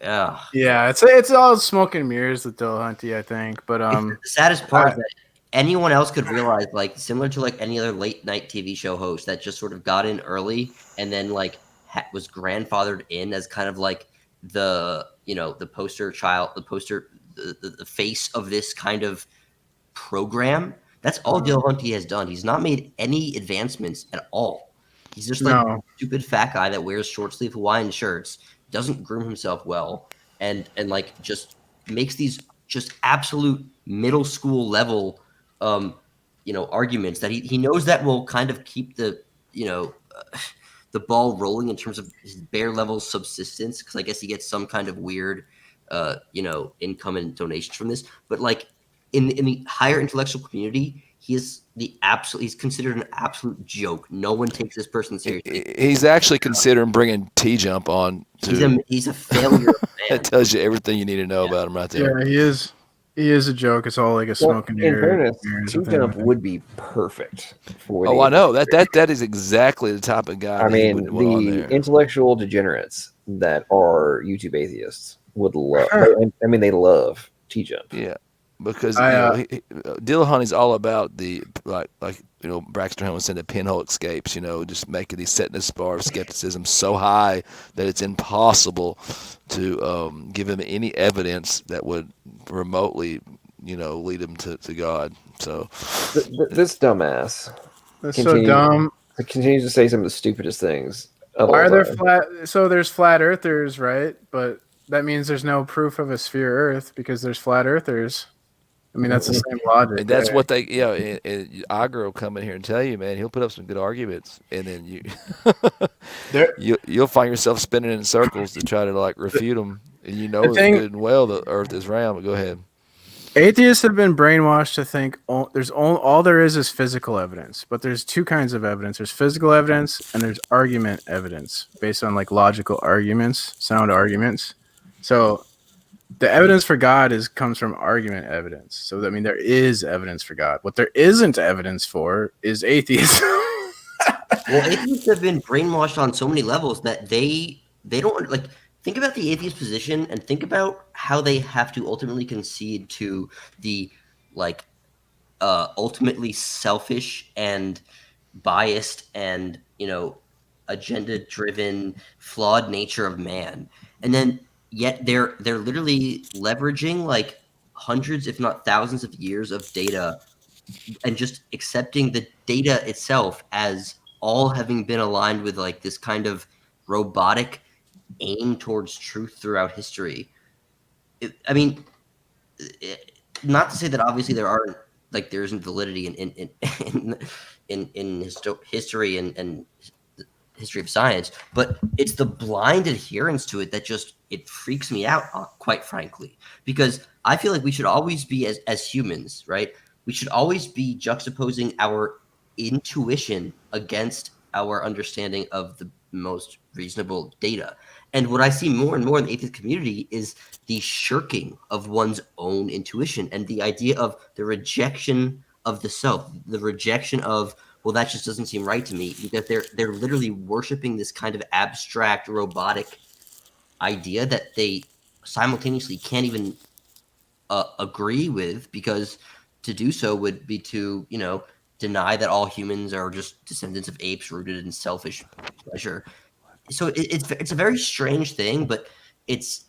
Yeah, it's all smoke and mirrors with Dillahunty, I think. But the saddest part is that anyone else could realize, like, similar to like any other late night TV show host that just sort of got in early and then like was grandfathered in as kind of like the poster child, the face of this kind of program. That's all Dillahunty has done. He's not made any advancements at all. He's just like a stupid fat guy that wears short sleeve Hawaiian shirts, doesn't groom himself well, and like just makes these just absolute middle school level arguments that he knows that will kind of keep the the ball rolling in terms of his bare level subsistence, because I guess he gets some kind of weird income and donations from this. But like in the higher intellectual community, he's considered an absolute joke. No one takes this person seriously. He's actually considering bringing T-Jump on. He's a failure. That tells you everything you need to know about him right there. Yeah, he is. He is a joke. It's all like a smoke and mirror. In fairness, T-Jump would be perfect for. Oh, I know that is exactly the type of guy. I mean, the intellectual degenerates that are YouTube atheists would love. I mean, they love T-Jump. Yeah, because Dillahunty's all about the like Braxton Hillman said, the pinhole escapes. Just making setting this bar of skepticism so high that it's impossible to give him any evidence that would remotely lead him to God. So this dumbass so dumb. Continues to say some of the stupidest things. of Why all are there time. so there's flat earthers, right? But that means there's no proof of a sphere Earth because there's flat earthers. I mean, that's the same logic. And that's right? what they, and Iger will come in here and tell you, man, he'll put up some good arguments, and then There, you'll find yourself spinning in circles to try to like refute them, and you the know thing, good and well the Earth is round. But go ahead. atheists have been brainwashed to think all there is physical evidence, but there's two kinds of evidence. There's physical evidence and there's argument evidence based on like logical arguments, sound arguments. So the evidence for God comes from argument evidence. So I mean, there is evidence for God. What there isn't evidence for is atheism. Well, atheists have been brainwashed on so many levels that they don't like think about the atheist position and think about how they have to ultimately concede to the like ultimately selfish and biased and agenda driven flawed nature of man, and then yet they're literally leveraging like hundreds if not thousands of years of data and just accepting the data itself as all having been aligned with like this kind of robotic aim towards truth throughout history. I mean, not to say that obviously there isn't validity in history and history of science, but it's the blind adherence to it that just it freaks me out, quite frankly, because I feel like we should always be as humans, right? We should always be juxtaposing our intuition against our understanding of the most reasonable data. And what I see more and more in the atheist community is the shirking of one's own intuition and the idea of the rejection of the self, the rejection of, well, that just doesn't seem right to me, because they're literally worshiping this kind of abstract robotic idea that they simultaneously can't even agree with, because to do so would be to deny that all humans are just descendants of apes rooted in selfish pleasure. So it's a very strange thing, but it's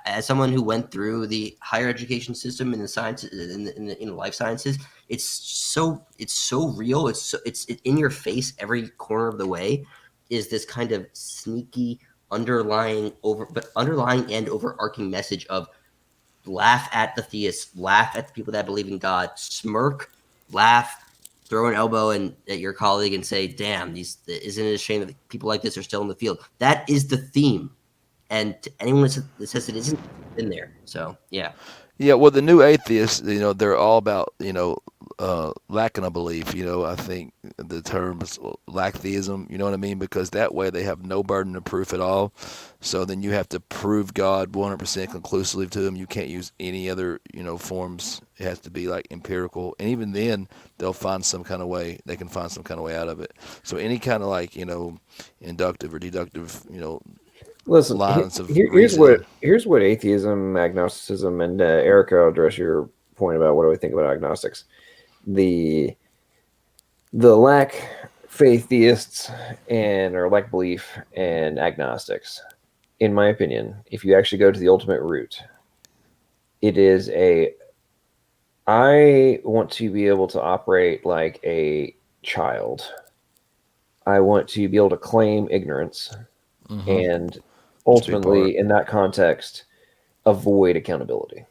as someone who went through the higher education system in the sciences in the life sciences, it's so real. It's in your face every corner of the way. Is this kind of sneaky underlying and overarching message of laugh at the theists, laugh at the people that believe in God, smirk, laugh, throw an elbow at your colleague and say, "Damn, isn't it a shame that people like this are still in the field?" That is the theme, and to anyone that says it isn't, in there. So yeah. Yeah, well, the new atheists, they're all about, lacking a belief. I think the term is lack theism, you know what I mean? Because that way they have no burden of proof at all. So then you have to prove God 100% conclusively to them. You can't use any other, forms. It has to be like empirical. And even then, they'll find some kind of way. They can find some kind of way out of it. So any kind of like, inductive or deductive, Listen, lines of here's reasoning. what atheism, agnosticism, and Eric, I'll address your point about what do we think about agnostics. The lack faith theists or lack belief and agnostics, in my opinion, if you actually go to the ultimate root, it is I want to be able to operate like a child. I want to be able to claim ignorance and ultimately, in that context, avoid accountability.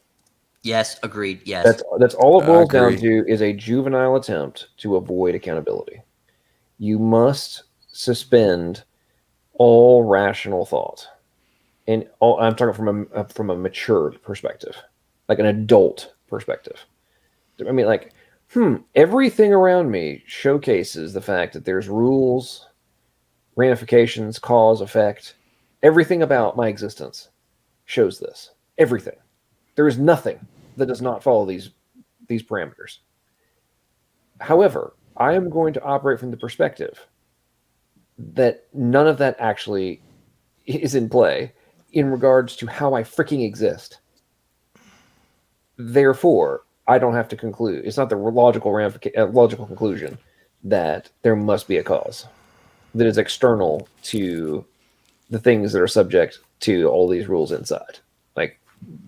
Yes, agreed. Yes. That's all it boils down to, is a juvenile attempt to avoid accountability. You must suspend all rational thought, and I'm talking from a matured perspective, like an adult perspective. I mean, like, everything around me showcases the fact that there's rules, ramifications, cause, effect. Everything about my existence shows this. Everything. There is nothing that does not follow these parameters. However, I am going to operate from the perspective that none of that actually is in play in regards to how I freaking exist. Therefore, I don't have to conclude. It's not the logical conclusion that there must be a cause that is external to the things that are subject to all these rules inside. Like,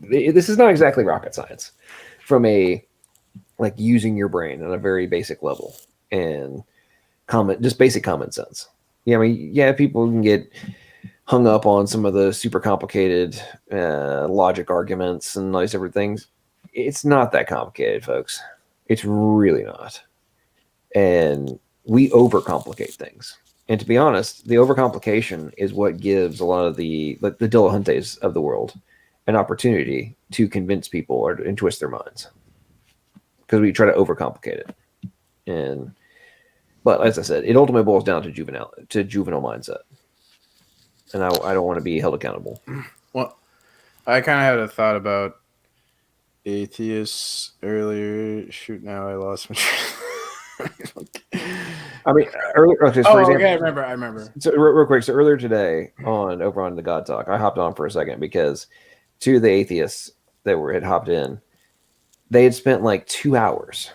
this is not exactly rocket science from like using your brain on a very basic level and just basic common sense. Yeah, I mean, yeah, people can get hung up on some of the super complicated logic arguments and all these different things. It's not that complicated, folks. It's really not. And we overcomplicate things. And to be honest, the overcomplication is what gives a lot of the dilettantes of the world an opportunity to convince people and twist their minds, because we try to overcomplicate it. But as I said, it ultimately boils down to juvenile mindset, and I don't want to be held accountable. Well, I kind of had a thought about atheists earlier. Shoot, now I lost my. I mean, earlier. Okay, so for example, okay, I remember. So real quick, so earlier today over on the God Talk, I hopped on for a second because two of the atheists that had hopped in, they had spent like 2 hours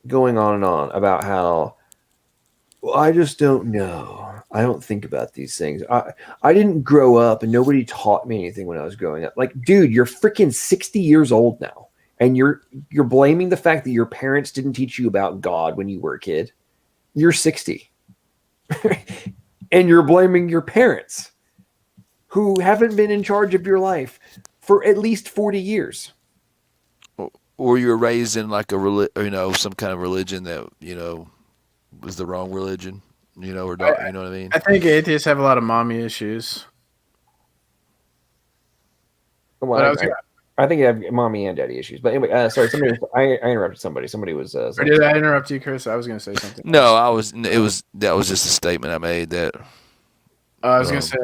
going on and on about how, well, I just don't know. I don't think about these things. I didn't grow up and nobody taught me anything when I was growing up. Like, dude, you're freaking 60 years old now. And you're blaming the fact that your parents didn't teach you about God when you were a kid. You're 60. And you're blaming your parents who haven't been in charge of your life for at least 40 years. Or you were raised in like some kind of religion that, was the wrong religion, or not, you know what I mean? I think atheists have a lot of mommy issues. Well, I think you have mommy and daddy issues. But anyway, sorry, I interrupted somebody. Somebody was. Or did I interrupt you, Chris? I was going to say something. No, that was just a statement I made that. I was going to say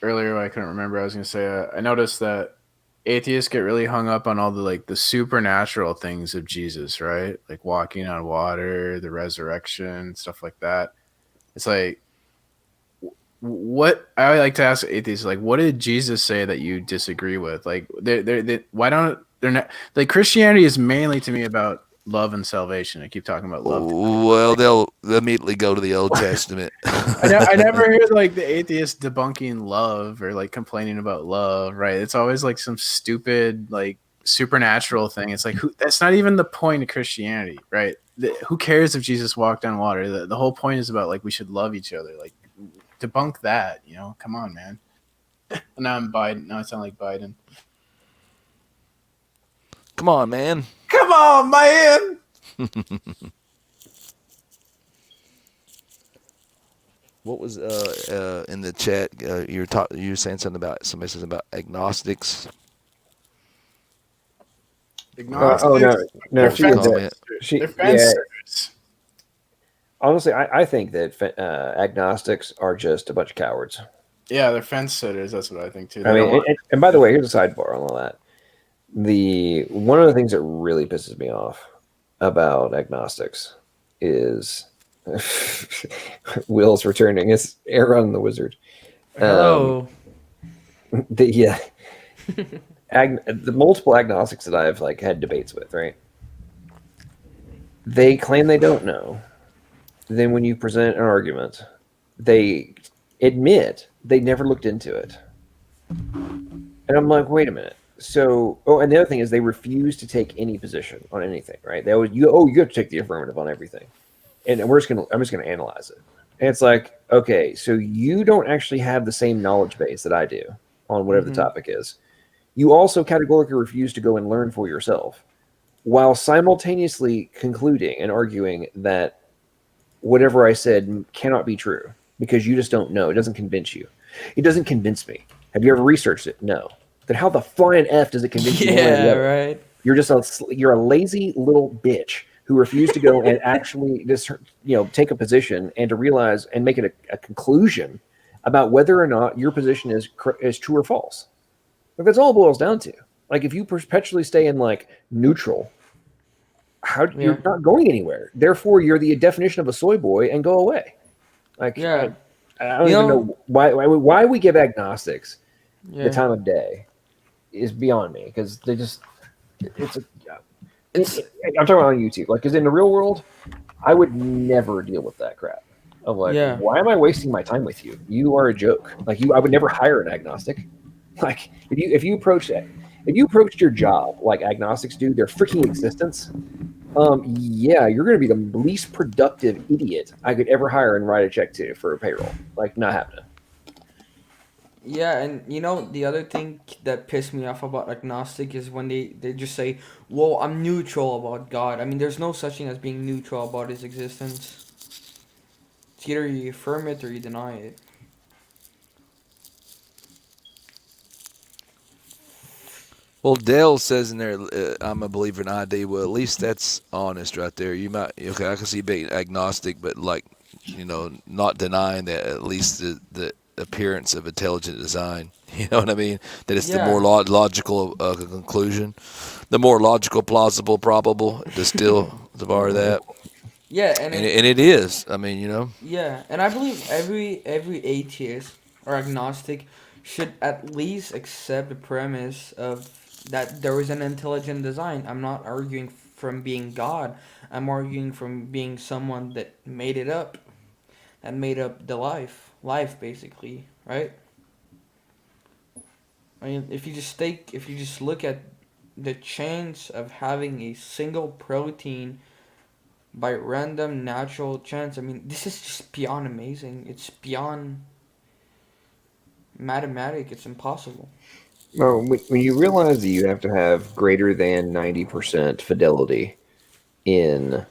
earlier, I couldn't remember. I was going to say I noticed that atheists get really hung up on all the supernatural things of Jesus, right? Like walking on water, the resurrection, stuff like that. It's like, what I like to ask atheists, like, what did Jesus say that you disagree with? Like, why don't they're not like Christianity is mainly to me about love and salvation. I keep talking about love. Well, they'll immediately go to the Old Testament. I never hear like the atheist debunking love or like complaining about love, right? It's always like some stupid like supernatural thing. It's like that's not even the point of Christianity, right? Who cares if Jesus walked on water? The whole point is about like we should love each other. Like, debunk that, come on, man. Now I'm Biden. Now I sound like Biden. Come on, man. Come on, man. What was in the chat? You were saying something about somebody says about agnostics. Agnostics. No, they're fence Honestly, I think that agnostics are just a bunch of cowards. Yeah, they're fence sitters. That's what I think too. I mean, and by the way, here's a sidebar on all that. One of the things that really pisses me off about agnostics is Will's returning. It's Aaron the Wizard. Hello. The multiple agnostics that I've had debates with, right? They claim they don't know. Then when you present an argument, they admit they never looked into it. And I'm like, wait a minute. So, and the other thing is they refuse to take any position on anything, right? They always, you have to take the affirmative on everything. And I'm just gonna analyze it. And it's like, okay, so you don't actually have the same knowledge base that I do on whatever the topic is. You also categorically refuse to go and learn for yourself, while simultaneously concluding and arguing that whatever I said cannot be true because you just don't know. It doesn't convince you. It doesn't convince me. Have you ever researched it? No. Then how the flying F does it convince you? Yeah, right. You're a lazy little bitch who refused to go and actually just take a position and to realize and make it a conclusion about whether or not your position is true or false. Like, that's all it boils down to. Like, if you perpetually stay in neutral, you're not going anywhere. Therefore, you're the definition of a soy boy and go away. Like, I don't even know why we give agnostics the time of day is beyond me, because they just I'm talking about on YouTube. Like, because in the real world, I would never deal with that crap. Of why am I wasting my time with you? You are a joke. Like, I would never hire an agnostic. Like, if you approached your job like agnostics do, their freaking existence, Yeah, you're going to be the least productive idiot I could ever hire and write a check to for a payroll. Like, not happening. Yeah, and the other thing that pissed me off about agnostic is when they just say, "Well, I'm neutral about God." I mean, there's no such thing as being neutral about His existence. It's either you affirm it or you deny it. Well, Dale says in there, I'm a believer in ID. Well, at least that's honest right there. You might, okay, I can see being agnostic, but like, not denying that at least the appearance of intelligent design. You know what I mean? That it's the more Yeah, logical conclusion, the more logical, plausible, probable, to still to bar that. yeah, and And it is. I mean, yeah, and I believe every atheist or agnostic should at least accept the premise of that there is an intelligent design. I'm not arguing from being God. I'm arguing from being someone that made it up, that made up the life basically, right? I mean, if you just look at the chance of having a single protein by random natural chance, I mean, this is just beyond amazing. It's beyond mathematic. It's impossible. No, when you realize that you have to have greater than 90% fidelity in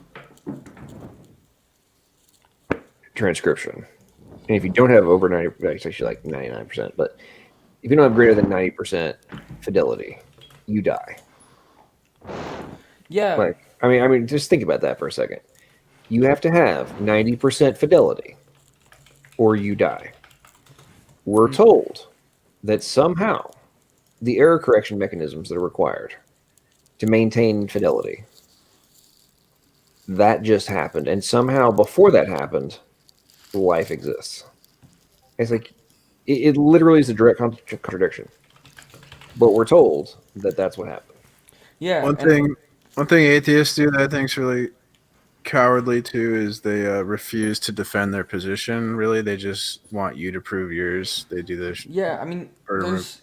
transcription, and if you don't have over 90, it's actually like 99%, but if you don't have greater than 90% fidelity, you die. Yeah. Like, I mean, just think about that for a second. You have to have 90% fidelity, or you die. We're told that somehow the error correction mechanisms that are required to maintain fidelity, that just happened, and somehow before that happened, life exists. It's like it literally is a direct contradiction, but we're told that that's what happened. Yeah. One thing atheists do that I think's really cowardly too is they refuse to defend their position. Really, they just want you to prove yours. They do this. Yeah. I mean, there's.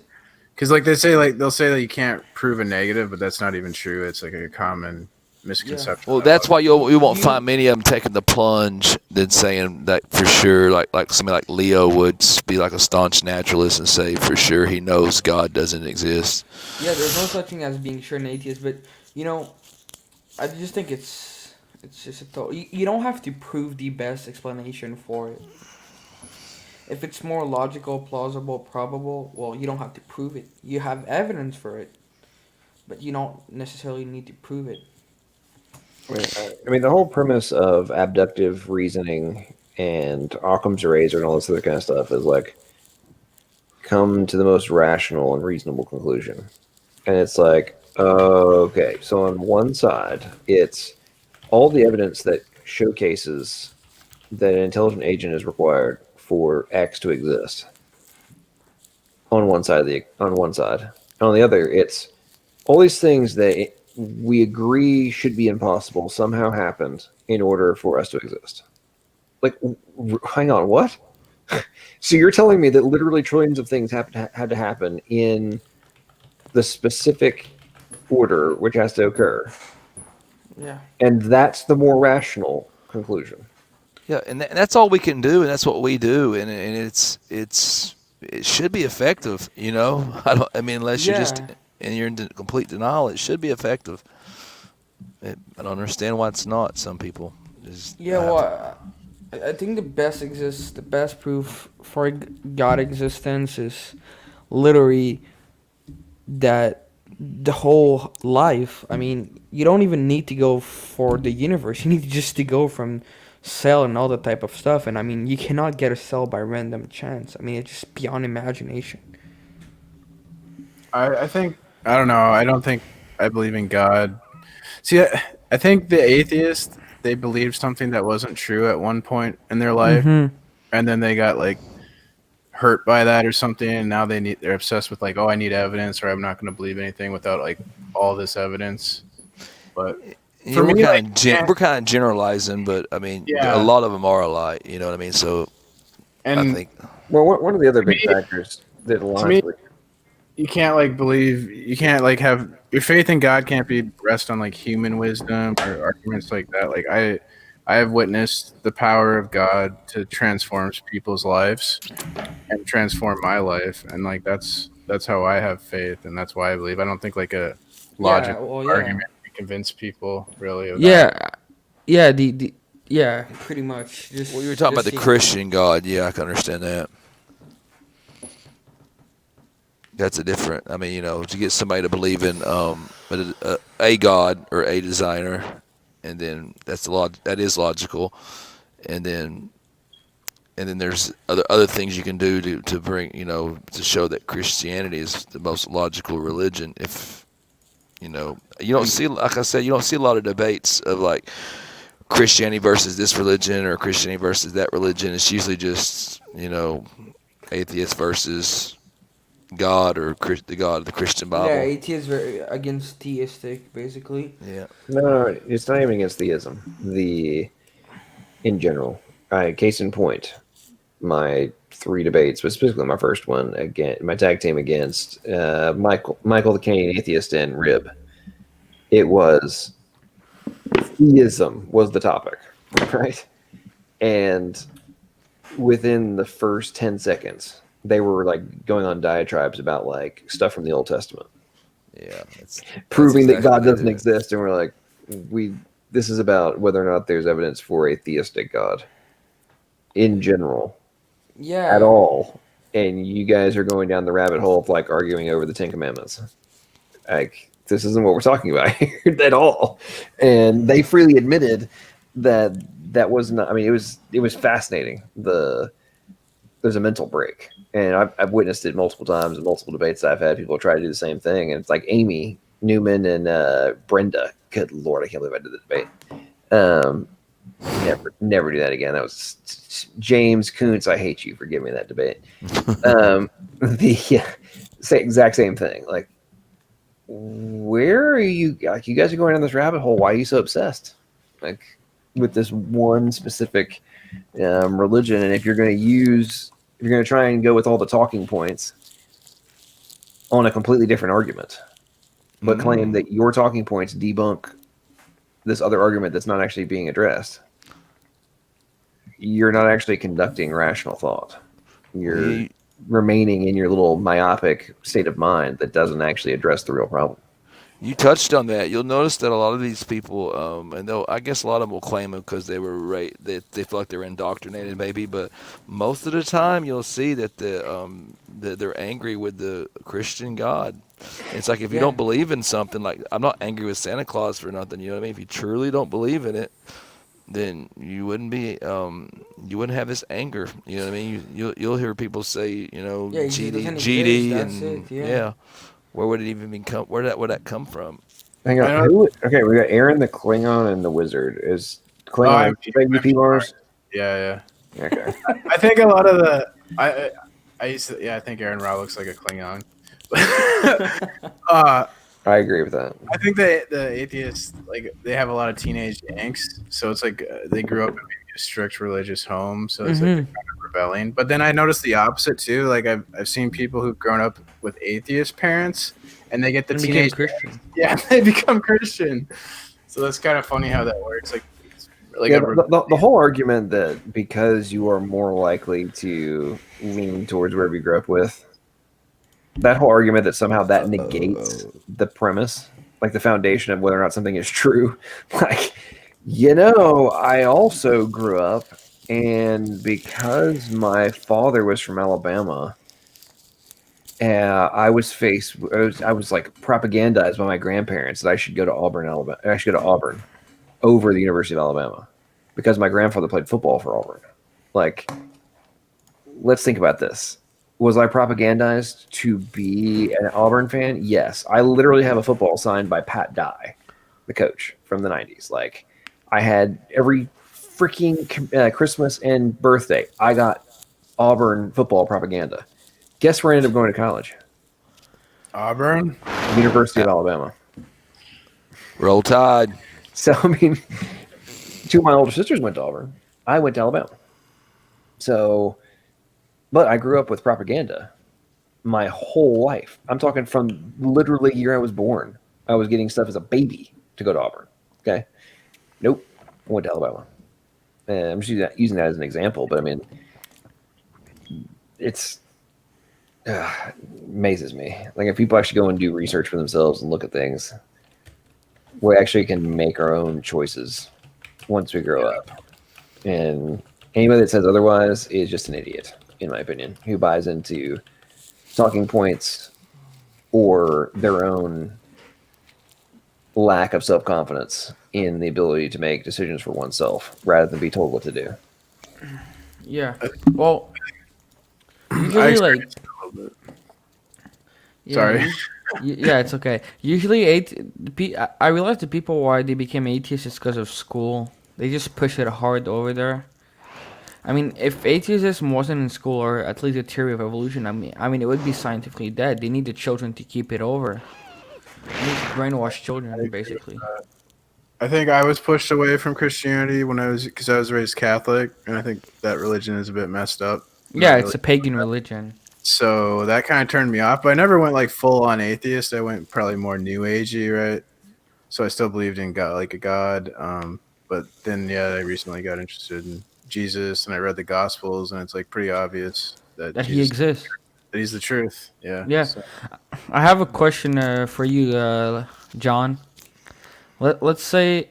Because like they'll say that you can't prove a negative, but that's not even true. It's like a common misconception. well, that's why you won't find many of them taking the plunge than saying that for sure. Like somebody like Leo would be like a staunch naturalist and say for sure he knows God doesn't exist. Yeah, there's no such thing as being sure an atheist, but I just think it's just you don't have to prove the best explanation for it. If it's more logical, plausible, probable, well, you don't have to prove it. You have evidence for it, but you don't necessarily need to prove it. I mean, the whole premise of abductive reasoning and Occam's razor and all this other kind of stuff is like come to the most rational and reasonable conclusion. And it's like, okay, so on one side, it's all the evidence that showcases that an intelligent agent is required for X to exist. On one side, on the other, it's all these things that we agree should be impossible somehow happened in order for us to exist. Like, hang on, what? So you're telling me that literally trillions of things had to happen in the specific order which has to occur. Yeah. And that's the more rational conclusion. Yeah, and that's all we can do, and that's what we do, and it should be effective, I mean, unless you're just and you're in complete denial, it should be effective. I don't understand why it's not. Some people well, I think the best proof for God existence is literally that the whole life. I mean, you don't even need to go for the universe. You need just to go from cell and all that type of stuff. And I mean, you cannot get a cell by random chance. I mean, it's just beyond imagination. I think I don't know. I don't think I believe in God. See, I think the atheists, they believed something that wasn't true at one point in their life, and then they got like hurt by that or something, and now they're obsessed with like, oh, I need evidence, or I'm not going to believe anything without like all this evidence. But for me, we're kind of generalizing, but I mean, a lot of them are alike. You know what I mean? So, and I think one of the other big factors that aligns with you can't like believe you can't like have your faith in God can't be rest on like human wisdom or arguments like that. Like I have witnessed the power of God to transform people's lives and transform my life, and like that's how I have faith, and that's why I believe. I don't think like a Yeah, logical well, yeah. argument can convince people really of that. Yeah, yeah, yeah, pretty much. Well, you were talking about the seeing- Christian God. Yeah, I can understand that. That's a different. I mean, to get somebody to believe in a God or a designer, and then that is logical, and then there's other things you can do to bring to show that Christianity is the most logical religion. If you don't see, like I said, you don't see a lot of debates of like Christianity versus this religion or Christianity versus that religion. It's usually just atheist versus God or the God of the Christian Bible. Yeah, atheist against theistic, basically. Yeah. No, it's not even against theism. In general, case in point, my 3 debates, but specifically my first one again, my tag team against Michael the Canadian Atheist and Rib. It was theism was the topic, right? And within the first 10 seconds, they were like going on diatribes about like stuff from the Old Testament. Yeah, proving that God doesn't exist, and we're like, this is about whether or not there's evidence for a theistic God in general, Yeah, at all. And you guys are going down the rabbit hole of like arguing over the 10 Commandments. Like, this isn't what we're talking about here at all. And they freely admitted that was not. I mean, it was fascinating. There's a mental break, and I've witnessed it multiple times in multiple debates I've had. People try to do the same thing, and it's like Amy Newman and Brenda. Good Lord, I can't believe I did the debate. Never do that again. That was James Kuntz. I hate you for giving me that debate. Exact same thing. Like, where are you? Like, you guys are going down this rabbit hole. Why are you so obsessed? Like, with this one specific religion, and if you're going to try and go with all the talking points on a completely different argument, but claim that your talking points debunk this other argument that's not actually being addressed, you're not actually conducting rational thought. You're remaining in your little myopic state of mind that doesn't actually address the real problem. You touched on that. You'll notice that a lot of these people, and I guess a lot of them will claim it because they were they feel like they're indoctrinated, maybe. But most of the time, you'll see that they're angry with the Christian God. It's like if you don't believe in something, like I'm not angry with Santa Claus for nothing. You know what I mean? If you truly don't believe in it, then you wouldn't be you wouldn't have this anger. You know what I mean? You'll hear people say, GD, and yeah. Where would it even come? Where would that come from? Hang on. Okay, we got Aaron the Klingon and the Wizard. Is Klingon AVP Mars? Yeah. Okay. I think a lot of the I used to I think Aaron Rao looks like a Klingon. I agree with that. I think the atheists they have a lot of teenage angst, so it's like they grew up in maybe a strict religious home, so it's like they're kind of rebelling. But then I noticed the opposite too. Like I've seen people who've grown up with atheist parents, and they get the teenage Christian. Yeah, they become Christian. So that's kind of funny how that works. The whole argument that because you are more likely to lean towards wherever you grew up with, that whole argument that somehow that negates the premise, like the foundation of whether or not something is true. Like, I also grew up, and because my father was from Alabama, I was like propagandized by my grandparents that I should go to Auburn, Alabama. I should go to Auburn over the University of Alabama because my grandfather played football for Auburn. Like, let's think about this. Was I propagandized to be an Auburn fan? Yes. I literally have a football signed by Pat Dye, the coach from the 90s. Like, I had every freaking Christmas and birthday, I got Auburn football propaganda. Guess where I ended up going to college? Auburn? University of Alabama. Roll Tide. So, I mean, 2 of my older sisters went to Auburn. I went to Alabama. So, but I grew up with propaganda. my whole life. I'm talking from literally the year I was born. I was getting stuff as a baby to go to Auburn. Okay. Nope. I went to Alabama. And I'm just using that as an example, but I mean, it's amazes me. Like if people actually go and do research for themselves and look at things, we actually can make our own choices once we grow up. And anybody that says otherwise is just an idiot, in my opinion, who buys into talking points or their own lack of self-confidence in the ability to make decisions for oneself rather than be told what to do. Yeah. Well, I usually like experienced it a little bit. yeah, Sorry. yeah, it's okay. Usually, I realized the people why they became atheists is because of school. They just push it hard over there. I mean, if atheism wasn't in school, or at least a theory of evolution, I mean, it would be scientifically dead. They need the children to keep it over. They need to brainwash children, basically. I think I was pushed away from Christianity because I was raised Catholic, and I think that religion is a bit messed up. Yeah, Not it's really. a pagan religion. So that kind of turned me off. But I never went like full on atheist. I went probably more new agey, right? So I still believed in God, like a God. But then I recently got interested in Jesus, and I read the Gospels, and it's like pretty obvious that That he Jesus, exists. that he's the truth. Yeah. Yeah. So, I have a question for you, John. Let's say,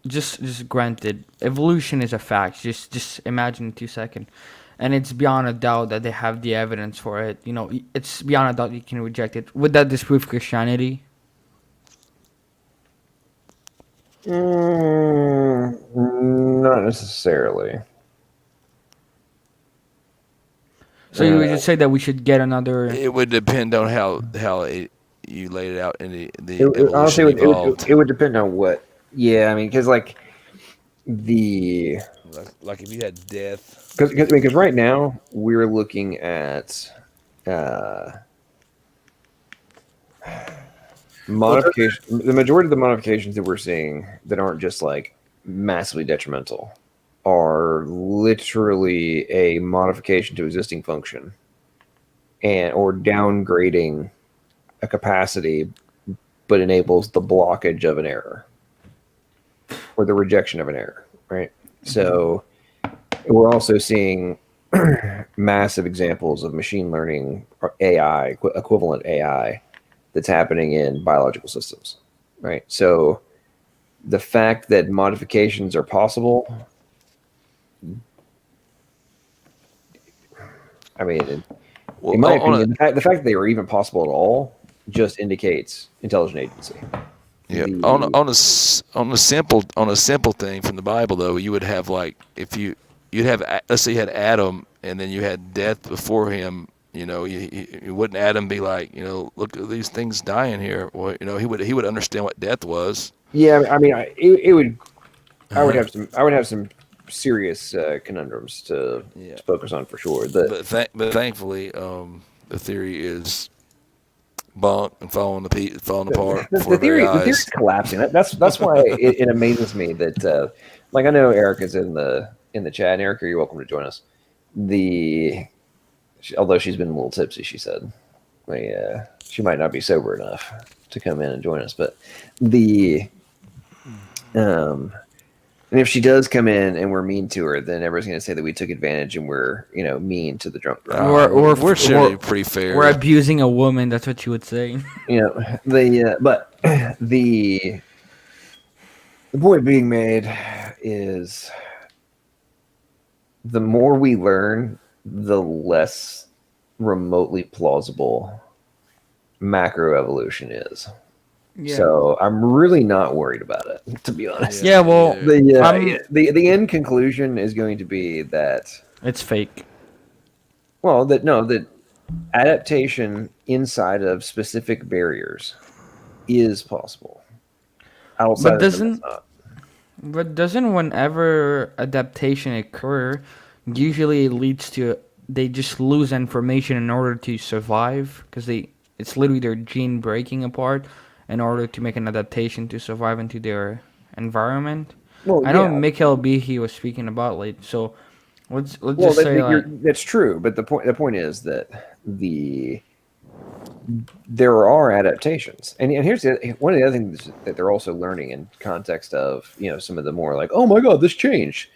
just granted, evolution is a fact. Just imagine 2 seconds, and it's beyond a doubt that they have the evidence for it. You know, it's beyond a doubt you can reject it. Would that disprove Christianity? Not necessarily. So you would just say that we should get another. It would depend on how you laid it out in the evolution Honestly, evolved. it would depend on what. Yeah, I mean, because like the like if you had death. because right now we're looking at modification. The majority of the modifications that we're seeing that aren't just like massively detrimental are literally a modification to existing function or downgrading a capacity, but enables the blockage of an error or the rejection of an error, right? So we're also seeing massive examples of machine learning or AI, equivalent AI, that's happening in biological systems, right? So the fact that modifications are possible, I mean, in my opinion, the fact that they are even possible at all just indicates intelligent agency. Yeah. On a simple thing from the Bible though, you would have like if you'd have, let's say you had Adam and then you had death before him. You know, wouldn't Adam be like, look at these things dying here? Well, he would understand what death was. Yeah, I mean, it would. I would have some serious conundrums to focus on for sure. But thankfully, the theory is bunk and falling apart. The theory is collapsing. That's why it amazes me that like I know Eric is in the chat. And Erica, you're welcome to join us. Although she's been a little tipsy, she said, she might not be sober enough to come in and join us. But and if she does come in and we're mean to her, then everyone's going to say that we took advantage and we're mean to the drunk girl. We're certainly pretty fair. We're abusing a woman. That's what you would say. But the point being made is the more we learn, the less remotely plausible macroevolution is. Yeah. So I'm really not worried about it, to be honest. Yeah, well, the end conclusion is going to be that it's fake. Well, that adaptation inside of specific barriers is possible. Outside But doesn't whenever adaptation occur, usually it leads to they just lose information in order to survive because it's literally their gene breaking apart in order to make an adaptation to survive into their environment. Well, I know Mikhail Behe was speaking about so let's just say that's true. But the point is that the there are adaptations, and here's one of the other things that they're also learning in context of some of the more like, oh my god, this changed.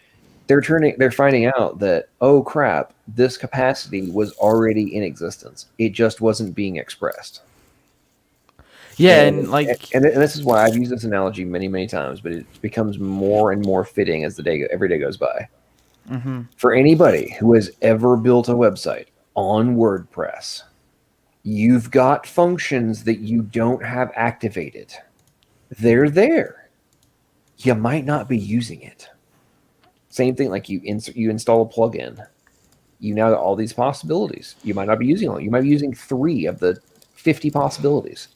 They're finding out that, oh crap, this capacity was already in existence. It just wasn't being expressed. Yeah, And, and like and this is why I've used this analogy many times, but it becomes more and more fitting as every day goes by. mm-hmm. For anybody who has ever built a website on WordPress, you've got functions that you don't have activated. They're there. You might not be using it. Same thing, like you install a plugin. You now got all these possibilities. You might not be using them. You might be using 3 of the 50 possibilities.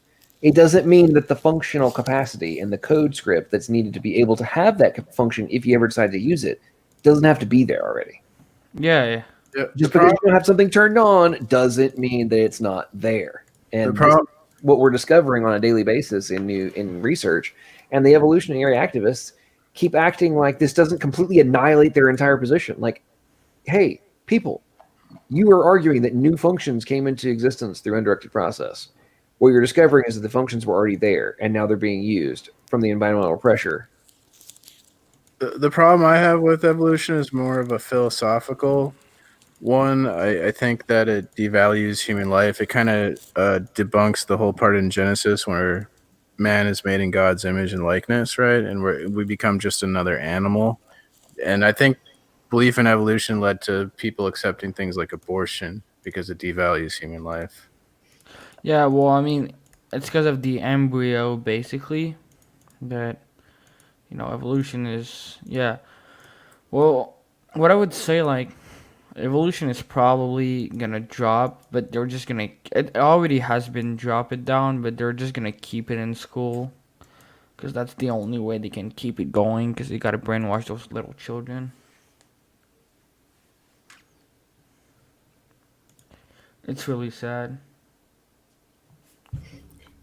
It doesn't mean that the functional capacity and the code script that's needed to be able to have that function, if you ever decide to use it, doesn't have to be there already. Yeah. Just because you don't have something turned on doesn't mean that it's not there. And this is what we're discovering on a daily basis in research. And the evolutionary activists keep acting like this doesn't completely annihilate their entire position. Like, hey, people, you are arguing that new functions came into existence through undirected process. What you're discovering is that the functions were already there, and now they're being used from the environmental pressure. The problem I have with evolution is more of a philosophical one. I think that it devalues human life. It kind of debunks the whole part in Genesis where man is made in God's image and likeness, right? And we become just another animal. And I think belief in evolution led to people accepting things like abortion because it devalues human life. Yeah, well, I mean, it's because of the embryo, basically, that, evolution is, yeah. Well, what I would say, like, evolution is probably gonna drop, but they're just gonna, it already has been dropped down, but they're just gonna keep it in school, because that's the only way they can keep it going, because they gotta brainwash those little children. It's really sad.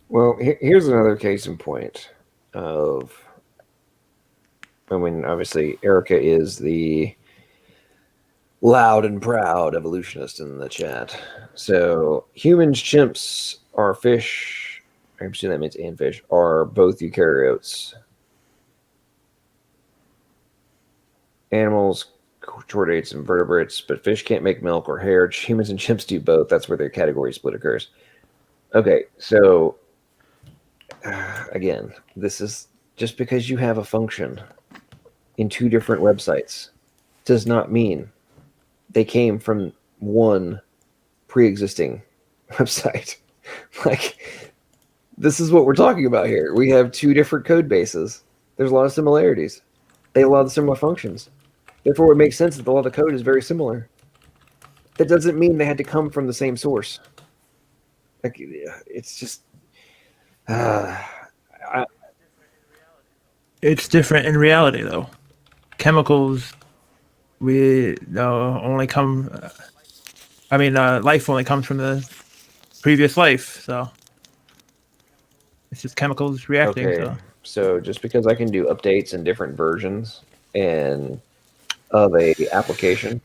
Well, here's another case in point of, I mean, obviously, Erica is the loud and proud evolutionist in the chat. So, humans, chimps, are fish, I assume that means and fish, are both eukaryotes. Animals, chordates, and vertebrates, but fish can't make milk or hair. Humans and chimps do both. That's where their category split occurs. Okay, so again, this is just because you have a function in 2 different websites does not mean they came from one pre-existing website. Like, this is what we're talking about here. We have 2 different code bases. There's a lot of similarities. They have a lot of similar functions. Therefore, it makes sense that a lot of the code is very similar. That doesn't mean they had to come from the same source. Like, it's just... It's different in reality, though. Chemicals, only come. Life only comes from the previous life, so it's just chemicals reacting. Okay, so just because I can do updates in different versions of a application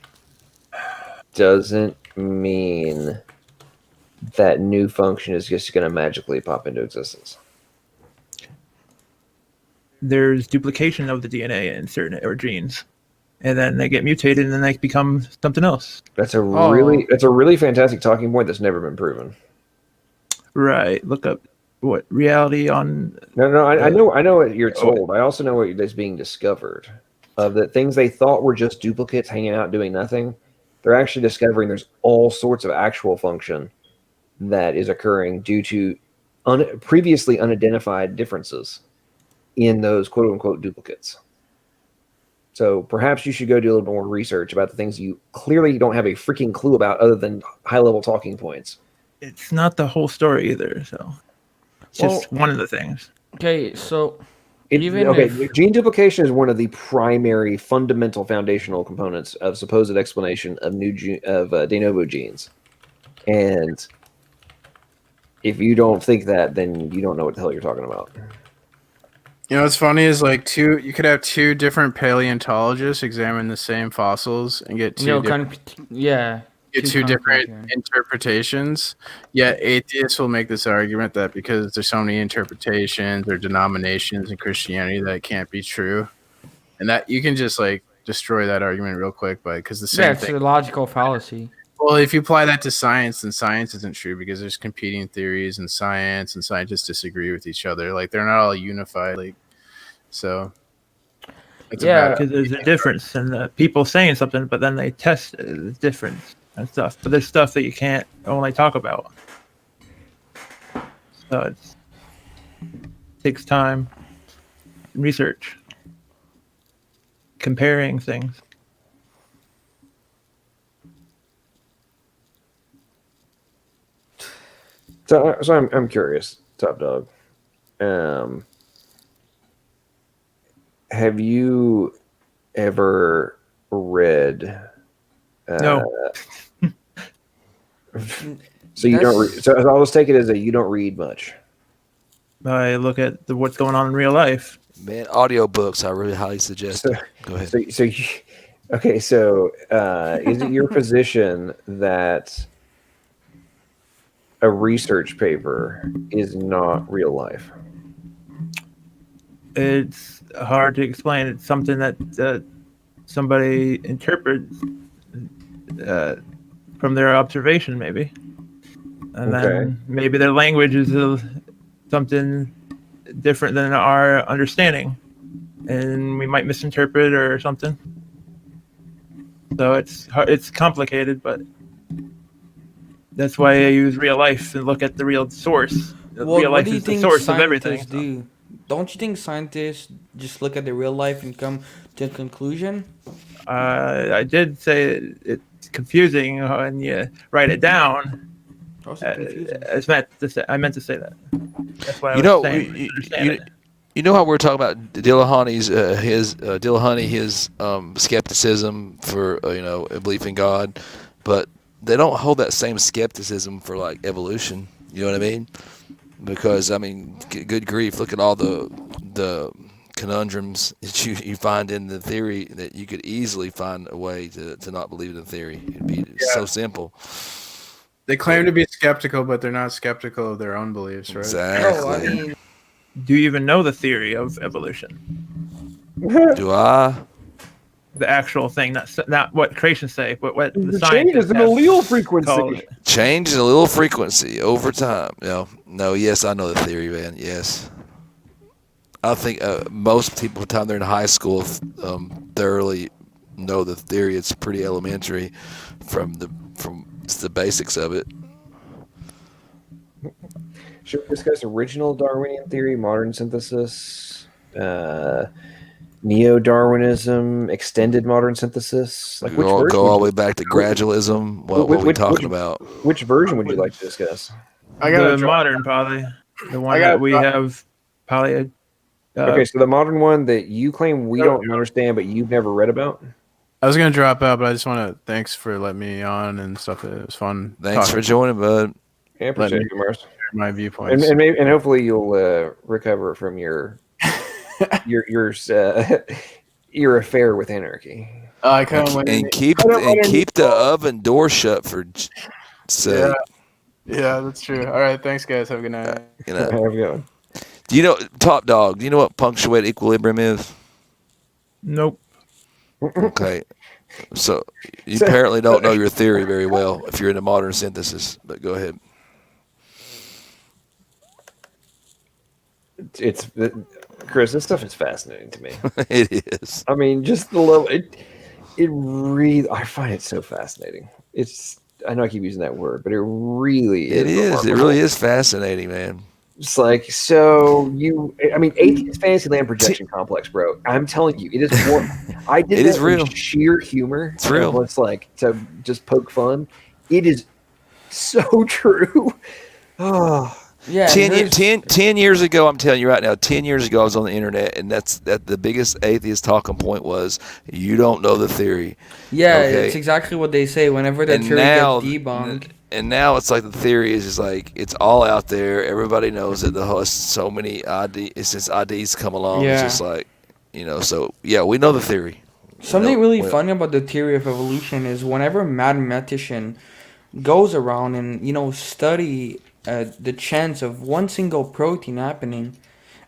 doesn't mean that new function is just going to magically pop into existence. There's duplication of the DNA in certain genes, and then they get mutated, and then they become something else. That's a really fantastic talking point that's never been proven. Right. Look up what reality on. No. I know what you're told. I also know what is being discovered. Of the things they thought were just duplicates hanging out doing nothing, they're actually discovering there's all sorts of actual function that is occurring due to previously unidentified differences in those quote-unquote duplicates. So perhaps you should go do a little more research about the things you clearly don't have a freaking clue about other than high-level talking points. It's not the whole story either, so it's just one of the things. Okay, so... Gene duplication is one of the primary, fundamental, foundational components of supposed explanation of de novo genes. And if you don't think that, then you don't know what the hell you're talking about. You know what's funny is you could have 2 different paleontologists examine the same fossils and get 2 different get two different interpretations. Yet atheists will make this argument that because there's so many interpretations or denominations in Christianity that it can't be true, and that you can just like destroy that argument real quick, but because the same it's thing. a logical fallacy. Well, if you apply that to science, then science isn't true because there's competing theories in science, and scientists disagree with each other. Like they're not all unified. Like so. Because there's a difference in people saying something, but then they test the difference and stuff. But there's stuff that you can't only talk about. So it takes time, research, comparing things. So I'm curious, Top Dog. Have you ever read? No. So you don't read. So I'll just take it as you don't read much. I look at what's going on in real life. Man, audiobooks I really highly suggest. Go ahead. Okay, so is it your position that a research paper is not real life? It's hard to explain. It's something that somebody interprets from their observation, maybe, and then maybe their language is something different than our understanding, and we might misinterpret or something. So it's complicated, but that's why I use real life and look at the real source. Well, real what life do you is the think source of everything. scientists do? Don't you think scientists just look at the real life and come to a conclusion? I did say it's confusing when you write it down. I meant to say that. That's why I was saying. You know how we're talking about Dillahunty's his skepticism for belief in God, but they don't hold that same skepticism for like evolution. You know what I mean? Because I mean, good grief! Look at all the conundrums that you find in the theory that you could easily find a way to not believe in the theory. It'd be so simple. They claim to be skeptical, but they're not skeptical of their own beliefs, right? Exactly. No, I mean, do you even know the theory of evolution? Do I? The actual thing, not what creation say, but what the change is an allele frequency. Change is a little frequency over time. No, yes, I know the theory, man. Yes. I think most people, by the time they're in high school, thoroughly know the theory. It's pretty elementary from the basics of it. Should we discuss original Darwinian theory, modern synthesis, neo-Darwinism, extended modern synthesis? Like go all the way back to gradualism. What are we talking about? Which version would you like to discuss? I got the modern, probably. The one that we have, probably. Okay, so the modern one that you claim we don't understand, but you've never read about? I was going to drop out, but I just want to thanks for letting me on and stuff. It was fun. Thanks for joining, bud. Yeah, appreciate it, Mars. My viewpoints. And hopefully you'll recover from your your affair with anarchy. I kind of and keep the oven door shut for sake. Yeah, that's true. All right, thanks guys. Have a good night. Have a good one. Do you know, Top Dog? Do you know what punctuated equilibrium is? Nope. Okay, so you apparently don't know your theory very well if you're into modern synthesis. But go ahead. It's Chris. This stuff is fascinating to me. It is. I mean, just the level. It really. I find it so fascinating. I know I keep using that word, but it really is. It is. Remarkable. It really is fascinating, man. It's like, so atheist Fantasyland projection complex, bro. I'm telling you, it is more. I did it that is real. Sheer humor. It's real. It's like to just poke fun. It is so true. Oh. Yeah, 10 years ago, I'm telling you right now, 10 years ago, I was on the internet, and that the biggest atheist talking point was, you don't know the theory. Yeah, okay? It's exactly what they say whenever the theory gets debunked. And now it's like the theory is just like, it's all out there. Everybody knows it. So many IDs come along. Yeah. It's just like, so, yeah, we know the theory. Something really funny about the theory of evolution is whenever a mathematician goes around and study the chance of one single protein happening,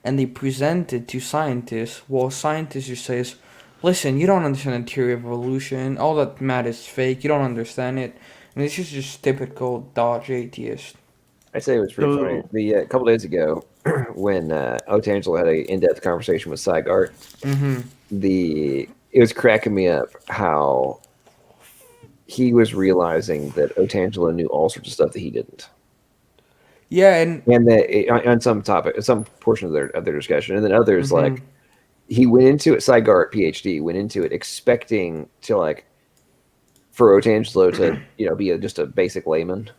and they present it to scientists, well, scientists just says, "Listen, you don't understand the theory of evolution. All that math is fake. You don't understand it." And this is just typical Dodge atheist. I say it was pretty funny. A couple days ago, when Otangelo had an in-depth conversation with Sygart, it was cracking me up how he was realizing that Otangelo knew all sorts of stuff that he didn't. Yeah, and that on some topic, some portion of their discussion, and then others like he went into it. Sygart, PhD, went into it expecting to for Otangelo to be just a basic layman.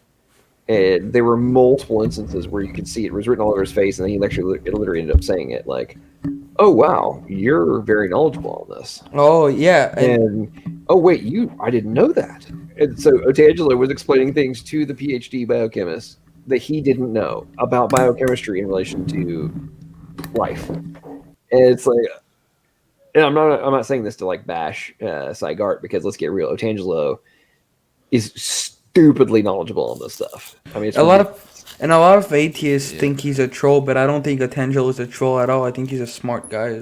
And there were multiple instances where you could see it was written all over his face, and then he literally ended up saying it like, "Oh wow, you're very knowledgeable on this." Oh yeah, and oh wait, I didn't know that. And so Otangelo was explaining things to the PhD biochemist that he didn't know about biochemistry in relation to life. And it's like, and I'm not saying this to bash Sygart, because let's get real, Otangelo is stupidly knowledgeable on this stuff. I mean, it's a lot of atheists think he's a troll, but I don't think Otangelo is a troll at all. I think he's a smart guy.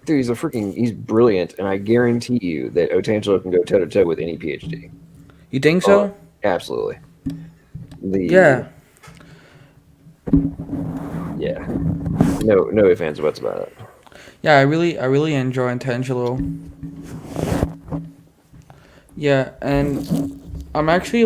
Dude, he's brilliant, and I guarantee you that Otangelo can go toe to toe with any PhD. You think so? Absolutely. Yeah. Yeah. No ifs, ands, or buts about it. Yeah, I really enjoy Otangelo. Yeah, and I'm actually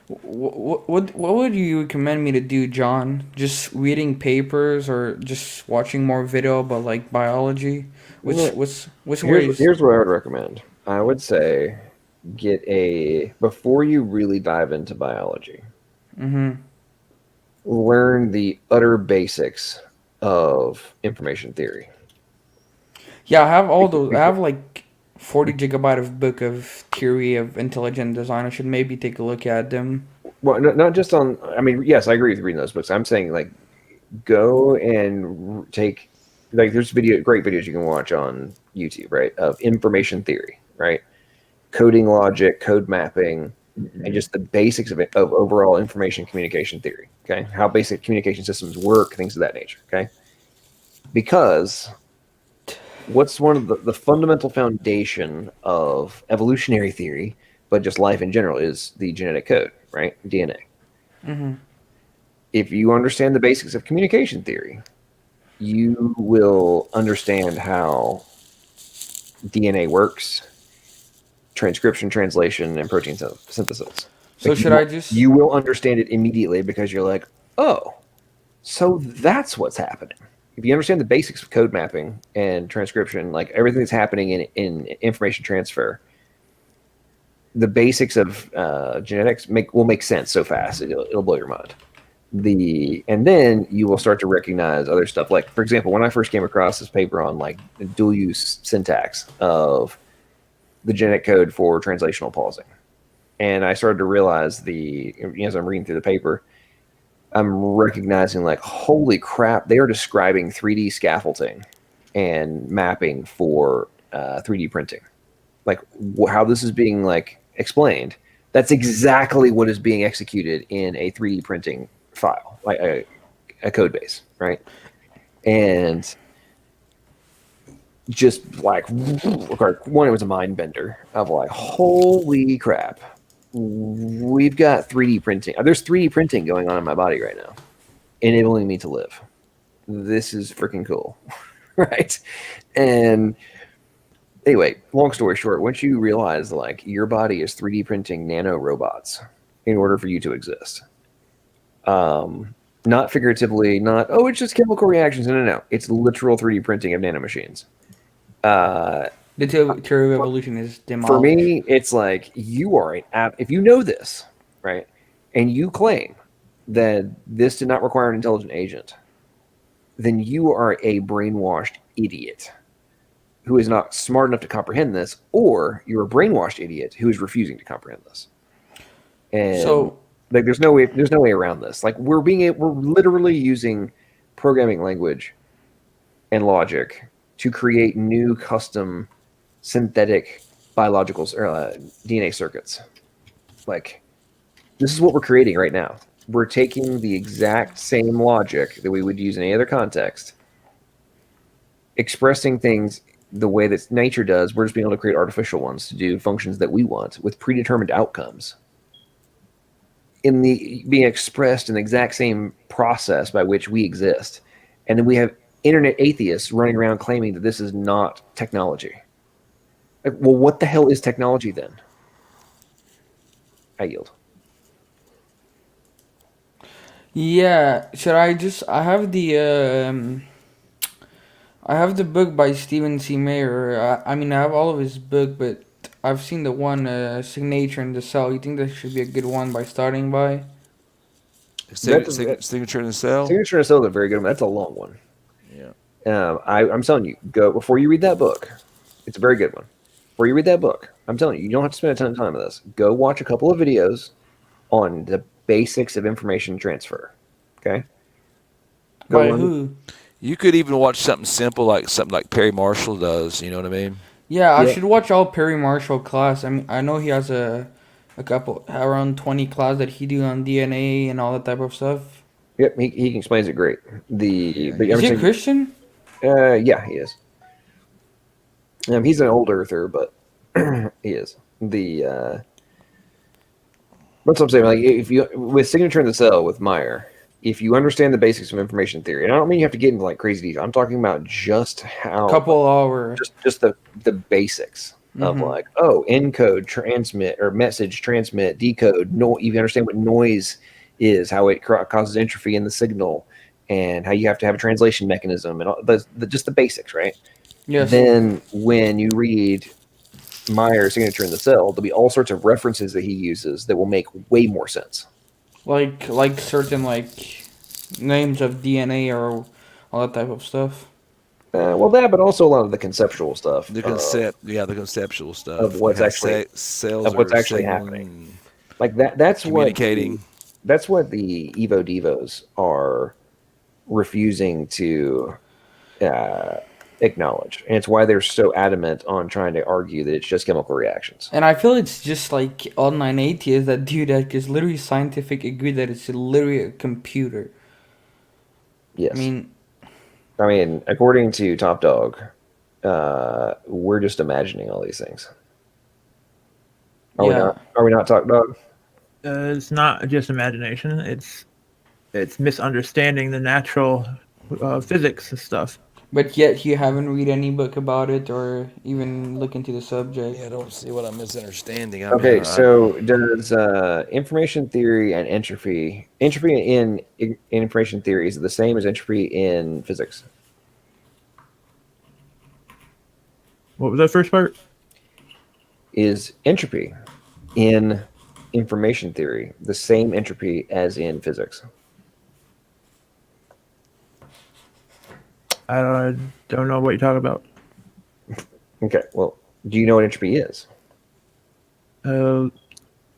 what would you recommend me to do, John? Just reading papers or just watching more video about biology? Here's what I would recommend. I would say before you really dive into biology, learn the utter basics of information theory. Yeah, I have all those. I have 40 gigabyte of book of theory of intelligent design. I should maybe take a look at them. Well, not just on. I mean, yes, I agree with reading those books. I'm saying go and take there's great videos you can watch on YouTube, right, of information theory, right, coding logic, code mapping, and just the basics of overall information communication theory. Okay, how basic communication systems work, things of that nature. Okay, because what's one of the fundamental foundation of evolutionary theory, but just life in general, is the genetic code, right? DNA. If you understand the basics of communication theory, you will understand how DNA works, transcription, translation, and protein synthesis. So you will understand it immediately, because you're like, oh, so that's what's happening. If you understand the basics of code mapping and transcription, everything that's happening in information transfer, the basics of genetics will make sense so fast it'll blow your mind. And then you will start to recognize other stuff. Like, for example, when I first came across this paper on dual use syntax of the genetic code for translational pausing, and I started to realize as I'm reading through the paper, I'm recognizing holy crap, they are describing 3D scaffolding and mapping for 3D printing. How this is being explained, that's exactly what is being executed in a 3D printing file, a code base, right? And just one, it was a mind bender of holy crap, we've got 3D printing. There's 3D printing going on in my body right now, enabling me to live. This is freaking cool, right? And anyway, long story short, once you realize your body is 3D printing nano robots in order for you to exist, not figuratively, not it's just chemical reactions. No. It's literal 3D printing of nanomachines. The theory of evolution is demolished. For me, it's you are if you know this, right, and you claim that this did not require an intelligent agent, then you are a brainwashed idiot who is not smart enough to comprehend this, or you're a brainwashed idiot who is refusing to comprehend this. And so, there's no way around this. We're literally using programming language and logic to create new custom synthetic biological DNA circuits. Like, this is what we're creating right now. We're taking the exact same logic that we would use in any other context, expressing things the way that nature does. We're just being able to create artificial ones to do functions that we want with predetermined outcomes in the being expressed in the exact same process by which we exist. And then we have internet atheists running around claiming that this is not technology. Like, well, what the hell is technology then? I yield. Yeah, should I just? I have the book by Stephen C. Mayer. I mean, I have all of his book, but I've seen the one Signature in the Cell. You think that should be a good one by starting by? Signature in the Cell. Signature in the Cell is a very good one. That's a long one. Yeah. I'm telling you, go before you read that book. It's a very good one. Before you read that book, I'm telling you, you don't have to spend a ton of time with this. Go watch a couple of videos on the basics of information transfer. Okay. By who? You could even watch something simple like something like Perry Marshall does. You know what I mean? Yeah, I should watch all Perry Marshall class. I mean, I know he has a couple around 20 class that he do on DNA and all that type of stuff. Yep, he explains it great. Is he a Christian? Yeah, he is. He's an old earther, but he is the. That's what I'm saying. Like, if you with Signature in the Cell with Meyer, if you understand the basics of information theory, and I don't mean you have to get into like crazy detail. I'm talking about just how couple hours, just the basics of like, encode, transmit, or message, transmit, decode. No, you understand what noise is, how it causes entropy in the signal, and how you have to have a translation mechanism, and all just the basics, right? Yes. Then when you read Meyer's Signature in the Cell, there'll be all sorts of references that he uses that will make way more sense. Like certain names of DNA or all that type of stuff. Well, that, but also a lot of the conceptual stuff. The conceptual stuff of what's actually cells happening. Like that. That's communicating. That's what the Evo Devos are refusing to acknowledge, and it's why they're so adamant on trying to argue that it's just chemical reactions. And I feel it's just like online atheists that do that because literally scientific agree that it's literally a computer. Yes. I mean, according to Top Dog, we're just imagining all these things. Are we not Top Dog? It's not just imagination. It's misunderstanding the natural physics and stuff. But yet you haven't read any book about it or even look into the subject. Yeah, I don't see what I'm misunderstanding. Okay, so does information theory and entropy in information theory, is it the same as entropy in physics? What was that first part? Is entropy in information theory the same entropy as in physics? I don't know what you're talking about. Okay, well, do you know what entropy is?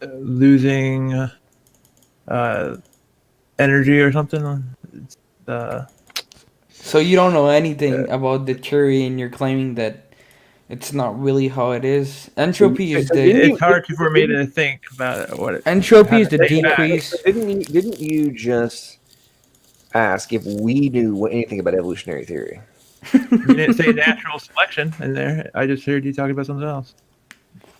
Losing energy or something. So you don't know anything about the theory, and you're claiming that it's not really how it is. Entropy is It's hard for me to think about it. Entropy is the decrease. Didn't you just ask if we knew anything about evolutionary theory? You didn't say natural selection in there. I just heard you talking about something else.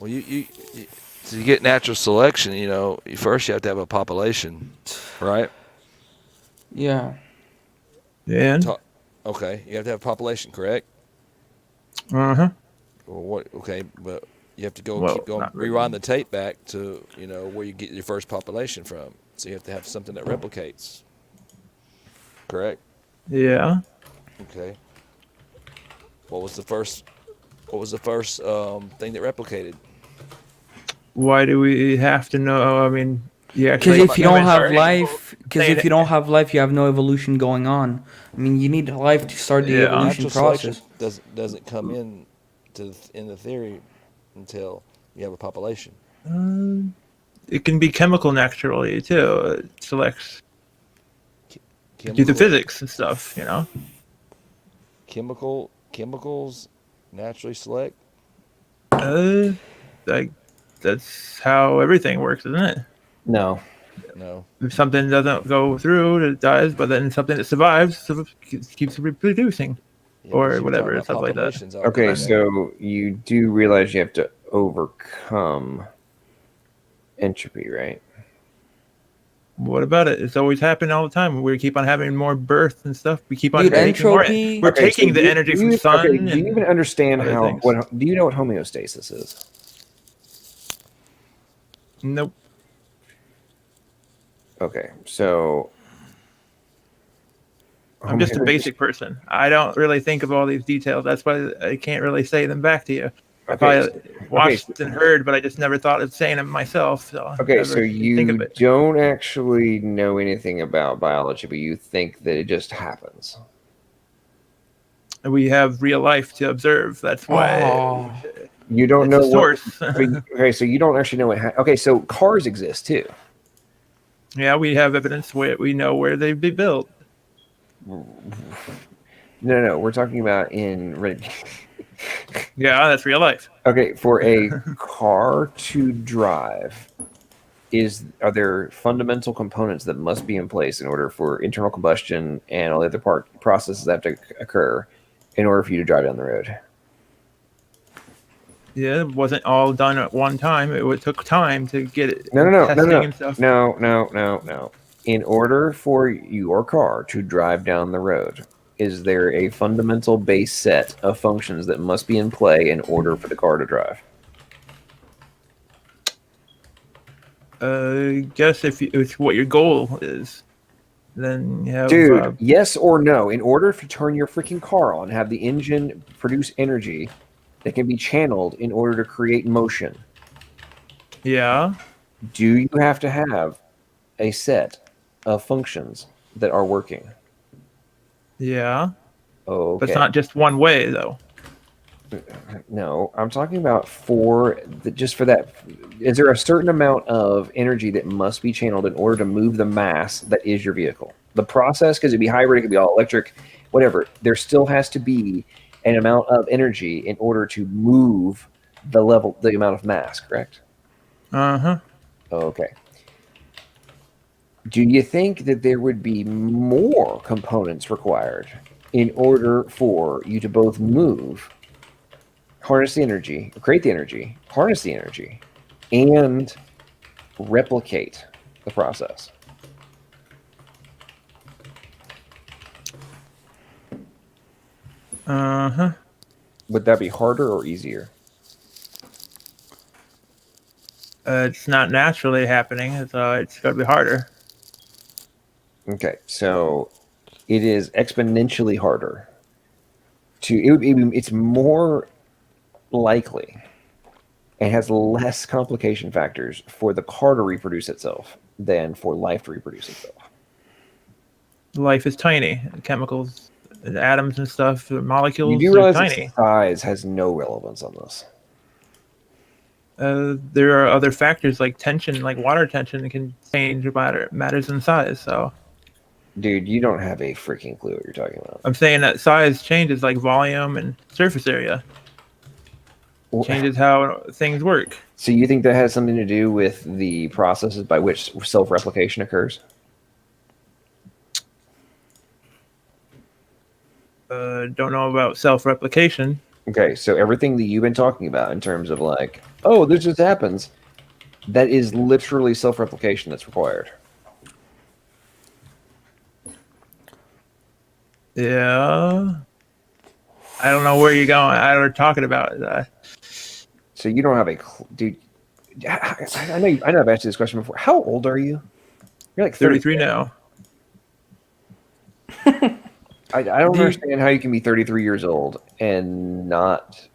Well, to get natural selection, first you have to have a population, right? Yeah. Yeah. Okay, you have to have a population, correct? Uh-huh. Well, okay, but you have to keep going, rewind the tape back to, where you get your first population from. So you have to have something that replicates. Correct? Yeah. Okay. What was the first thing that replicated? Why do we have to know? I mean, because if you don't have life, you have no evolution going on. I mean, you need life to start the evolution process. Doesn't come in the theory until you have a population. It can be chemical naturally too. It selects do the physics and stuff, Chemicals naturally select. Like that's how everything works, isn't it? No. No. If something doesn't go through, it dies, but then something that survives keeps reproducing, Yeah, but or you're talking whatever, about stuff like that. populations all the Okay, time. so you do realize you have to overcome entropy, right? What about it? It's always happening all the time. We keep on having more birth and stuff. We keep on Dude, taking more. entropy. We're Okay, so taking the energy from sun do you and even understand other how? things. What do you know what homeostasis is? Nope. Okay, so I'm just a basic person. I don't really think of all these details. That's why I can't really say them back to you. I probably watched and heard, but I just never thought of saying them myself. So Okay, so never think of you it. don't actually know anything about biology, but you think that it just happens. We have real life to observe. That's why. Oh. You don't It's know a what. source. Okay, so you don't actually know what. Okay, so cars exist too. Yeah, we have evidence where we know where they'd be built. No, we're talking about in. Yeah, that's real life. Okay, for a car to drive, are there fundamental components that must be in place in order for internal combustion and all the other processes that have to occur in order for you to drive down the road? Yeah, it wasn't all done at one time. It took time to get it No, testing and stuff. No. In order for your car to drive down the road, is there a fundamental base set of functions that must be in play in order for the car to drive? I guess if it's what your goal is, then you have. Dude, yes or no? In order to turn your freaking car on, have the engine produce energy that can be channeled in order to create motion. Yeah. Do you have to have a set of functions that are working? Yeah. Okay. But it's not just one way, though. No, I'm talking about just for that. Is there a certain amount of energy that must be channeled in order to move the mass that is your vehicle? The process, because it'd be hybrid, it could be all electric, whatever. There still has to be an amount of energy in order to move the amount of mass, correct? Uh-huh. Okay. Do you think that there would be more components required in order for you to both harness the energy, create the energy, harness the energy, and replicate the process? Uh-huh. Would that be harder or easier? It's not naturally happening, so it's going to be harder. Okay, so it is exponentially harder. It's more likely and has less complication factors for the car to reproduce itself than for life to reproduce itself. Life is tiny. Chemicals, atoms and stuff, molecules You do are realize tiny. that size has no relevance on this. There are other factors like tension, like water tension, that can change matters in size. So, dude, you don't have a freaking clue what you're talking about. I'm saying that size changes like volume and surface area. Changes how things work. So you think that has something to do with the processes by which self-replication occurs? Don't know about self-replication. Okay, so everything that you've been talking about in terms of like, oh, this just happens, that is literally self-replication that's required. Yeah. I don't know where you're going. I don't talking about. So you don't have a dude. I know I've asked you this question before. How old are you? You're like 33 now. I don't understand how you can be 33 years old and not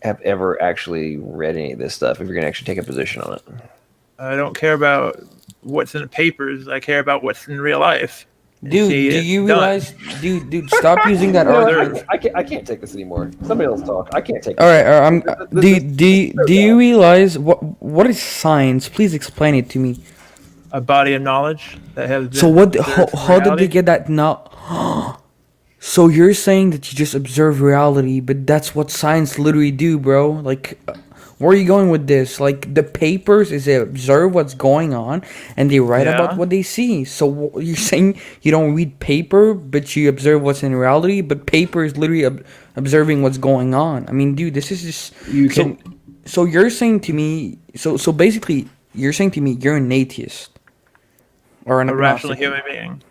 have ever actually read any of this stuff if you're going to actually take a position on it. I don't care about what's in the papers. I care about what's in real life. Dude, do you realize? Dude, stop using that argument. I can't take this anymore. Somebody else talk. I can't take. All right. Do you realize what is science? Please explain it to me. A body of knowledge that has. So what? How did they get that now? So you're saying that you just observe reality, but that's what science literally do, bro. Like, Where are you going with this? Like the papers is they observe what's going on and they write about Yeah. what they see. So you're saying you don't read paper, but you observe what's in reality. But paper is literally observing what's going on. I mean, dude, this is just You so. can. So you're saying to me, so basically, you're saying to me, you're an atheist or an A rational agnostic. human being.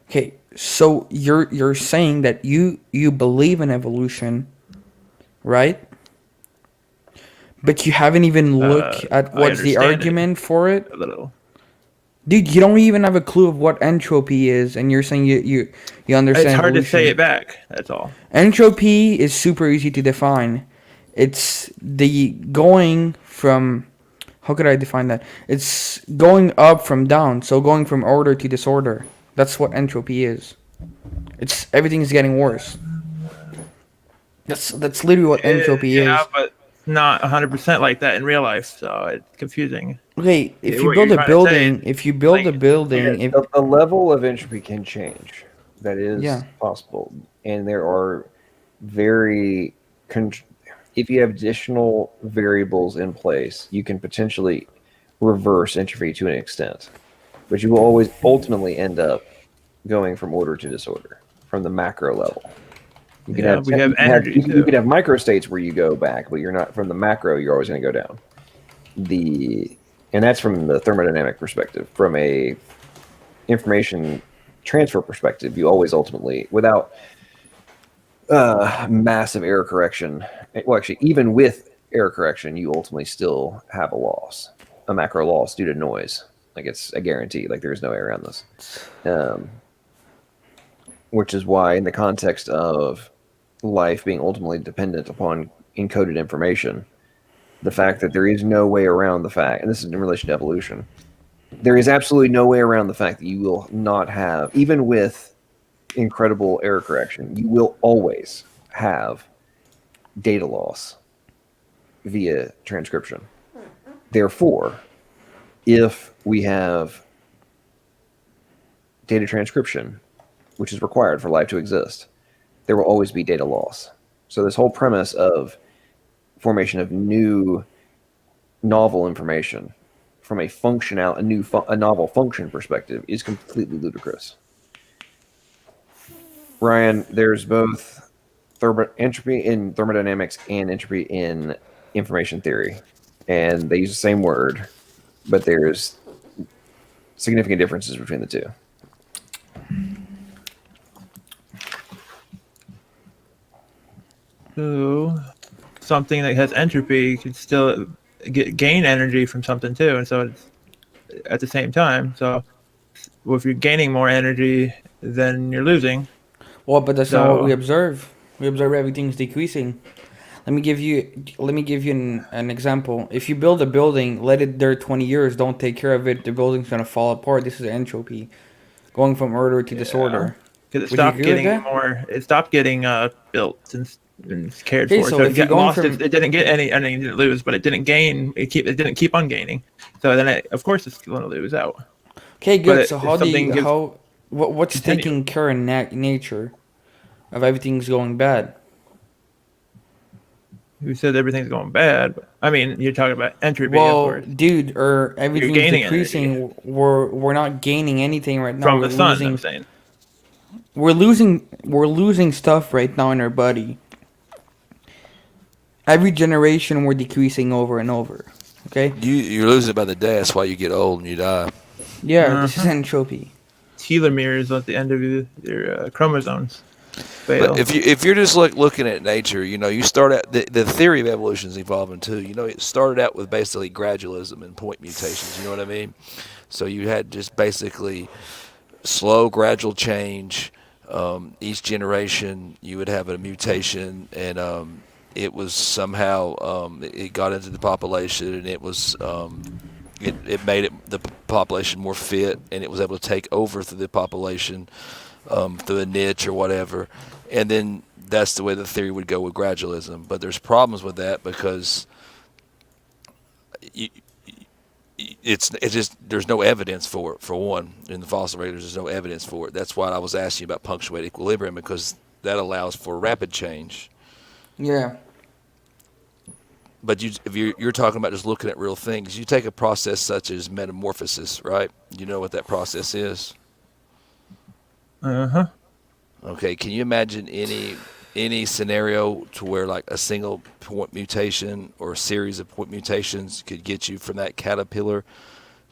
Okay, so you're saying that you believe in evolution, right? But you haven't even looked at I what's the understand it argument for it. a little. Dude, you don't even have a clue of what entropy is, and you're saying you It's understand hard to say evolution. it back. That's all. Entropy is super easy to define. It's the going from, how could I define that? It's going up from down, so going from order to disorder. That's what entropy is. It's everything is getting worse. That's literally what entropy Yeah, is. but not 100% like that in real life, so it's confusing. Okay, if you What you're build a trying to say is building, if you build a like building, Yes, if the level of entropy can change. That yeah, is possible, and there are very. If you have additional variables in place, you can potentially reverse entropy to an extent, but you will always ultimately end up going from order to disorder from the macro level. You can yeah, have we have you can have energy you too. can have micro states where you go back, but you're not from the macro. You're always going to go down. And that's from the thermodynamic perspective. From a information transfer perspective, you always ultimately, without massive error correction, well, actually, even with error correction, you ultimately still have a macro loss due to noise. Like it's a guarantee. Like there's no way around this. Which is why, in the context of life being ultimately dependent upon encoded information, the fact that there is no way around the fact, and this is in relation to evolution, there is absolutely no way around the fact that you will not have, even with incredible error correction, you will always have data loss via transcription. Therefore, if we have data transcription, which is required for life to exist, there will always be data loss. So this whole premise of formation of new novel information from a novel function perspective is completely ludicrous. Ryan, there's both entropy in thermodynamics and entropy in information theory, and they use the same word, but there's significant differences between the two. So something that has entropy could still gain energy from something too, and so it's at the same time. So if you're gaining more energy, then you're losing. well, but that's not what we So observe. We observe everything's decreasing. Let me give you an example. If you build a building, let it there 20 years, don't take care of it, the building's gonna fall apart. This is entropy, going from order to yeah, disorder. because it Would you stopped agree with getting that? more. It stopped getting built and cared Okay, for. so So if you're going from it didn't get any. I mean, it didn't lose, but it didn't gain. It didn't keep on gaining. So then, of course, it's going to lose out. okay, But good. So if how do something you gives what's continue. taking care in nature of everything's going bad? Who said everything's going bad? I mean, you're talking about entropy, of Well, course. dude, or You're everything's gaining energy decreasing. We're not gaining anything right now. from the sun. I'm saying. We're losing stuff right now in our body. Every generation we're decreasing over and over. Okay? You're losing it by the day. That's why you get old and you die. Yeah, this is Uh-huh. entropy. Telomeres at the end of your chromosomes But fail. if you're just looking at nature, you start out the theory of evolution is evolving too. It started out with basically gradualism and point mutations. You know what I mean? So you had just basically slow, gradual change. Each generation, you would have a mutation, and it was somehow it got into the population, and it was it made the population more fit, and it was able to take over through the population through a niche or whatever, and then that's the way the theory would go with gradualism. But there's problems with that because you, it's just there's no evidence for it. For one, in the fossil record, there's no evidence for it. That's why I was asking you about punctuated equilibrium, because that allows for rapid change. Yeah. But if you're talking about just looking at real things, you take a process such as metamorphosis, right? You know what that process is. Uh-huh. Okay, can you imagine any scenario to where like a single point mutation or a series of point mutations could get you from that caterpillar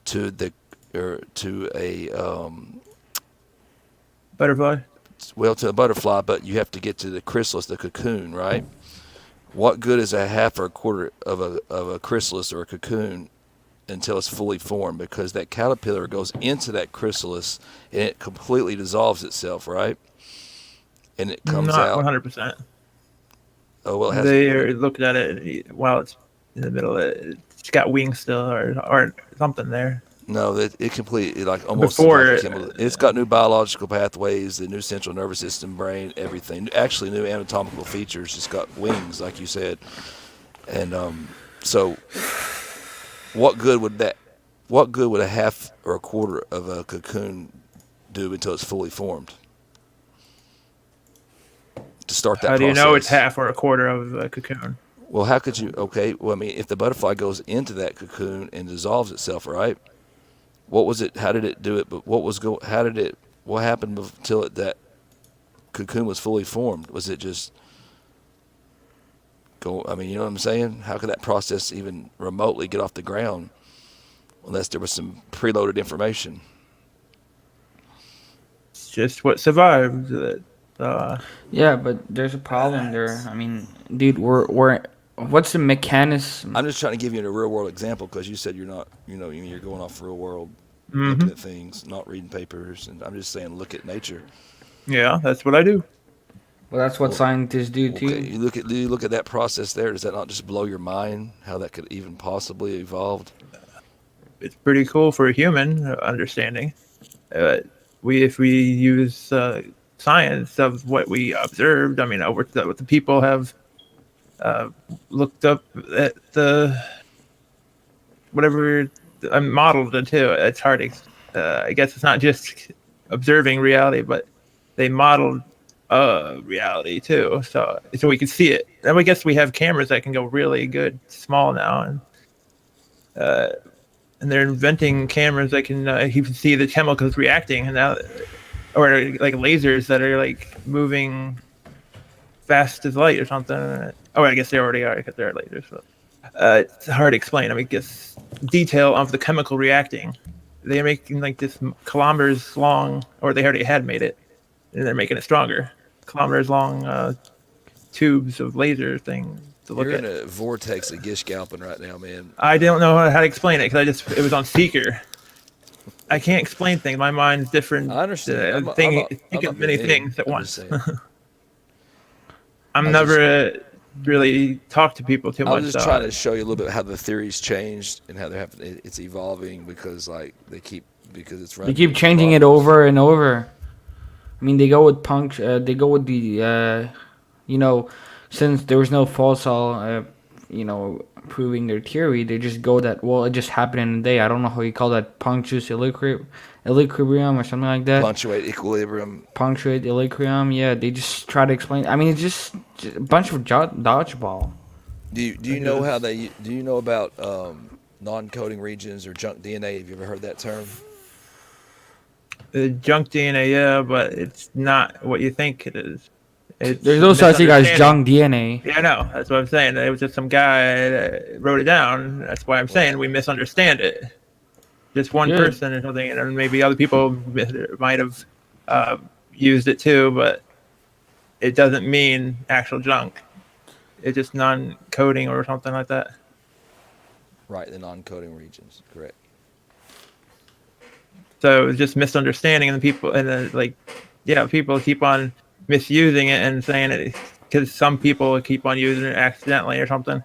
to the or to a Butterfly. to a butterfly, but you have to get to the chrysalis, the cocoon, right? What good is a half or a quarter of a chrysalis or a cocoon until it's fully formed? Because that caterpillar goes into that chrysalis and it completely dissolves itself, right? And it comes Not out. 100%. Oh well, it has. They are looking at it while it's in the middle. It's got wings still, or something there. No, it completely like almost Before like it's got new biological pathways, the new central nervous system, brain, everything. Actually, new anatomical features. It's got wings, like you said, and so what good would that? What good would a half or a quarter of a cocoon do until it's fully formed? To start that How do you process. know it's half or a quarter of a cocoon? Well, how could you? Okay, well, I mean, if the butterfly goes into that cocoon and dissolves itself, right? What was it? How did it do it? But what was go? How did it? What happened until that cocoon was fully formed? Was it just go? I mean, you know what I'm saying? How could that process even remotely get off the ground unless there was some preloaded information? It's just what survived. Yeah, but there's a problem there. I mean, dude, we're what's the mechanism? I'm just trying to give you a real world example because you said you're not, you're going off real world, Mm-hmm. looking at things, not reading papers, and I'm just saying, look at nature. Yeah, that's what I do. Well, that's what scientists do too. Okay, you look at that process there. Does that not just blow your mind? How that could even possibly evolved? It's pretty cool for a human understanding. If we use science of what we observed, I mean, what the people have looked up at the whatever I modeled it too. It's hard. I guess it's not just observing reality, but they modeled reality too, so we can see it. And I guess we have cameras that can go really good small now, and they're inventing cameras that can you can see the chemicals reacting, and now, or like lasers that are like moving fast as light or something. Oh, I guess they already are because they're lasers. So. It's hard to explain. I mean, just detail of the chemical reacting. They're making like this kilometers long, or they already had made it, and they're making it stronger. Kilometers long tubes of laser thing to look You're at. in a vortex of Gishgalpin right now, man. I don't know how to explain it because it was on Seeker. I can't explain things. My mind's different. I understand. Thinking many things at once. I'm I never really talk to people too much. I was just trying to show you a little bit how the theory's changed and how it's evolving because they keep changing it over and over. I mean, they go with they go with the since there was no fossil proving their theory, they just go that, well, it just happened in a day. I don't know how you call that, punctuous equilibrium or something like that. Punctuate equilibrium. Yeah, they just try to explain. I mean, it's just a bunch of dodgeball. Do you know how do you know about non-coding regions or junk DNA? Have you ever heard that term? Junk DNA, yeah, but it's not what you think it is. There's no such thing as junk DNA. Yeah, I know. That's what I'm saying. It was just some guy that wrote it down. That's why I'm saying we misunderstand it. Just one person or something, and maybe other people might have used it too, but it doesn't mean actual junk. It's just non-coding or something like that. Right, the non-coding regions, correct. So it was just misunderstanding, and people people keep on misusing it and saying it because some people keep on using it accidentally or something,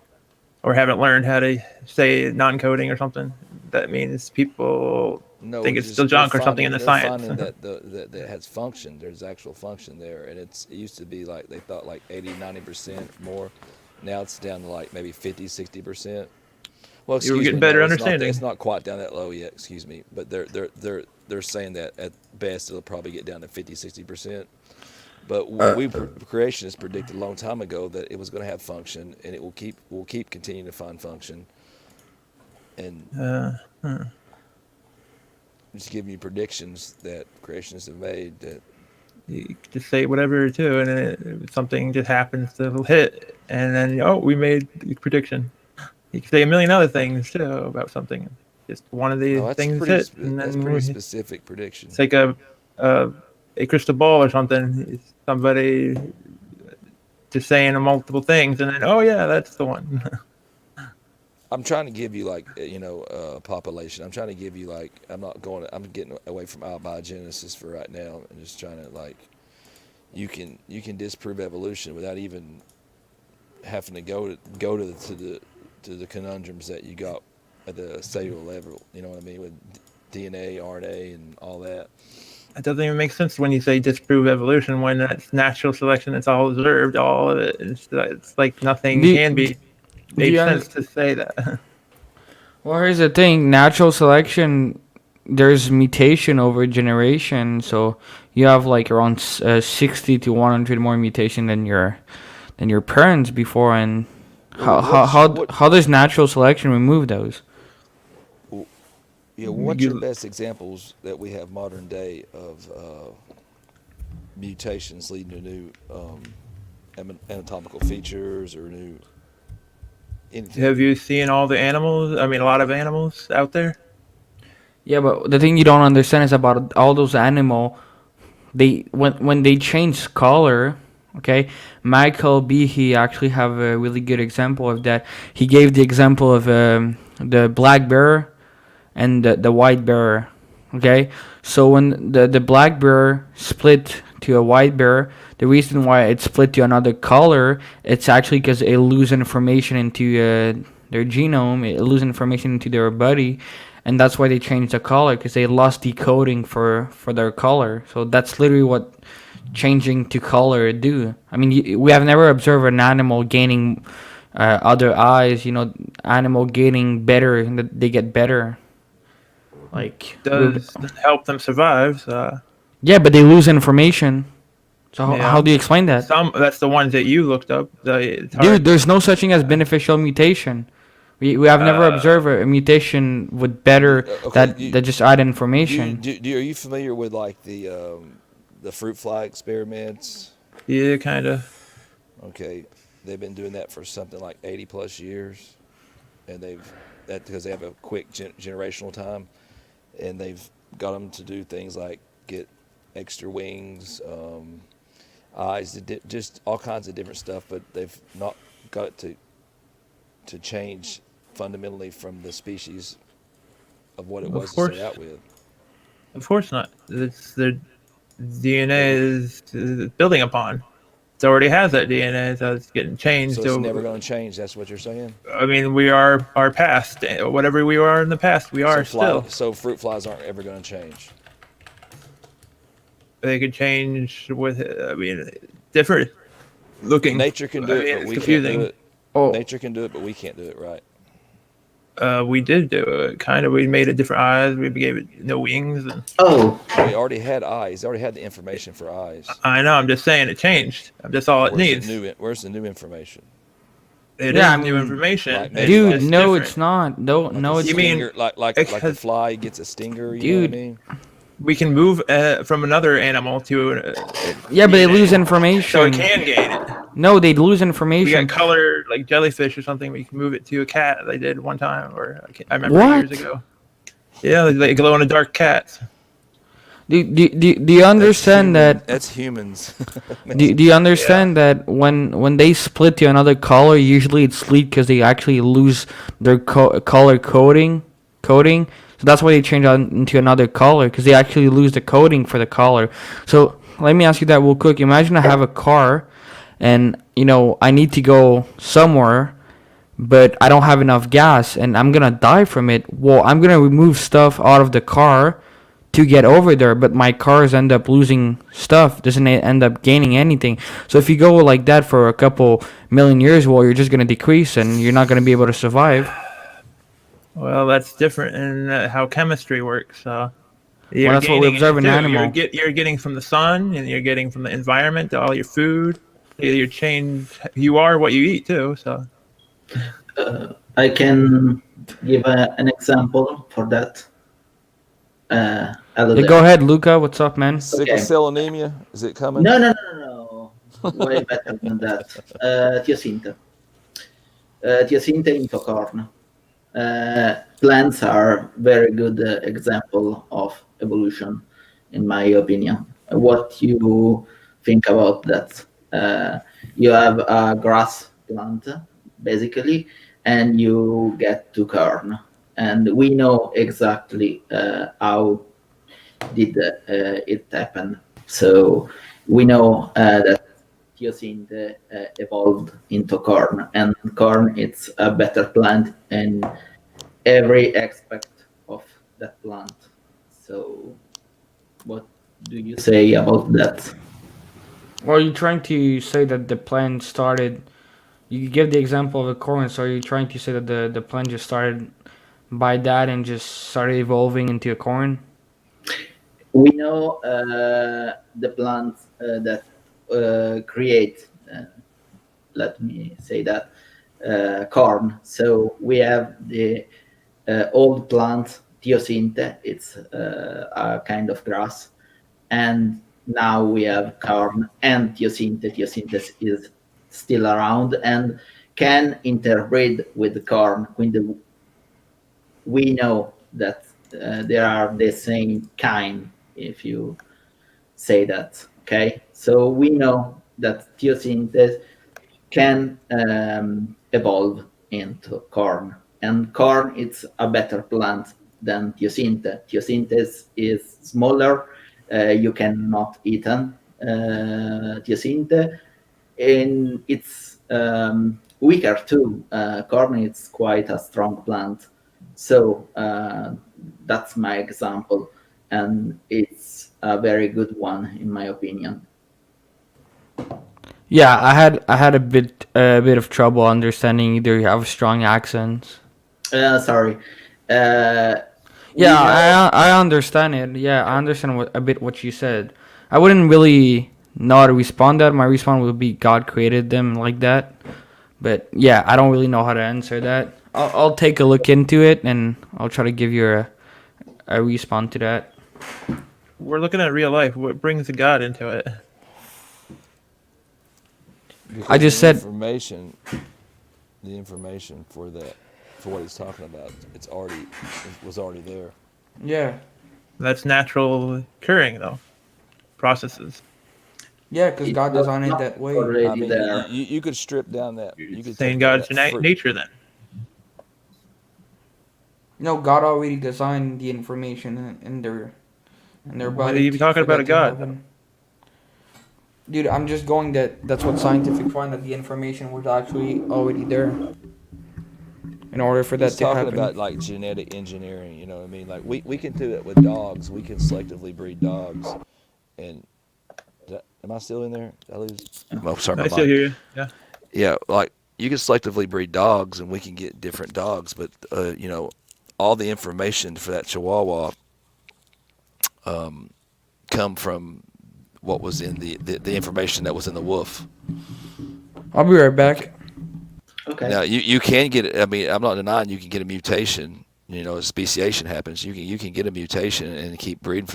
or haven't learned how to say non-coding or something. That means people think it's still junk or something in the science. that has function. There's actual function there, and it used to be like they thought like 80-90% more. Now it's down to like maybe 50-60%. Well, you were getting better understanding. It's not quite down that low yet. Excuse me, but they're saying that at best it'll probably get down to 50-60%. But creationists predicted a long time ago that it was going to have function, and it will keep continuing to find function. And just giving you predictions that creationists have made that you just say whatever too, and then something just happens to hit, and then we made the prediction. You can say a million other things too about something. Just one of these things hit, and then that's pretty specific prediction. It's like a crystal ball or something. It's somebody just saying multiple things, and then yeah, that's the one. I'm trying to give you population. I'm trying to give you I'm getting away from abiogenesis for right now, and just trying to you can disprove evolution without even having to go to the conundrums that you got at the cellular level. You know what I mean, with DNA, RNA, and all that. It doesn't even make sense when you say disprove evolution when that's natural selection. It's all observed, all of it. It's like nothing can be made sense to say that. Well, here's the thing: natural selection, there's mutation over generation, so you have like around 60 to 100 more mutation than your parents before. And how does natural selection remove those? Yeah, what's your best examples that we have modern day of mutations leading to new anatomical features or new anything? Have you seen all the animals? I mean, a lot of animals out there. Yeah, but the thing you don't understand is about all those animal. When they change color, okay. Michael Behe actually have a really good example of that. He gave the example of the black bear and the white bear. Okay, so when the black bear split to a white bear, the reason why it split to another color, it's actually because it lose information into their genome, it lose information into their body, and that's why they changed the color, because they lost decoding for their color. So that's literally what changing to color do. I mean, we have never observed an animal gaining other eyes. Animal gaining better, and they get better. Like does help them survive. Yeah, but they lose information. So how do you explain that? That's the ones that you looked up. Dude, there's no such thing as beneficial mutation. We have never observed a mutation with better that just add information. Are you familiar with like the fruit fly experiments? Yeah, kind of. Okay, they've been doing that for something like 80 plus years, and because they have a quick generational time, and they've got them to do things like get extra wings, eyes, just all kinds of different stuff, but they've not got it to change fundamentally from the species of what it was to start out with. Of course not. It's their DNA is building upon. It already has that DNA, so it's getting changed. So it's never going to change. That's what you're saying. I mean, we are our past. Whatever we are in the past, we are still. So fruit flies aren't ever going to change. They could change with, different looking. Nature can do it, but we can't do it. Nature can do it, but we can't do it, right? We did do it, kind of. We made it different eyes. We gave it no wings. We already had eyes. They already had the information for eyes. I know. I'm just saying it changed. That's all it needs. Where's the new information? It is new information. Like, dude, no, it's not. No, it's you mean like the fly gets a stinger? You know what I mean? We can move from another animal to. Yeah, but they lose information. So it can gain it. No, they lose information. We got color like jellyfish or something. We can move it to a cat. They did one time, I remember years ago. Yeah, they glow in the dark cats. Do you understand that? That's humans. do you understand that when they split to another color, usually it's split because they actually lose their color coding. So that's why they change out into another color, because they actually lose the coding for the color. So let me ask you that real quick. Imagine I have a car, and I need to go somewhere, but I don't have enough gas, and I'm gonna die from it. Well, I'm gonna remove stuff out of the car to get over there, but my cars end up losing stuff, doesn't end up gaining anything. So if you go like that for a couple million years, well, you're just gonna decrease, and you're not gonna be able to survive. Well, that's different in how chemistry works. Well, You're that's what we gaining observe it in too. animal. You're getting from the sun, and you're getting from the environment, all your food. You're change. You are what you eat too. So I can give an example for that. Hello Yeah, go there. ahead, Luca. What's up, man? Sickle Okay. cell anemia, is it coming? No, no, no, no, no. Way better than that. Teosinte. Teosinte into corn. Plants are very good example of evolution, in my opinion. What you think about that? You have a grass plant, basically, and you get to corn. And we know exactly how did it happen. So we know that Hyacinthe evolved into corn, and corn it's a better plant in every aspect of that plant. So, what do you say about that? Or are you trying to say that the plant started? You give the example of the corn. So are you trying to say that the plant just started by that and just started evolving into a corn? We know the plants that create, let me say that, corn. So we have the old plant Teosinte, it's a kind of grass, and now we have corn and Teosinte. Teosinte is still around and can interbreed with the corn. We know that they are the same kind, if you say that. Okay, so we know that Teosinte can evolve into corn, and corn is a better plant than Teosinte. Teosinte is smaller. You cannot eat Teosinte, and it's weaker too. Corn is quite a strong plant, so that's my example, and it's a very good one in my opinion. Yeah, I had a bit of trouble understanding. Either you have strong accents. Sorry. Uh, Yeah, we know. I understand it. Yeah, I understand a bit what you said. I wouldn't really know how to respond to that. My response would be God created them like that. But yeah, I don't really know how to answer that. I'll take a look into it and I'll try to give you a response to that. we're looking at real life. What brings God into it? Because I just said the information for that, for what he's talking about, it was already there. yeah. That's natural occurring though processes. Yeah, because It God was designed it not that way. I already mean, there. you could strip down that. You could Saying take that, God's that fruit. nature then. No, God already designed the information in their Why are body you talking for about that a to God? happen. Dude, I'm just going that's what scientific find that the information was actually already there in order for He's that to talking happen. about like genetic engineering. You know what I mean? Like we can do it with dogs. We can selectively breed dogs. And am I still in there? Did I lose? Oh, sorry, I my still mic. hear you. Yeah. Yeah, like you can selectively breed dogs, and we can get different dogs. But all the information for that Chihuahua come from what was in the information that was in the wolf. I'll be right back. Okay. Now you can get it. I mean, I'm not denying you can get a mutation. As speciation happens, you can get a mutation and keep breeding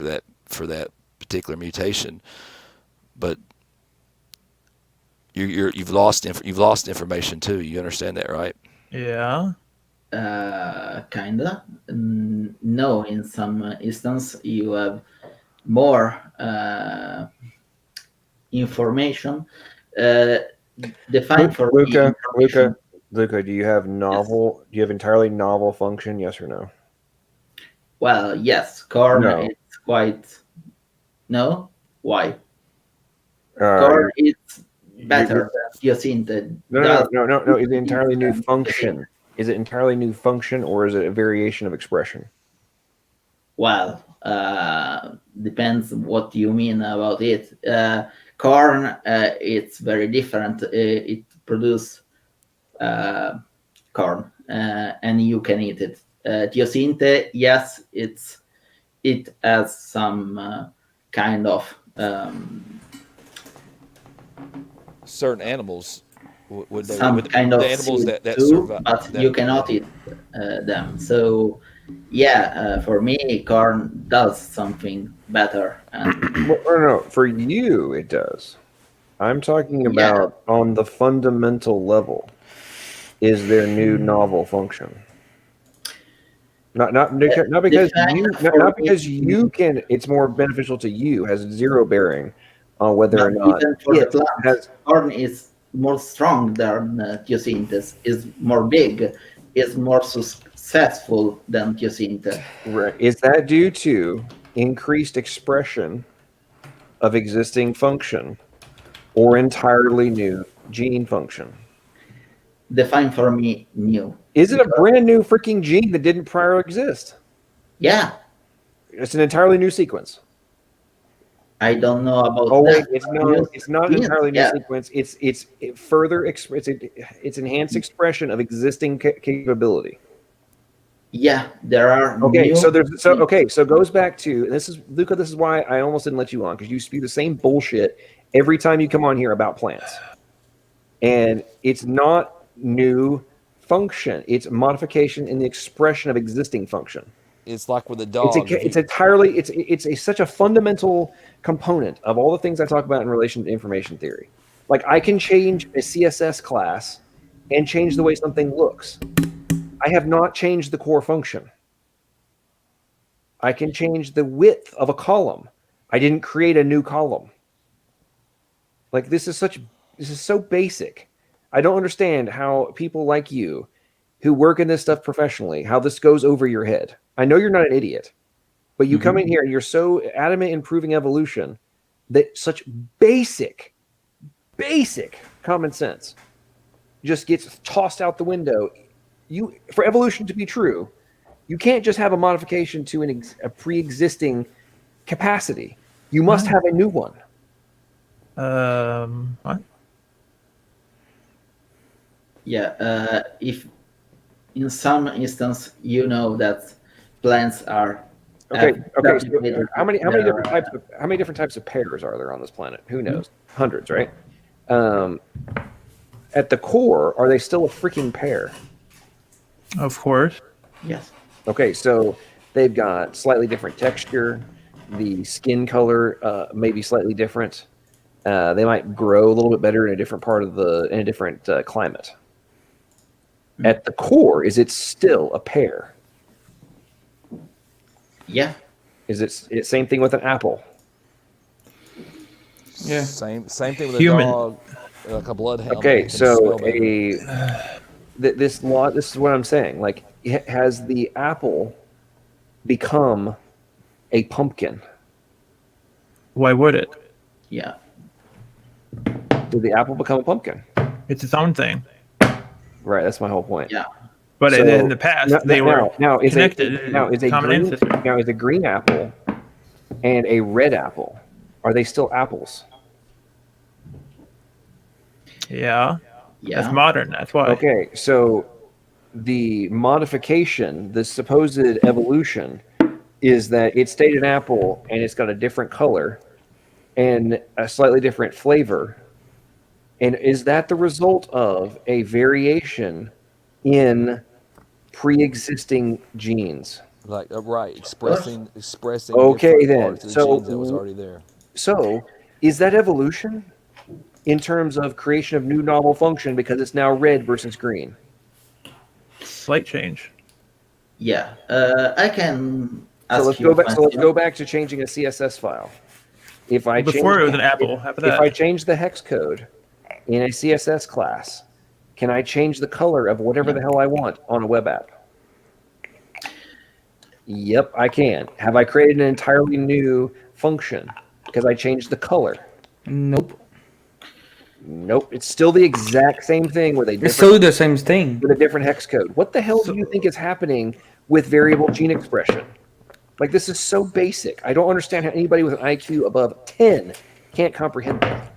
for that particular mutation. But you've lost information too. You understand that, right? Yeah. Kinda. No, in some instance, you have more information. Uh, Define for me Luca, information. Luca, do you have Yes. novel? Do you have entirely novel function? Yes or no? Well, yes, corn No. is quite. No? Why? You're, Corn is you're better than Hyacinthe. no, no, Does no, no, no, no. Is it entirely new than Hyacinthe. function? Is it entirely new function, or is it a variation of expression? Well, depends what you mean about it. Corn, it's very different. It produce uh, corn, and you can eat it. Hyacinthe, yes, it has some kind of Certain animals would they some would kind the of animals seed that too, survive but that you cannot eat them. So yeah, for me, corn does something better, and Well, no, for you it does. I'm talking yeah, about on the fundamental level. Is their new novel function? Not because define for not me, because you can. It's more beneficial to you. Has zero bearing on whether but or not even for the it plant, has. corn is more strong than Teosyntes, is more big, is more successful than Teosynte. Right. Is that due to increased expression of existing function or entirely new gene function? Define for me new. Is it a Because, brand new freaking gene that didn't prior exist? yeah, It's an entirely new sequence. I don't know about Oh wait, that. it's But no, new it's not an genes, entirely new yeah, sequence. It's further it's enhanced expression of existing capability. yeah, there are Okay, so new there's so genes. okay, so it goes back to this is Luca. This is why I almost didn't let you on because you spew the same bullshit every time you come on here about plants, and it's not new function. It's modification in the expression of existing function. it's like with a dog. If It's you entirely such a fundamental component of all the things I talk about in relation to information theory. Like I can change a CSS class and change the way something looks. I have not changed the core function. I can change the width of a column. I didn't create a new column. Like this is so basic. I don't understand how people like you who work in this stuff professionally, how this goes over your head. I know you're not an idiot. But you come in here and you're so adamant in proving evolution that such basic common sense just gets tossed out the window. For evolution to be true, you can't just have a modification to a pre-existing capacity. You must have a new one. What? Yeah, if in some instance you know that plants are Okay. So how many their, different types of pears are there on this planet? Who knows? Hundreds, right? At the core, are they still a freaking pear? Of course. yes, Okay, so they've got slightly different texture. The skin color may be slightly different. They might grow a little bit better in a different climate. At the core, is it still a pear? yeah, Is it same thing with an apple? Yeah. same thing with Human. a dog, like a bloodhound. Okay, Can so smell better. this is what I'm saying. Like, has the apple become a pumpkin? Why would it? yeah. Did the apple become a pumpkin? It's its own thing. Right, that's my whole point. Yeah. But So, in the past, they were connected. Is a green apple and a red apple, are they still apples? Yeah. Yeah. That's modern. That's why. Okay, so the modification, the supposed evolution, is that it stayed an apple and it's got a different color and a slightly different flavor. And is that the result of a variation in pre-existing genes? Like right, expressing. Okay, different then. parts of the genes that was already there. So, is that evolution in terms of creation of new novel function because it's now red versus green? Slight change. Yeah. I can ask So let's you go a back. So let's question. go back to changing a CSS file. If I Before it was an apple. How about if that? I change the hex code in a CSS class, can I change the color of whatever the hell I want on a web app? Yep, I can. Have I created an entirely new function because I changed the color? Nope. Nope. It's still the exact same thing with a It's different, still the same thing. with a different hex code. What the hell do you think is happening with variable gene expression? Like, this is so basic. I don't understand how anybody with an IQ above 10 can't comprehend that.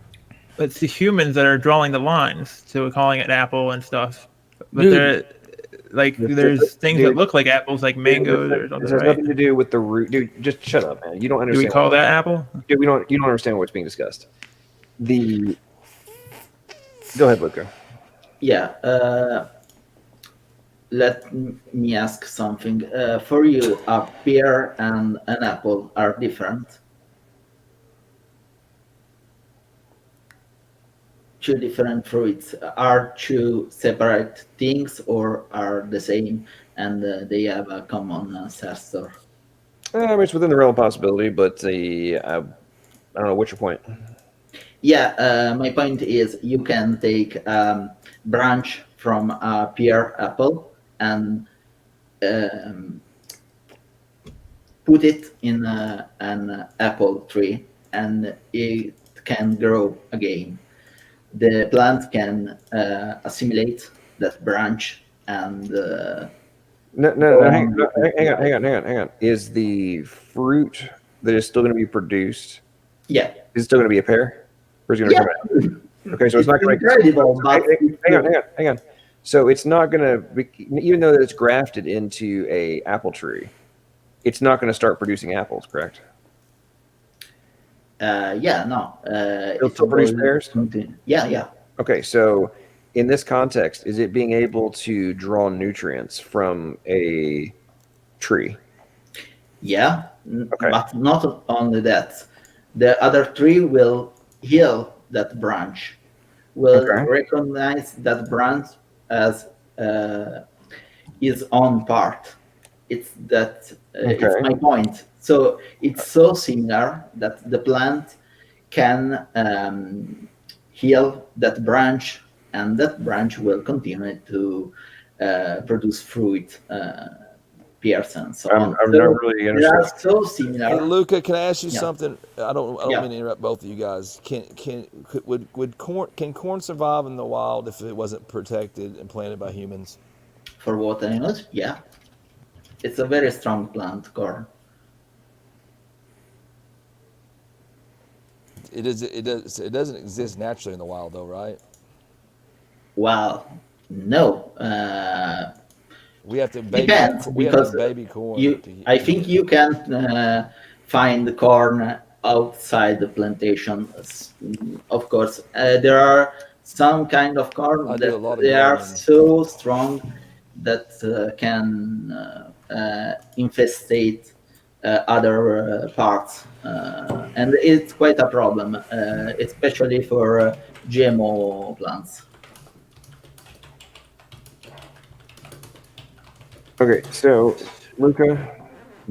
It's the humans that are drawing the lines to calling it apple and stuff. But Dude. Like there's things that Dude, look like apples, like mangoes or this something, has right? nothing to do with the root. Dude, just shut up, man. You don't Do understand. we call that apple? Dude, you don't understand what's being discussed. Go ahead, Luca. Yeah. Let me ask something. For you, a pear and an apple are different. Two different fruits are two separate things, or are the same and they have a common ancestor? It's within the realm of possibility, but I don't know. What's your point? Yeah, my point is you can take branch from a pear apple and put it in an apple tree, and it can grow again. The plant can assimilate that branch and go Hang on with its life. on. Is the fruit that is still going to be produced? Yeah. Is it still going to be a pear, or is it going to come out? Okay, so it's not going to. Incredible, but Hang on. So it's not going to, even though that it's grafted into a apple tree, it's not going to start producing apples, correct? Yeah, no. It'll still produce pears? Yeah. Okay, so in this context, is it being able to draw nutrients from a tree? Yeah, Okay. but not only that. The other tree will heal that branch, will recognize that branch as his own part. It's my point. So it's so similar that the plant can heal that branch, and that branch will continue to produce fruit, pears, and so on. I'm not really They understanding. are so similar. Hey, Luca, can I ask you Yeah. something? I don't mean to interrupt both of you guys. Can corn survive in the wild if it wasn't protected and planted by humans? For what I know, yeah. It's a very strong plant, corn. It doesn't exist naturally in the wild, though, right? Well, no. We have to Depends, because baby corn. I think you can find the corn outside the plantation. Of course, there are some kind of corn that they are so strong that can infestate other parts, and it's quite a problem, especially for GMO plants. Okay, so Luca,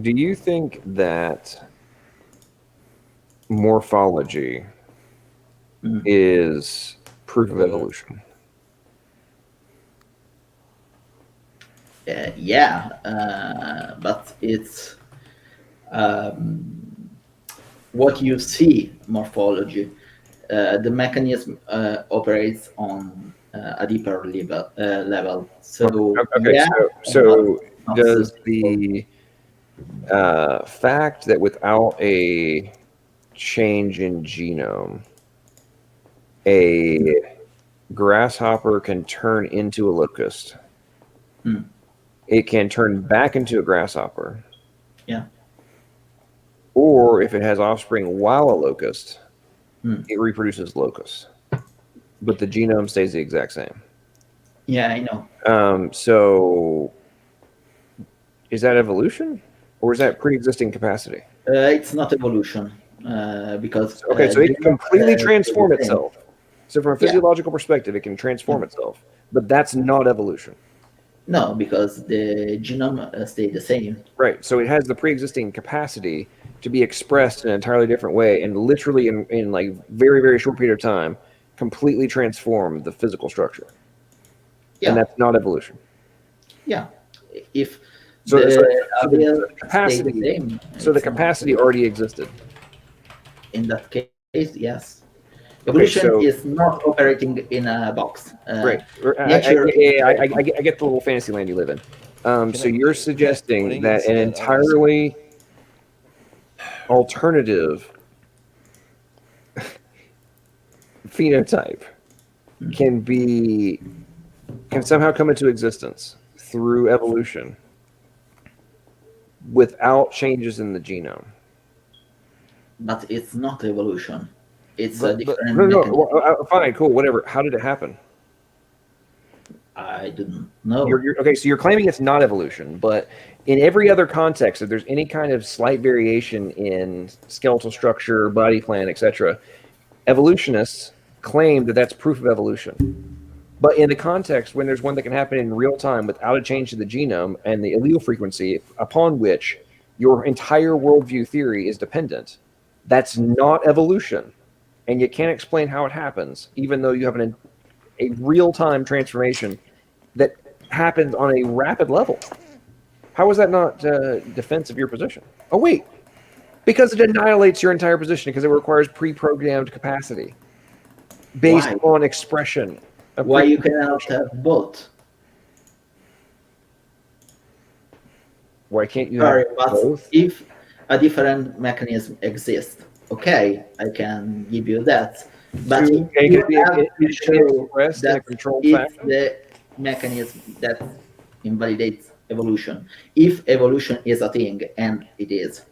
do you think that morphology is proof of evolution? Yeah, but it's what you see morphology. The mechanism operates on a deeper level. So so does the fact that without a change in genome, a grasshopper can turn into a locust, it can turn back into a grasshopper. Yeah. Or if it has offspring while a locust, it reproduces locust, but the genome stays the exact same. Yeah, I know. So is that evolution, or is that pre-existing capacity? It's not evolution, because so it can completely transform itself. So from a physiological perspective, it can transform itself, but that's not evolution. No, because the genome stayed the same. Right. So it has the pre-existing capacity to be expressed in an entirely different way, and literally in like very, very short period of time, completely transform the physical structure. Yeah. And that's not evolution. Yeah. If the capacity, the capacity already existed. In that case, yes. Evolution is not operating in a box. Right. I get the little fantasy land you live in. So you're suggesting that an entirely alternative phenotype can somehow come into existence through evolution without changes in the genome. But it's not evolution. It's a But different No, mechanism. fine, cool, whatever. How did it happen? I don't know. Okay, so you're claiming it's not evolution, but in every other context, if there's any kind of slight variation in skeletal structure, body plan, etc., evolutionists claim that that's proof of evolution. But in the context when there's one that can happen in real time without a change to the genome and the allele frequency upon which your entire worldview theory is dependent, that's not evolution. And you can't explain how it happens, even though you have a real-time transformation that happens on a rapid level. How is that not defense of your position? Oh, wait. Because it annihilates your entire position because it requires pre-programmed capacity based on expression. Why you cannot have both? Why can't you Sorry, have but both? if a different mechanism exists, okay, I can give you that. But you have to show that it's the mechanism that invalidates evolution. If evolution is a thing, and it is,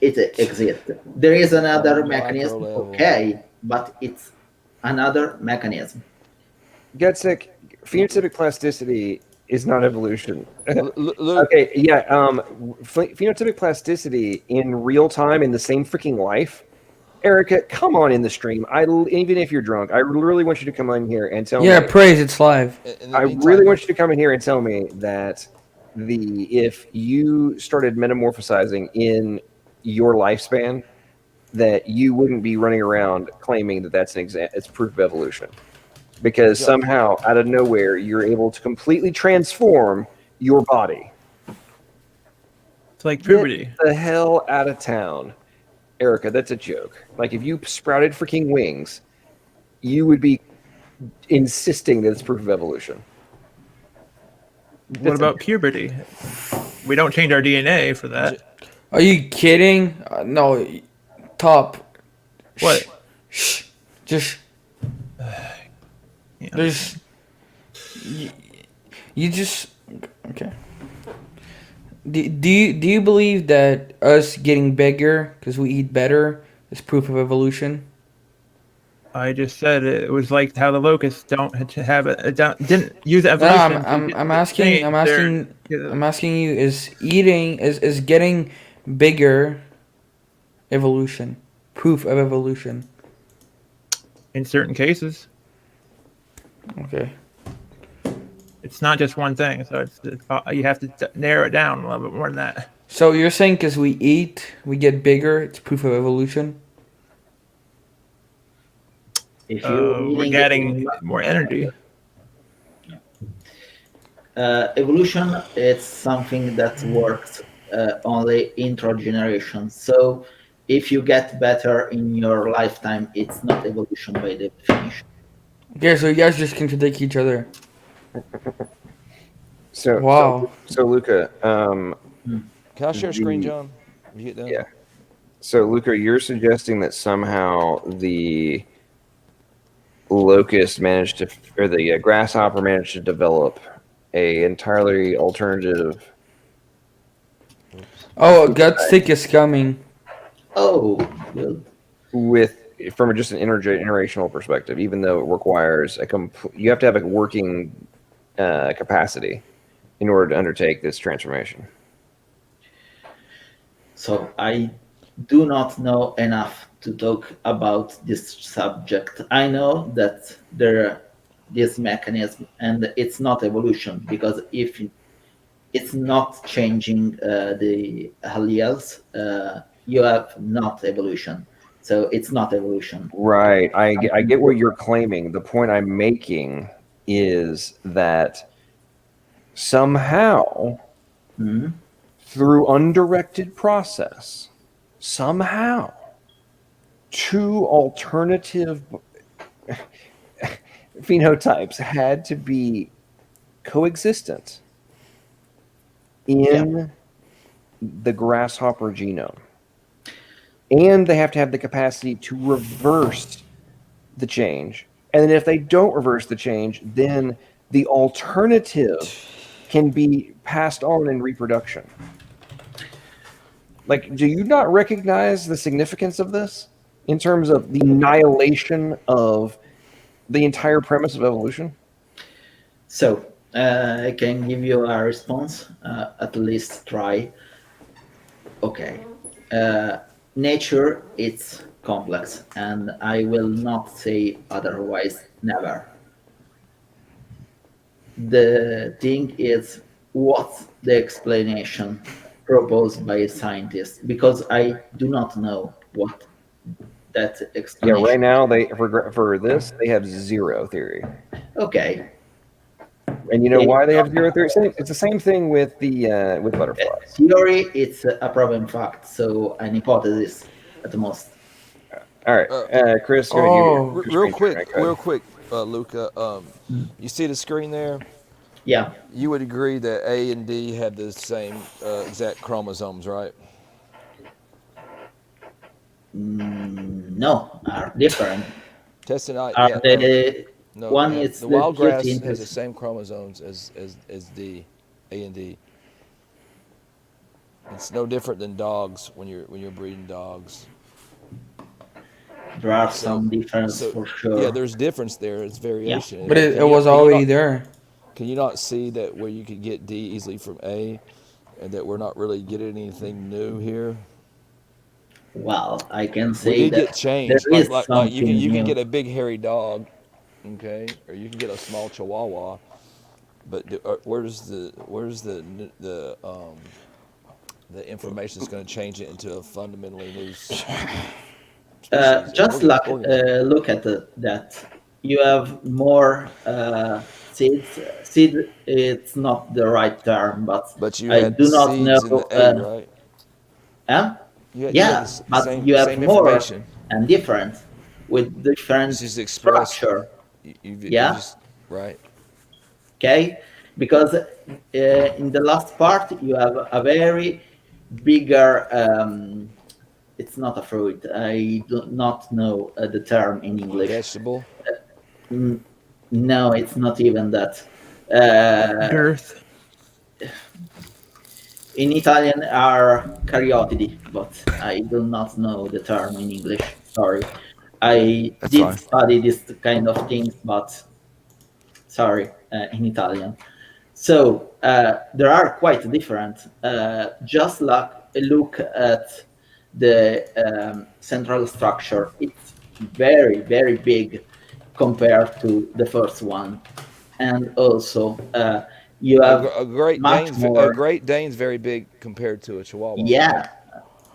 it exists. There is another mechanism, okay, but it's another mechanism. Getsick, phenotypic plasticity is not evolution. Okay, yeah. Phenotypic plasticity in real time in the same freaking life. Erica, come on in the stream. Even if you're drunk, I really want you to come in here and tell me. Yeah, praise, it's live. I really want you to come in here and tell me that if you started metamorphosizing in your lifespan, that you wouldn't be running around claiming that that's it's proof of evolution. Because somehow, out of nowhere, you're able to completely transform your body. It's like puberty. Get the hell out of town. Erica, that's a joke. Like, if you sprouted freaking wings, you would be insisting that it's proof of evolution. What about puberty? We don't change our DNA for that. Are you kidding? No, top. What? Shh. Just. Yeah. There's. You just. Okay. Do you believe that us getting bigger because we eat better is proof of evolution? I just said it was like how the locusts didn't use evolution. No, I'm asking you, is getting bigger evolution, proof of evolution? In certain cases. Okay. It's not just one thing, so you have to narrow it down a little bit more than that. So you're saying because we eat, we get bigger, it's proof of evolution? If we're getting more energy. Evolution is something that works only intra-generation. So if you get better in your lifetime, it's not evolution by definition. Okay, so you guys just contradict each other. So wow. So Luca, can I share screen, John? You get done? Yeah. So Luca, you're suggesting that somehow the locust managed to, or the grasshopper managed to develop a entirely alternative. Oh, a gut stick is coming. Oh, good. From just an intergenerational perspective, even though it requires you have to have a working capacity in order to undertake this transformation. So I do not know enough to talk about this subject. I know that there this mechanism, and it's not evolution, because if it's not changing the alleles, you have not evolution. So it's not evolution. Right. I get what you're claiming. The point I'm making is that somehow, through undirected process, somehow, two alternative phenotypes had to be coexistent in the grasshopper genome. And they have to have the capacity to reverse the change. And then if they don't reverse the change, then the alternative can be passed on in reproduction. Like, do you not recognize the significance of this in terms of the annihilation of the entire premise of evolution? So I can give you a response. At least try. Okay. Nature it's complex, and I will not say otherwise. Never. The thing is, what's the explanation proposed by a scientist? Because I do not know what that Yeah, explanation. right now for this they have zero theory. Okay. And you know why they have zero theory? It's the same thing with the with butterflies. Theory, it's a proven fact, so an hypothesis at the most. All right, Chris, go ahead. Real quick, Luca. You see the screen there? Yeah. You would agree that A and D have the same exact chromosomes, right? No, are different. Testing out. Are Yeah. the No. one is the wild grass has photosynthesis. the same chromosomes as D, A and D. It's no different than dogs when you're breeding dogs. There are some difference for sure. Yeah, there's difference there. It's variation. But it was already there. Can you not see that where you could get D easily from A, and that we're not really getting anything new here? Well, I can We say did that get changed. there is Like something you can new. get a big hairy dog, okay, or you can get a small Chihuahua. But where's the information that's going to change it into a fundamentally new species? Just look at that. You have more seeds. Seed, it's not the right term, but you I had do not know. seeds in the A, right? You had Yeah, the but you have same more information. and different with different This is expressed. structure. You Yeah. just, right. Okay, because in the last part you have a very bigger. It's not a fruit. I do not know the term in English. Vegetable. No, it's not even that. Girth. In Italian are cariotidi, but I do not know the term in English. Sorry. I That's did fine. study this kind of things, but sorry, in Italian. So there are quite different. Just look at the central structure. It's very, very big compared to the first one, and also you have A Great much Dane's more. a Great Dane's very big compared to a Chihuahua. Yeah, Right?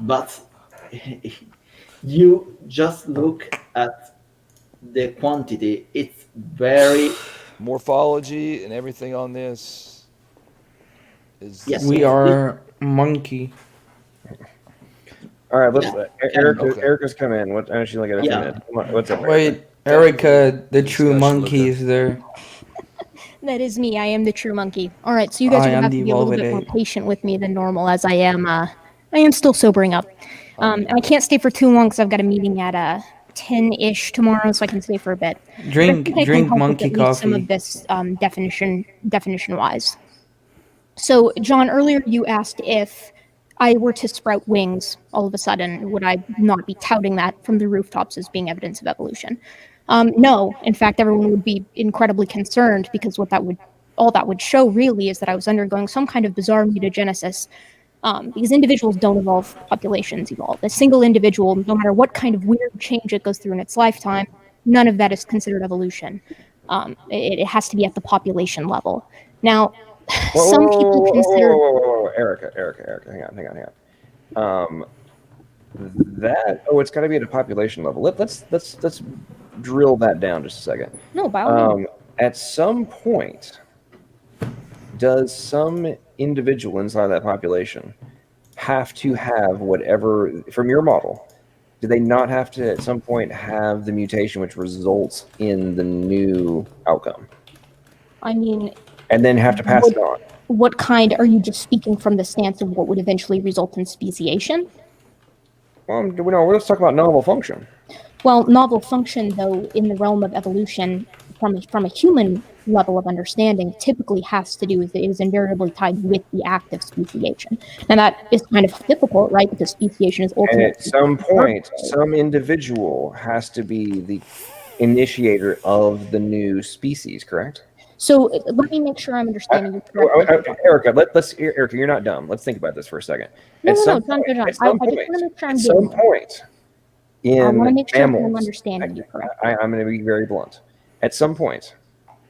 but you just look at the quantity. It's very. Morphology and everything on this is. Yes, We are monkey. All right, let's. Okay. Erica's come in. What? I know she's like at a few minutes. What's up? Wait, Erica, the true monkey is there. That is me. I am the true monkey. All right, so you guys are I gonna am have to the be a little bit more Volvidate. patient with me than normal, as I am still sobering up. And I can't stay for too long because I've got a meeting at 10-ish tomorrow, so I can stay for a bit. But I Drink think I can help with monkey at least some coffee. of this definition wise. So, John, earlier you asked if I were to sprout wings all of a sudden, would I not be touting that from the rooftops as being evidence of evolution? No, in fact, everyone would be incredibly concerned because all that would show really is that I was undergoing some kind of bizarre mutagenesis. Because individuals don't evolve, populations evolve. A single individual, no matter what kind of weird change it goes through in its lifetime, none of that is considered evolution. It has to be at the population level. Now, some people consider. Erica, hang on. It's got to be at a population level. Let's drill that down just a second. No, by all means. At some point, does some individual inside that population have to have whatever from your model? Do they not have to at some point have the mutation which results in the new outcome? I mean, and then have to pass it on. What kind are you just speaking from the stance of what would eventually result in speciation? Well, let's talk about novel function. Well, novel function, though, in the realm of evolution, from a human level of understanding typically has to do with, it is invariably tied with the act of speciation. And that is kind of difficult, right? Because speciation is And ultimately. at some point, some individual has to be the initiator of the new species, correct? So let me make sure I'm understanding you correctly. Erica, Erica, you're not dumb. Let's think about this for a second. No, John. I just want to make sure I'm at getting some it. point I want to in make sure I'm mammals, understanding you correctly. I'm going to be very blunt. At some point,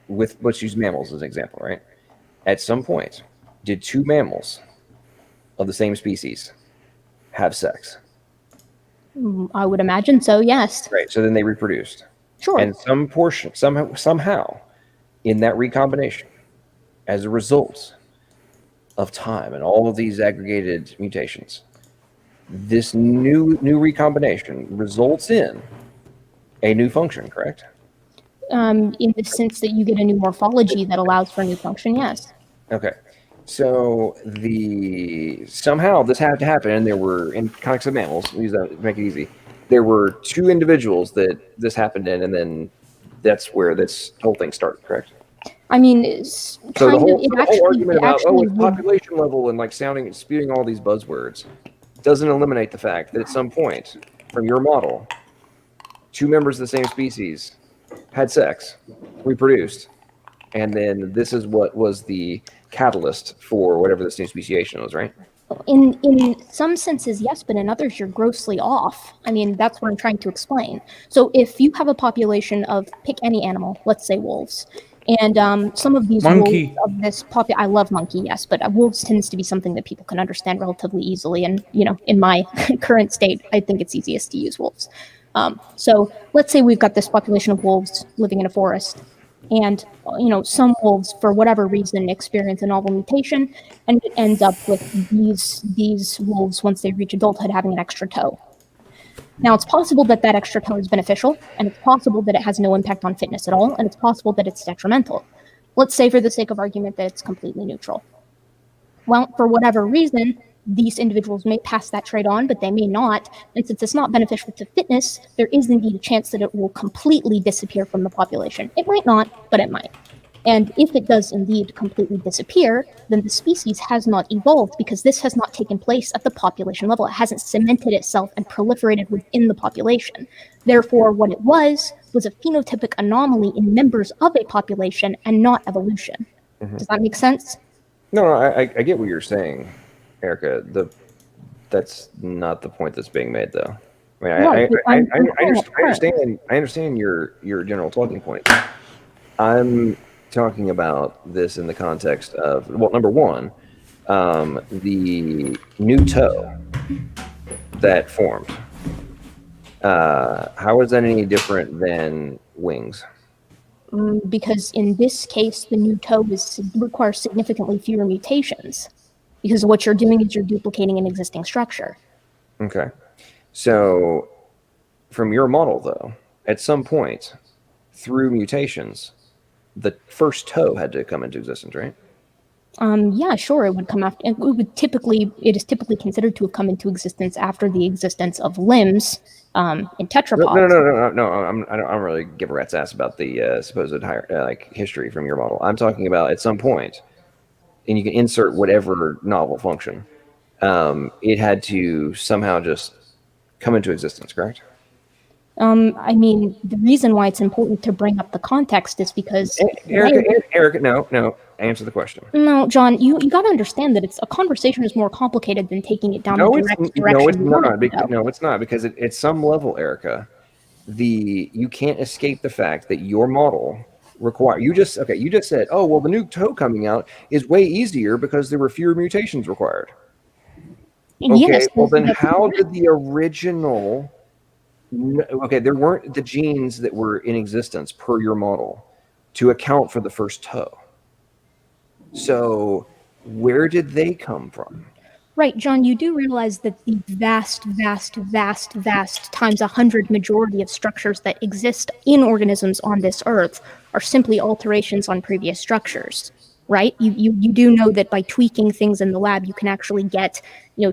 let's use mammals as an example, right? At some point, did two mammals of the same species have sex? I would imagine so, yes. Right. So then they reproduced. Sure. And some portion, somehow, in that recombination, as a result of time and all of these aggregated mutations, this new recombination results in a new function, correct? In the sense that you get a new morphology that allows for a new function, yes. Okay. So somehow this had to happen, and there were, in context of mammals, we'll use that to make it easy, there were two individuals that this happened in, and then that's where this whole thing started, correct? I mean, it's So the whole actually, argument about it's would, population level and like spewing all these buzzwords doesn't eliminate the fact that at some point from your model, two members of the same species had sex, reproduced, and then this is what was the catalyst for whatever this new speciation was, right? in some senses, yes, but in others, you're grossly off. I mean, that's what I'm trying to explain. So if you have a population of, pick any animal, let's say wolves, and some of these Monkey. wolves of this I love monkey, yes, but wolves tends to be something that people can understand relatively easily. And, you know, in my current state, I think it's easiest to use wolves. So let's say we've got this population of wolves living in a forest. And, you know, some wolves, for whatever reason, experience a novel mutation, and it ends up with these wolves, once they reach adulthood, having an extra toe. Now, it's possible that that extra toe is beneficial, and it's possible that it has no impact on fitness at all, and it's possible that it's detrimental. Let's say, for the sake of argument, that it's completely neutral. Well, for whatever reason, these individuals may pass that trait on, but they may not. And since it's not beneficial to fitness, there is indeed a chance that it will completely disappear from the population. It might not, but it might. And if it does indeed completely disappear, then the species has not evolved because this has not taken place at the population level. It hasn't cemented itself and proliferated within the population. Therefore, what it was a phenotypic anomaly in members of a population and not evolution. Mm-hmm. Does that make sense? No, I get what you're saying, Erica. That's not the point that's being made, though. I mean, I understand your general talking point. I'm talking about this in the context of, well, number one, the new toe that formed. How is that any different than wings? Because in this case, the new toe requires significantly fewer mutations. Because what you're doing is you're duplicating an existing structure. Okay. So, from your model, though, at some point, through mutations, the first toe had to come into existence, right? Yeah, sure. It would come after. It is typically considered to have come into existence after the existence of limbs in tetrapods. No. I don't really give a rat's ass about the supposed higher history from your model. I'm talking about at some point, and you can insert whatever novel function. It had to somehow just come into existence, correct? I mean, the reason why it's important to bring up the context is because Erica, no, answer the question. No, John, you got to understand that a conversation is more complicated than taking it down the direct direction. No, it's not because at some level, Erica, you can't escape the fact that your model you just said, oh well, the new toe coming out is way easier because there were fewer mutations required. Okay, yes, well then how did the original? Okay, there weren't the genes that were in existence per your model to account for the first toe. So where did they come from? Right, John, you do realize that the vast times 100 majority of structures that exist in organisms on this earth are simply alterations on previous structures. right? You do know that by tweaking things in the lab, you can actually get,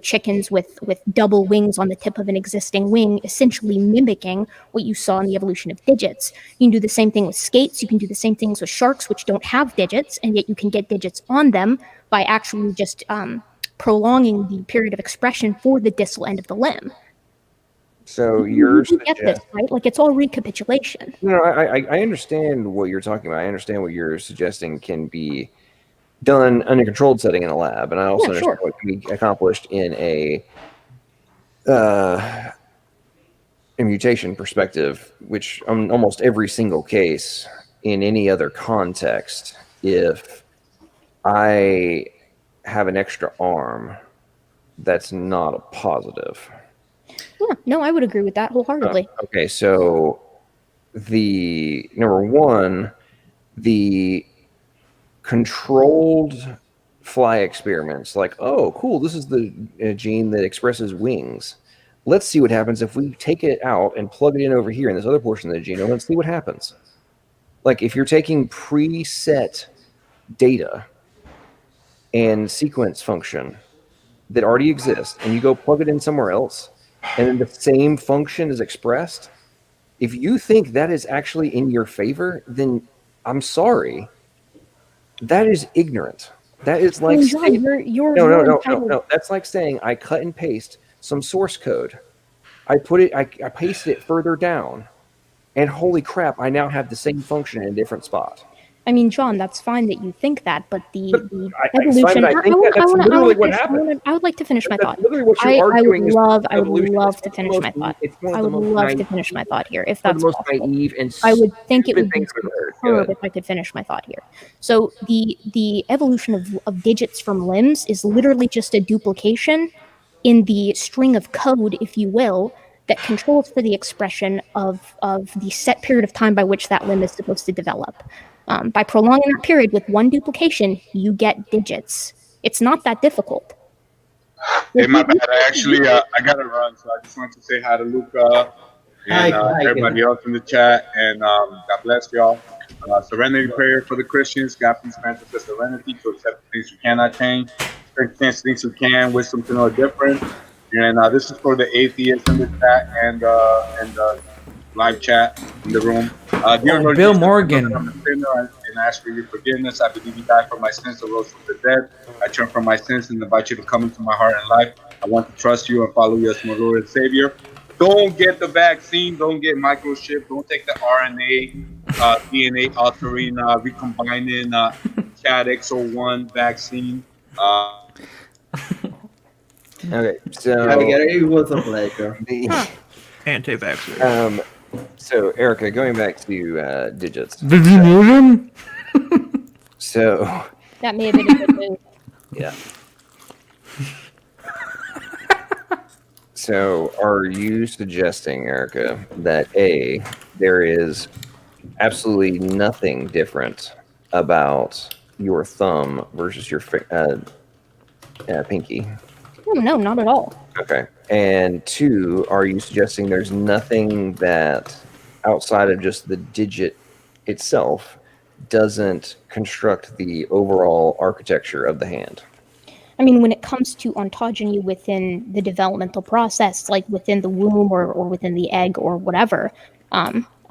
chickens with double wings on the tip of an existing wing, essentially mimicking what you saw in the evolution of digits. You can do the same thing with skates. You can do the same things with sharks, which don't have digits, and yet you can get digits on them by actually just prolonging the period of expression for the distal end of the limb. So You get this, right? Like, it's all recapitulation. No, I understand what you're talking about. I understand what you're suggesting can be done in a controlled setting in a lab, and I also understand what can be accomplished in a mutation perspective, which on almost every single case in any other context, if I have an extra arm, that's not a positive. Yeah, no, I would agree with that wholeheartedly. Okay, so the number one, the controlled fly experiments, like, oh, cool, this is the gene that expresses wings. Let's see what happens if we take it out and plug it in over here in this other portion of the genome. Let's see what happens. Like, if you're taking preset data and sequence function that already exists and you go plug it in somewhere else and then the same function is expressed, if you think that is actually in your favor, then I'm sorry. That is ignorant. That is like John, no. That's like saying I cut and paste some source code. I pasted it further down, and holy crap, I now have the same function in a different spot. I mean, John, that's fine that you think that, but the evolution. I would like to finish my thought. I would love to finish my thought. I would love to finish my thought here, if that's possible. I would think it would be superb if I could finish my thought here. So the evolution of digits from limbs is literally just a duplication in the string of code, if you will, that controls for the expression of the set period of time by which that limb is supposed to develop. By prolonging that period with one duplication, you get digits. It's not that difficult. Hey, my bad. I got to run, so I just want to say hi to Luca and everybody else in the chat, and God bless y'all. Serenity prayer for the Christians. God please grant us the serenity to accept the things we cannot change, strength to change things we can, wisdom to know different. And this is for the atheists in the chat and live chat in the room. Dear Lord Bill Jesus, Morgan. I'm a sinner and ask for your forgiveness. I believe you died for my sins and rose from the dead. I turn from my sins and invite you to come into my heart and life. I want to trust you and follow you as my Lord and Savior. Don't get the vaccine. Don't get microchipped. Don't take the RNA, DNA altering, recombining CAD X01 vaccine. Okay, so it was a pleasure. Anti-vaxxer. So Erica, going back to digits. Did you mute him? So that may have been a good move. Yeah. So are you suggesting, Erica, that there is absolutely nothing different about your thumb versus your pinky? No, not at all. Okay. And 2, are you suggesting there's nothing that outside of just the digit itself doesn't construct the overall architecture of the hand? I mean, when it comes to ontogeny within the developmental process, like within the womb or within the egg or whatever,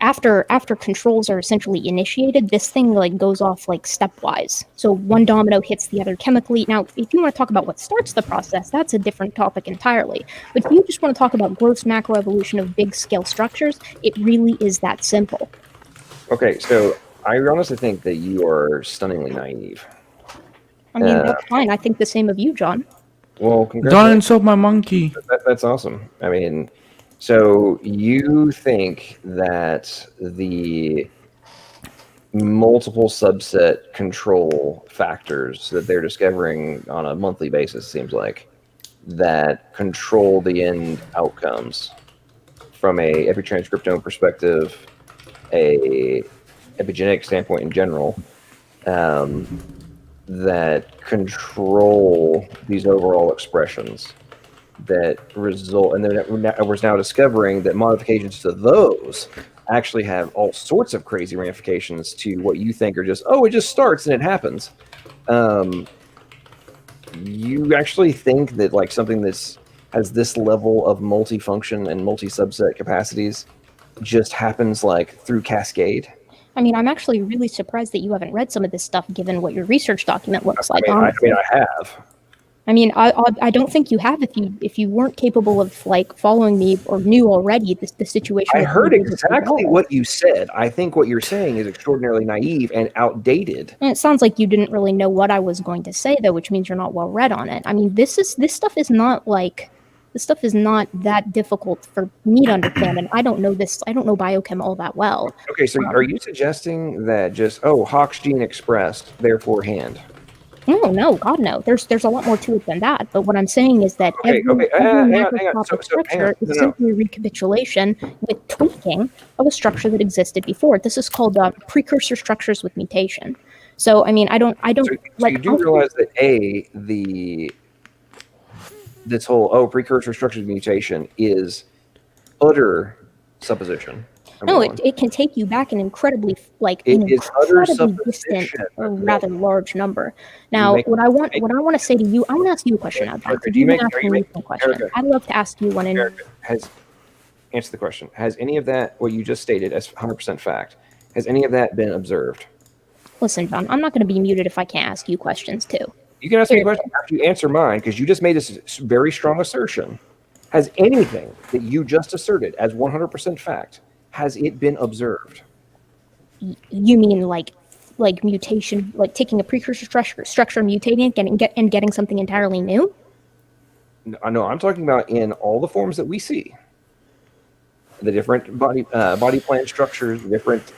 after controls are essentially initiated, this thing like goes off like stepwise. So one domino hits the other chemically. Now, if you want to talk about what starts the process, that's a different topic entirely. But if you just want to talk about gross macroevolution of big scale structures, it really is that simple. Okay, so I honestly think that you are stunningly naive. I mean, that's fine. I think the same of you, John. Well, Don't congratulations. insult my monkey. That's awesome. I mean, so you think that the multiple subset control factors that they're discovering on a monthly basis, seems like, that control the end outcomes from a epitranscriptome perspective, a epigenetic standpoint in general, that control these overall expressions that result, and then we're now discovering that modifications to those actually have all sorts of crazy ramifications to what you think are just, oh, it just starts and it happens. you actually think that like something that's has this level of multifunction and multi-subset capacities just happens like through cascade? I mean, I'm actually really surprised that you haven't read some of this stuff, given what your research document looks like. I have. I mean, I don't think you have if you weren't capable of like following me or knew already the situation. I heard exactly what you said. I think what you're saying is extraordinarily naive and outdated. And it sounds like you didn't really know what I was going to say, though, which means you're not well read on it. I mean, this stuff is not that difficult for me to understand, and I don't know biochem all that well. Okay, so are you suggesting that just Hox gene expressed, therefore hand? No, God no. There's a lot more to it than that. But what I'm saying is that every macroscopic structure is simply a recapitulation with tweaking of a structure that existed before. This is called precursor structures with mutation. So I mean, I don't So you do realize that this whole precursor structures mutation is utter supposition. No, it can take you back an incredibly distant or rather large number. Now, what I want to say to you, I'm going to ask you a question now, John. Could you ask me a question? I'd love to ask you one. Answer the question. Has any of that, what you just stated as 100% fact, has any of that been observed? Listen, John, I'm not going to be muted if I can't ask you questions too. You can ask me a question after you answer mine, because you just made this very strong assertion. Has anything that you just asserted as 100% fact, has it been observed? You mean like mutation, like taking a precursor structure, mutating it, and getting something entirely new? No, I'm talking about in all the forms that we see. The different body plan structures, different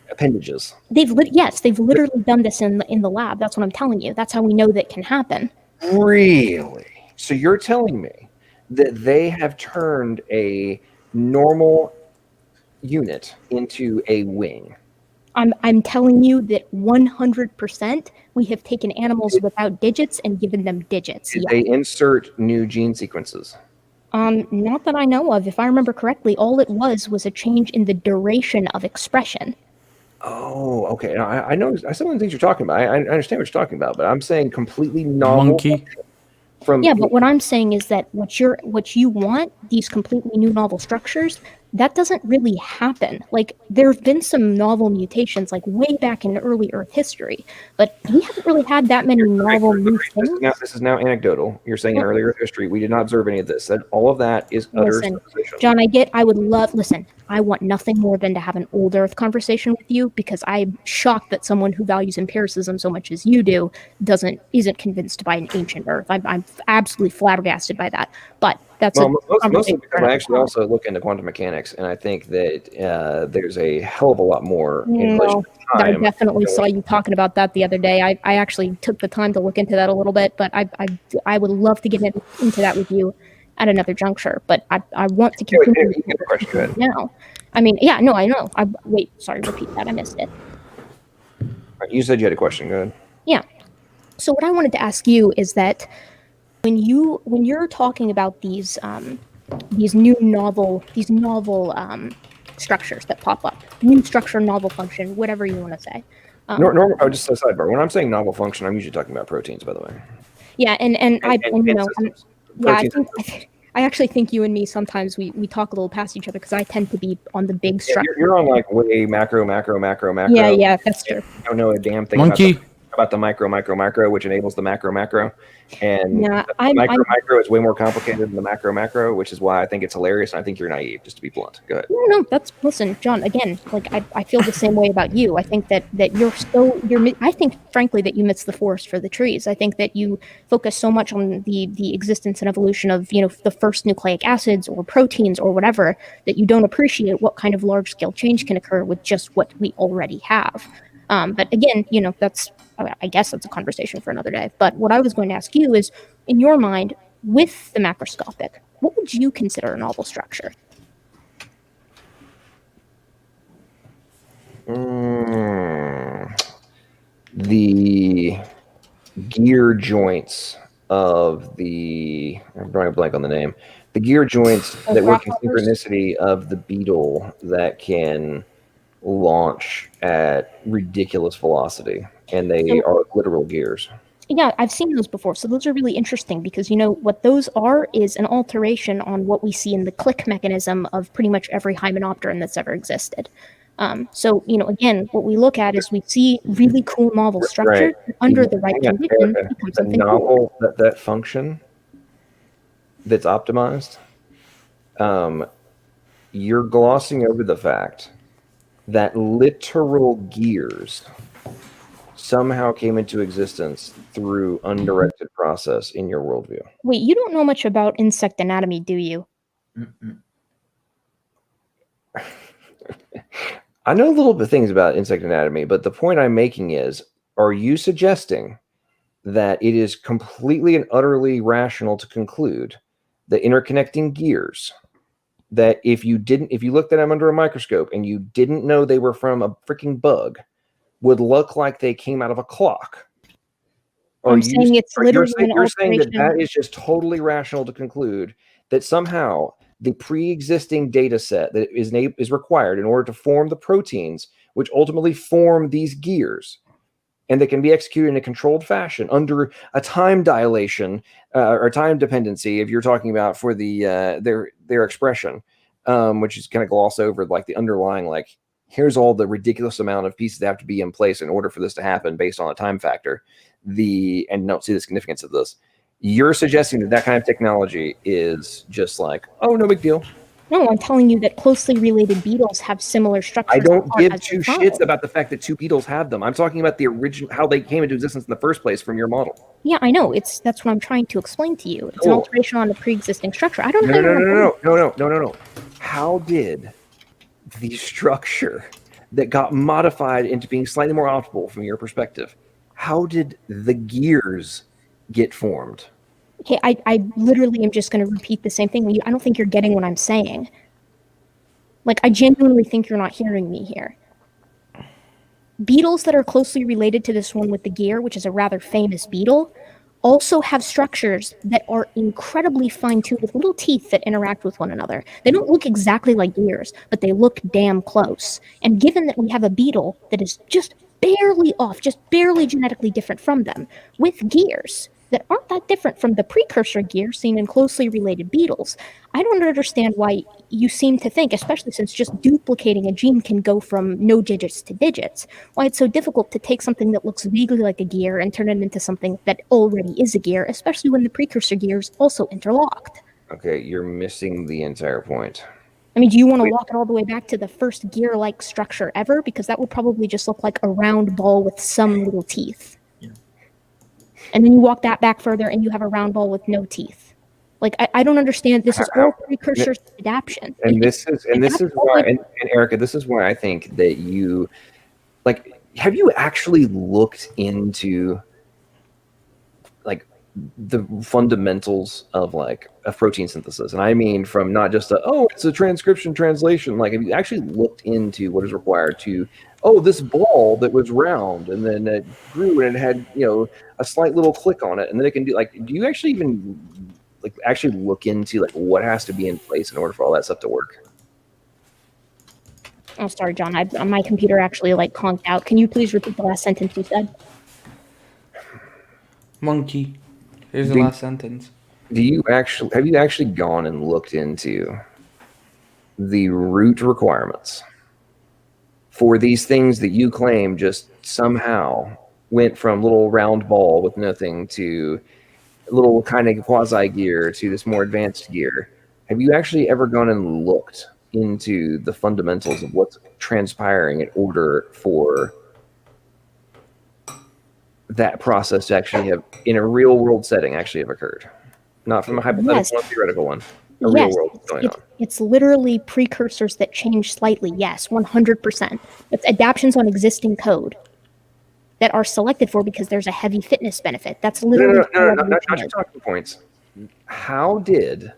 appendages. They've literally done this in the lab. That's what I'm telling you. That's how we know that can happen. Really? So you're telling me that they have turned a normal unit into a wing? I'm telling you that 100% we have taken animals without digits and given them digits. Did they insert new gene sequences? Not that I know of. If I remember correctly, all it was a change in the duration of expression. Oh, okay. I know. I some of the things you're talking about. I understand what you're talking about, but I'm saying completely novel. Monkey. But what I'm saying is that what you want, these completely new novel structures, that doesn't really happen. Like, there have been some novel mutations, like way back in early Earth history, but we haven't really had that many novel new things. This is now anecdotal. You're saying in early Earth history, we did not observe any of this. That all of that is utter supposition. John, I want nothing more than to have an old Earth conversation with you, because I'm shocked that someone who values empiricism so much as you do isn't convinced by an ancient Earth. I'm absolutely flabbergasted by that. But that's mostly because I actually also look into quantum mechanics, and I think that there's a hell of a lot more in relation to time. I definitely saw you talking about that the other day. I actually took the time to look into that a little bit, but I would love to get into that with you at another juncture. But I want to continue now. I mean, yeah, no, I know. Repeat that. I missed it. You said you had a question. Go ahead. Yeah. So what I wanted to ask you is that when you're talking about these novel structures that pop up, new structure, novel function, whatever you want to say. Just a sidebar. When I'm saying novel function, I'm usually talking about proteins, by the way. Yeah, I actually think you and me sometimes we talk a little past each other, because I tend to be on the big structure. You're on like way macro. Yeah, that's true. I don't know a damn thing about the micro, which enables the macro. And the micro is way more complicated than the macro, which is why I think it's hilarious, and I think you're naive, just to be blunt. Go ahead. No, listen, John, again, like I feel the same way about you. I think that I think, frankly, that you miss the forest for the trees. I think that you focus so much on the existence and evolution of, the first nucleic acids or proteins or whatever, that you don't appreciate what kind of large scale change can occur with just what we already have. But again, I guess that's a conversation for another day. But what I was going to ask you is, in your mind, with the macroscopic, what would you consider a novel structure? The gear joints of I'm drawing a blank on the name. The gear joints that work in synchronicity of the beetle that can launch at ridiculous velocity. and they are literal gears. Yeah, I've seen those before. So those are really interesting because, what those are is an alteration on what we see in the click mechanism of pretty much every hymenopteron that's ever existed. So, again, what we look at is we see really cool novel structure under the right conditions become something novel cool. That function that's optimized, you're glossing over the fact that literal gears somehow came into existence through undirected process in your worldview. Wait, you don't know much about insect anatomy, do you? I know a little bit of things about insect anatomy, but the point I'm making is, are you suggesting that it is completely and utterly rational to conclude that interconnecting gears, that if you looked at them under a microscope and you didn't know they were from a freaking bug, would look like they came out of a clock? You're saying that is just totally rational to conclude that somehow the pre-existing data set that is required in order to form the proteins, which ultimately form these gears, and they can be executed in a controlled fashion under a time dilation or time dependency, if you're talking about for the their expression, which is kind of gloss over like the underlying, like, here's all the ridiculous amount of pieces that have to be in place in order for this to happen based on a time factor. And don't see the significance of this. You're suggesting that kind of technology is just like, oh, no big deal. No, I'm telling you that closely related beetles have similar structures. I don't give two shits about the fact that two beetles have them. I'm talking about the original, how they came into existence in the first place from your model. Yeah, I know. That's what I'm trying to explain to you. It's an alteration on a pre-existing structure. I don't know. No. How did the structure that got modified into being slightly more optimal from your perspective, how did the gears get formed? Okay, I literally am just going to repeat the same thing. I don't think you're getting what I'm saying. Like, I genuinely think you're not hearing me here. Beetles that are closely related to this one with the gear, which is a rather famous beetle, also have structures that are incredibly fine-tuned with little teeth that interact with one another. They don't look exactly like gears, but they look damn close. And given that we have a beetle that is just barely off, just barely genetically different from them, with gears that aren't that different from the precursor gear seen in closely related beetles, I don't understand why you seem to think, especially since just duplicating a gene can go from no digits to digits, why it's so difficult to take something that looks vaguely like a gear and turn it into something that already is a gear, especially when the precursor gears also interlocked. Okay, you're missing the entire point. I mean, do you want to walk it all the way back to the first gear-like structure ever? Because that would probably just look like a round ball with some little teeth. And then you walk that back further and you have a round ball with no teeth. Like, I don't understand. This is all precursors to adaptation. And this is why, and Erica, this is why I think that you, like, have you actually looked into, like, the fundamentals of, like, a protein synthesis? And I mean from not just it's a transcription translation. Like, have you actually looked into what is required to, this ball that was round and then it grew and it had, a slight little click on it, and then it can do, like, do you actually even, like, actually look into, like, what has to be in place in order for all that stuff to work? Oh, sorry, John. My computer actually, like, conked out. Can you please repeat the last sentence you said? Monkey. Here's the last sentence. Have you actually gone and looked into the root requirements for these things that you claim just somehow went from little round ball with nothing to little kind of quasi gear to this more advanced gear? Have you actually ever gone and looked into the fundamentals of what's transpiring in order for that process to actually have, in a real world setting, actually have occurred? Not from a hypothetical one, theoretical one. Real world going on. It's literally precursors that change slightly. Yes, 100%. It's adaptations on existing code that are selected for because there's a heavy fitness benefit. That's literally not your talking points. How did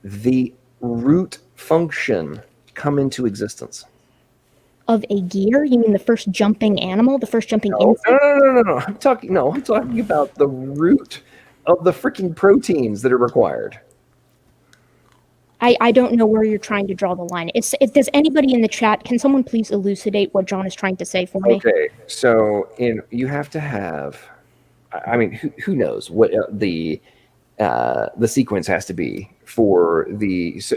the root function come into existence? Of a gear? You mean the first jumping animal, the first jumping insect? No. I'm talking about the root of the freaking proteins that are required. I don't know where you're trying to draw the line. Does anybody in the chat, can someone please elucidate what John is trying to say for me? Okay, so you have to have. I mean, who knows what the sequence has to be for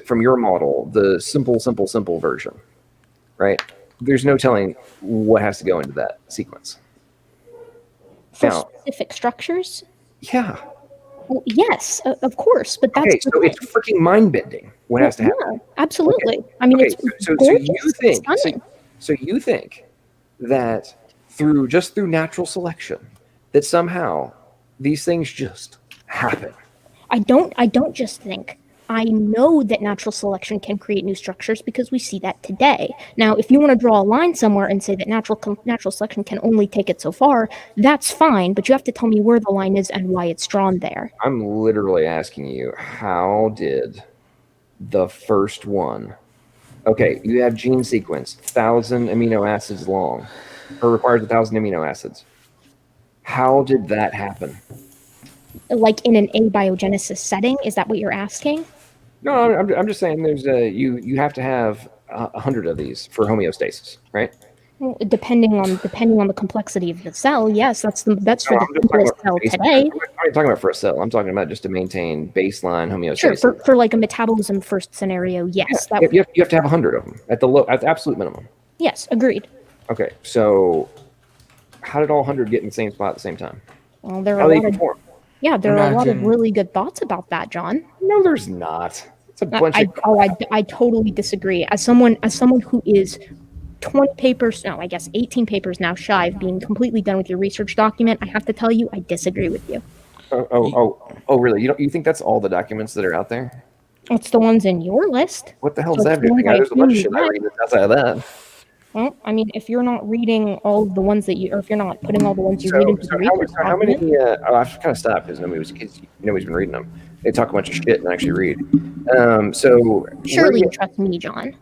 from your model, the simple version, right? There's no telling what has to go into that sequence. For Now, specific structures? Yeah. Well, yes, of course, but that's okay. So it's freaking mind bending. What has to happen? Yeah, absolutely. Okay. I mean, Okay, it's so gorgeous. you think It's stunning. so you think that through natural selection that somehow these things just happen? I don't just think. I know that natural selection can create new structures because we see that today. Now, if you want to draw a line somewhere and say that natural selection can only take it so far, that's fine, but you have to tell me where the line is and why it's drawn there. I'm literally asking you, how did the first one? Okay, you have gene sequence, 1,000 amino acids long, or requires 1,000 amino acids. How did that happen? Like in an abiogenesis setting, is that what you're asking? No, I'm just saying there's you have to have 100 of these for homeostasis, right? Well, depending on the complexity of the cell, yes, that's for I'm the just talking simplest about cell base- today. I'm not talking about for a cell. I'm talking about just to maintain baseline Sure, homeostasis. for like a metabolism first scenario, yes. Yeah, you have to have 100 of them at the absolute minimum. Yes, agreed. Okay, so how did all 100 get in the same spot at the same time? Well, there are How a do they lot of perform? there are a lot of really good thoughts about that, John. No, there's not. It's a bunch of. I totally disagree. As someone who is 20 papers, no, I guess 18 papers now shy of being completely done with your research document, I have to tell you, I disagree with you. Oh, really? You think that's all the documents that are out there? It's the ones in your list. What the hell So does it's that the ones mean? There's a bunch of shit I read. read that's outside of that. Well, I mean, if you're not reading all of the ones that you, or if you're not putting all the ones you read into the research How many? document, I have to kind of stop because nobody's been reading them. They talk a bunch of shit and actually read. So surely you trust me, John.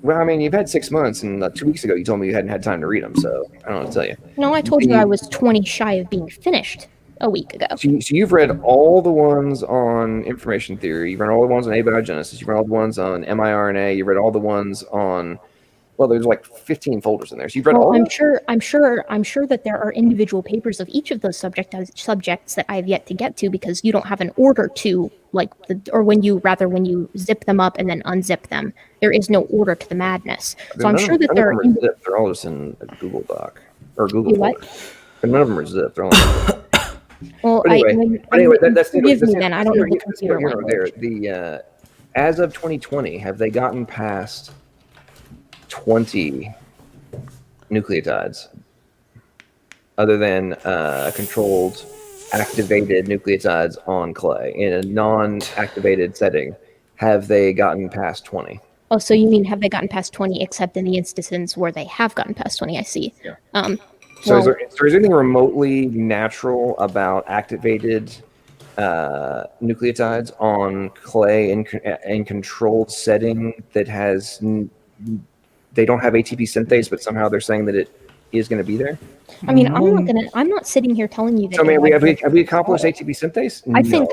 Well, I mean, you've had 6 months, and 2 weeks ago you told me you hadn't had time to read them. So I don't know what to tell you. No, I told you I was 20 shy of being finished a week ago. So you've read all the ones on information theory. You've read all the ones on abiogenesis. You've read all the ones on miRNA. You've read all the ones on. Well, there's like 15 folders in there. So you've read all. I'm sure that there are individual papers of each of those subjects that I've yet to get to because you don't have an order to when you zip them up and then unzip them. There is no order to the madness. So I'm sure that there are. They're all just in a Google Doc or Google What? folder. And none of them are zipped. They're all. Well, but anyway, that's forgive me then. I don't know the computer here or there. language. As of 2020, have they gotten past 20 nucleotides other than controlled activated nucleotides on clay in a non-activated setting? Have they gotten past 20? Oh, so you mean have they gotten past 20 except in the instances where they have gotten past 20? I see. Yeah. So is there anything remotely natural about activated nucleotides on clay in controlled setting that has they don't have ATP synthase, but somehow they're saying that it is going to be there? I mean, I'm not sitting here telling you that. So, I mean, have we accomplished ATP synthase? I think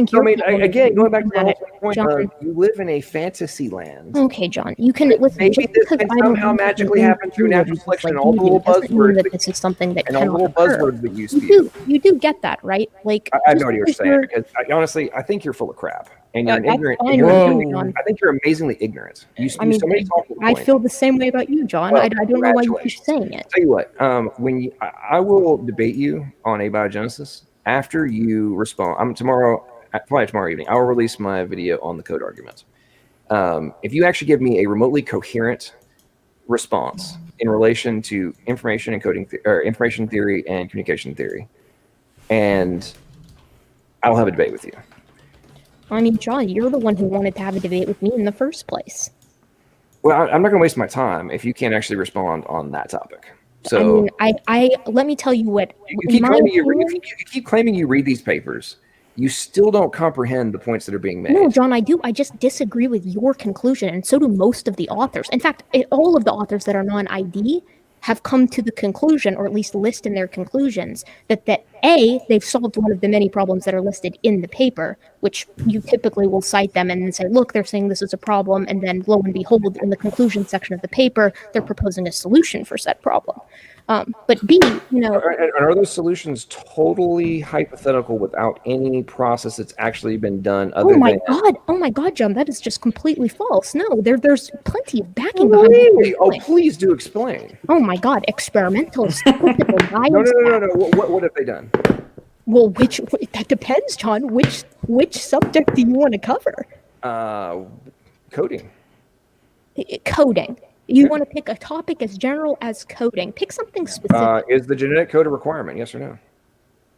So, you're. I mean, again, going back to the at whole it, point John. of you live in a fantasy land. Okay, John, you can listen. Maybe just this because can I don't somehow think that magically you happen through do natural it selection and like all you the little do, doesn't mean buzzwords that this is something that and all the cannot little occur. buzzwords that you spew. You do get that, right? Like I have just no idea what you're because saying because honestly, I think you're full of crap and you're an that's ignorant. fine ignorant with me, John. I think you're amazingly ignorant. You spew I mean, so many talking I points. feel the same way about you, John. Well, I don't know why you keep saying it. Tell you what, I will debate you on abiogenesis after you respond. Probably tomorrow evening. I will release my video on the code argument. If you actually give me a remotely coherent response in relation to information and coding or information theory and communication theory, and I'll have a debate with you. I mean, John, you're the one who wanted to have a debate with me in the first place. Well, I'm not going to waste my time if you can't actually respond on that topic. So I mean, I let me tell you what. you keep claiming you read these papers. You still don't comprehend the points that are being made. No, John, I do. I just disagree with your conclusion, and so do most of the authors. In fact, all of the authors that are non-ID have come to the conclusion, or at least list in their conclusions, that A, they've solved one of the many problems that are listed in the paper, which you typically will cite them and then say, look, they're saying this is a problem, and then lo and behold, in the conclusion section of the paper, they're proposing a solution for said problem. But B, are those solutions totally hypothetical without any process that's actually been done? Oh my God, John, that is just completely false. No, there's plenty of backing behind Really? Oh, please do explain. Oh my God, experimental statistical bias. No. What have they done? Well, that depends, John. Which subject do you want to cover? Coding. Coding. You want to pick a topic as general as coding. Pick something specific. Is the genetic code a requirement? Yes or no?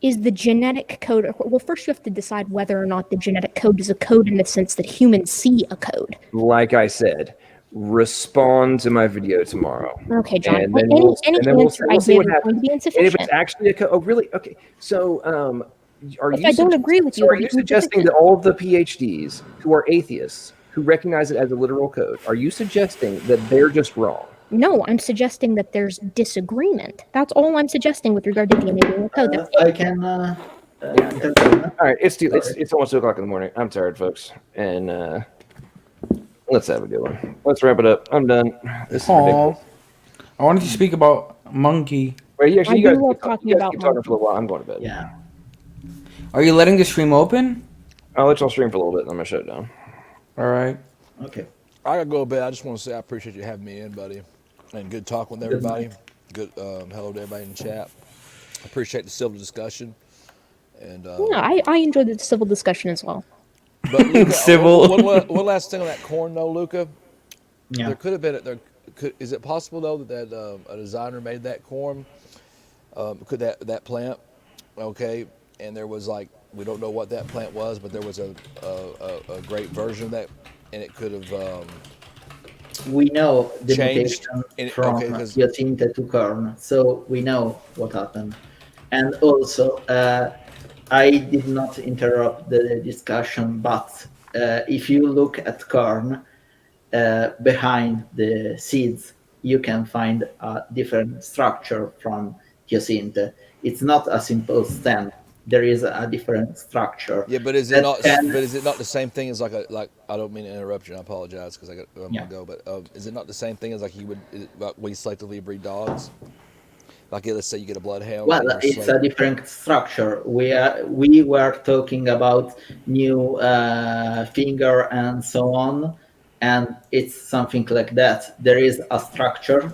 Is the genetic code... Well, first you have to decide whether or not the genetic code is a code in the sense that humans see a code. Like I said, respond to my video tomorrow. Okay, John. And then Any we'll answer I see give what is happens. going to be And if insufficient. it's actually a code... Oh, really? Okay. So, If I don't agree with you... Are you suggesting that all of the PhDs who are atheists, who recognize it as a literal code, are you suggesting that they're just wrong? No, I'm suggesting that there's disagreement. That's all I'm suggesting with regard to DNA being a code. That's it. I can. All right, it's almost 2 o'clock in the morning. I'm tired, folks, and let's have a good one. Let's wrap it up. I'm done. This is ridiculous. I wanted to speak about monkey. Wait, you guys love keep talking talking about for a monkey. little while. I'm going to bed. Yeah. Are you letting the stream open? I'll let y'all stream for a little bit, and I'm gonna shut it down. All right. Okay. I gotta go to bed. I just want to say I appreciate you having me in, buddy, and good talking with everybody. Good hello to everybody in the chat. I appreciate the civil discussion. And Yeah, I enjoyed the civil discussion as well. but Luca, Civil. One last thing on that corn, though, Luca. Yeah. There could have been is it possible though that a designer made that corn? Could that plant? Okay, and there was like we don't know what that plant was, but there was a great version of that, and it could have. We know the Changed mutation from okay, 'cause- Hyacinthe to corn, so we know what happened. And also, I did not interrupt the discussion, but if you look at corn, behind the seeds, you can find a different structure from Hyacinthe. It's not a simple stem. There is a different structure. Yeah, but is it not? But is it not the same thing as like I don't mean to interrupt you. I apologize because I'm gonna go. But is it not the same thing as like we selectively breed dogs? Like let's say you get a bloodhound. Well, it's a different structure. We were talking about new finger and so on, and it's something like that. There is a structure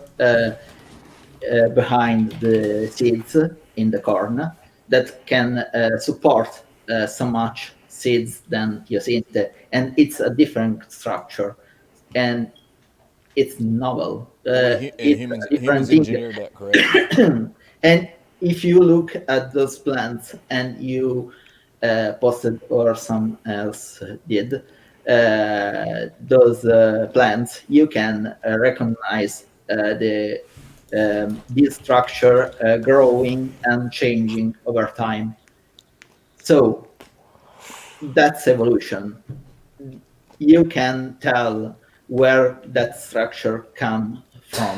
behind the seeds in the corn that can support so much seeds than Hyacinthe, and it's a different structure, and it's novel. Humans engineered that, correct? And if you look at those plants and you posted or someone else did those plants, you can recognize this structure growing and changing over time. So that's evolution. You can tell where that structure comes from,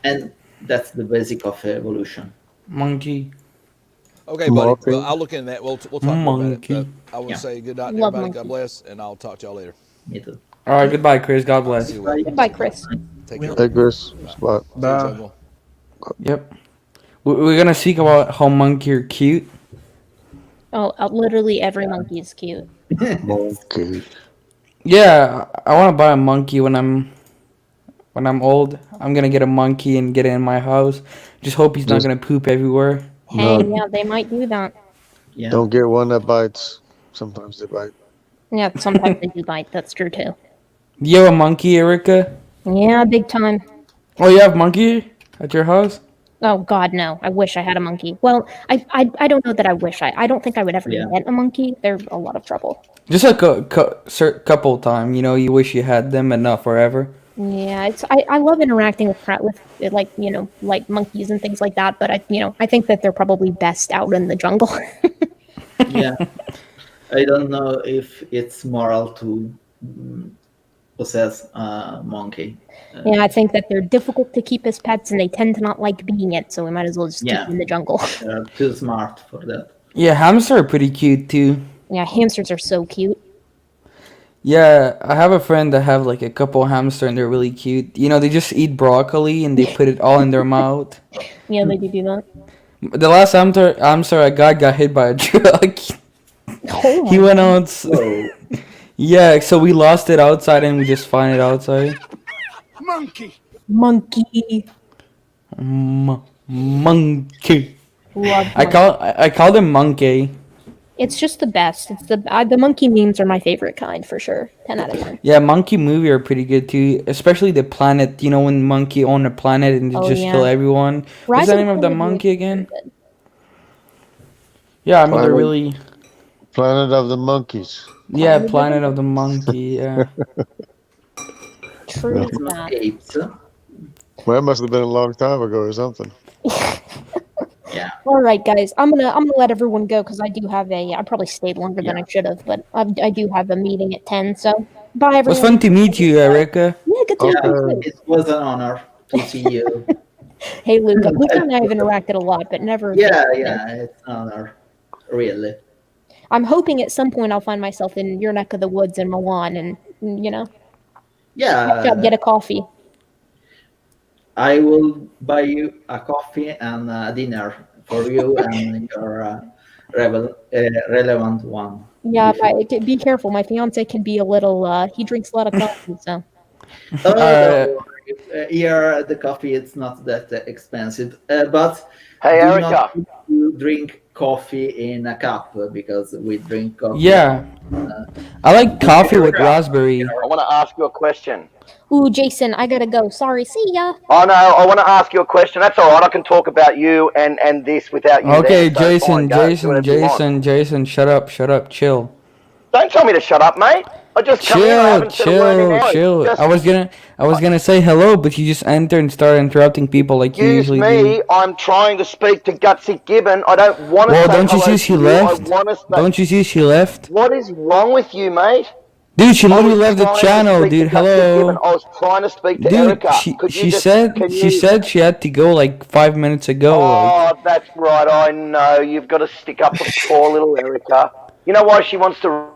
and that's the basic of evolution. Monkey. Okay, buddy. Well, I'll look into that. We'll talk more about it. But I will Yeah. say good night to Love everybody. monkey. God bless, and I'll talk to y'all later. Me too. All right. Goodbye, Chris. God bless. See you later. Goodbye, Chris. Take care. Hey, Chris. Spot. See you, Jungle. Yep. We're gonna speak about how monkey are cute. Oh, literally every monkey is cute. Monkey. Yeah, I want to buy a monkey when I'm old. I'm gonna get a monkey and get it in my house. Just hope he's not gonna poop everywhere. Hey, No. yeah, they might do that. Yeah. Don't get one that bites. Sometimes they bite. Yeah, sometimes they do bite. That's true too. Do you have a monkey, Erica? Yeah, big time. Oh, you have monkey at your house? Oh God, no! I wish I had a monkey. Well, I don't know that I wish I don't think I would ever Yeah. get a monkey. They're a lot of trouble. Just like a couple time, you wish you had them, but not forever. Yeah, I love interacting with like like monkeys and things like that. But I think that they're probably best out in the jungle. Yeah. I don't know if it's moral to possess a monkey. Yeah, I think that they're difficult to keep as pets, and they tend to not like being it. So we might as well just keep Yeah. them in the jungle. They're too smart for that. Yeah, hamsters are pretty cute too. Yeah, hamsters are so cute. Yeah, I have a friend that have like a couple hamster and they're really cute. You know, they just eat broccoli and they put it all in their mouth. Yeah, they do that. The last hamster I got hit by a truck. Oh He went out. Whoa. Yeah, so we lost it outside and we just find it outside. Monkey. Monkey. Monkey. Love I called him Monkey. It's just the best. It's the monkey memes are my favorite kind for sure. 10 out of 10. Yeah, monkey movie are pretty good too, especially the planet. You know, when monkey own a planet and they Oh, just yeah. kill everyone. What's Rise the of name of the Planet monkey is again? good. Yeah, I mean they're Planet- really. Planet of the Monkeys. Yeah, Planet of the Monkey. Yeah. True It's not that. apes. Well, that must have been a long time ago or something. Yeah. All right, guys. I'm gonna let everyone go because I do have I probably stayed longer than I should have, but I do have a meeting at 10. So bye, It was everyone. fun to meet you, Erica. Yeah, good to meet you too. It was an honor to see you. Hey, Luca. Luca and I have interacted a lot, but never. Yeah, it's an honor. Really. I'm hoping at some point I'll find myself in your neck of the woods in Milan, and Yeah. get a coffee. I will buy you a coffee and a dinner for you and your relevant one. Yeah, be careful. My fiance can be a little. He drinks a lot of coffee, so. Here, the coffee it's not that expensive, but Hey, do Erica. not need to drink coffee in a cup because we drink coffee. Yeah. I like coffee with raspberry. I want to ask you a question. Ooh, Jason, I gotta go. Sorry. See ya. Oh, no, I want to ask you a question. That's all right. I can talk about you and this without you Okay, there, so Jason, fine, go. Do whatever you want. Jason, shut up, chill. Don't tell me to shut up, mate. I just come here. I haven't said a word in hours. Chill. Just I was gonna say hello, but you just enter and start interrupting people like you excuse usually me. do. I'm trying to speak to Gutsy Gibbon. I don't want to Well, say don't you hello see she to you. left? I want to say... Don't you see she left? What is wrong with you, mate? Dude, she I literally was left the trying to channel, speak to dude. Gutsy Gibbon. Hello. I was trying to speak to Dude, Erica. she Could you she just, said can she you... said she had to go like 5 minutes ago. Like. Oh, that's right. I know. You've got to stick up for poor little Erica. You know why she wants to...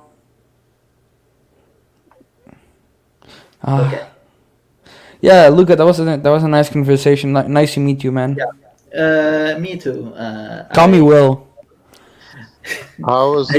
Yeah, Luca, that was a nice conversation. Nice to meet you, man. Me too. Call me Will. How was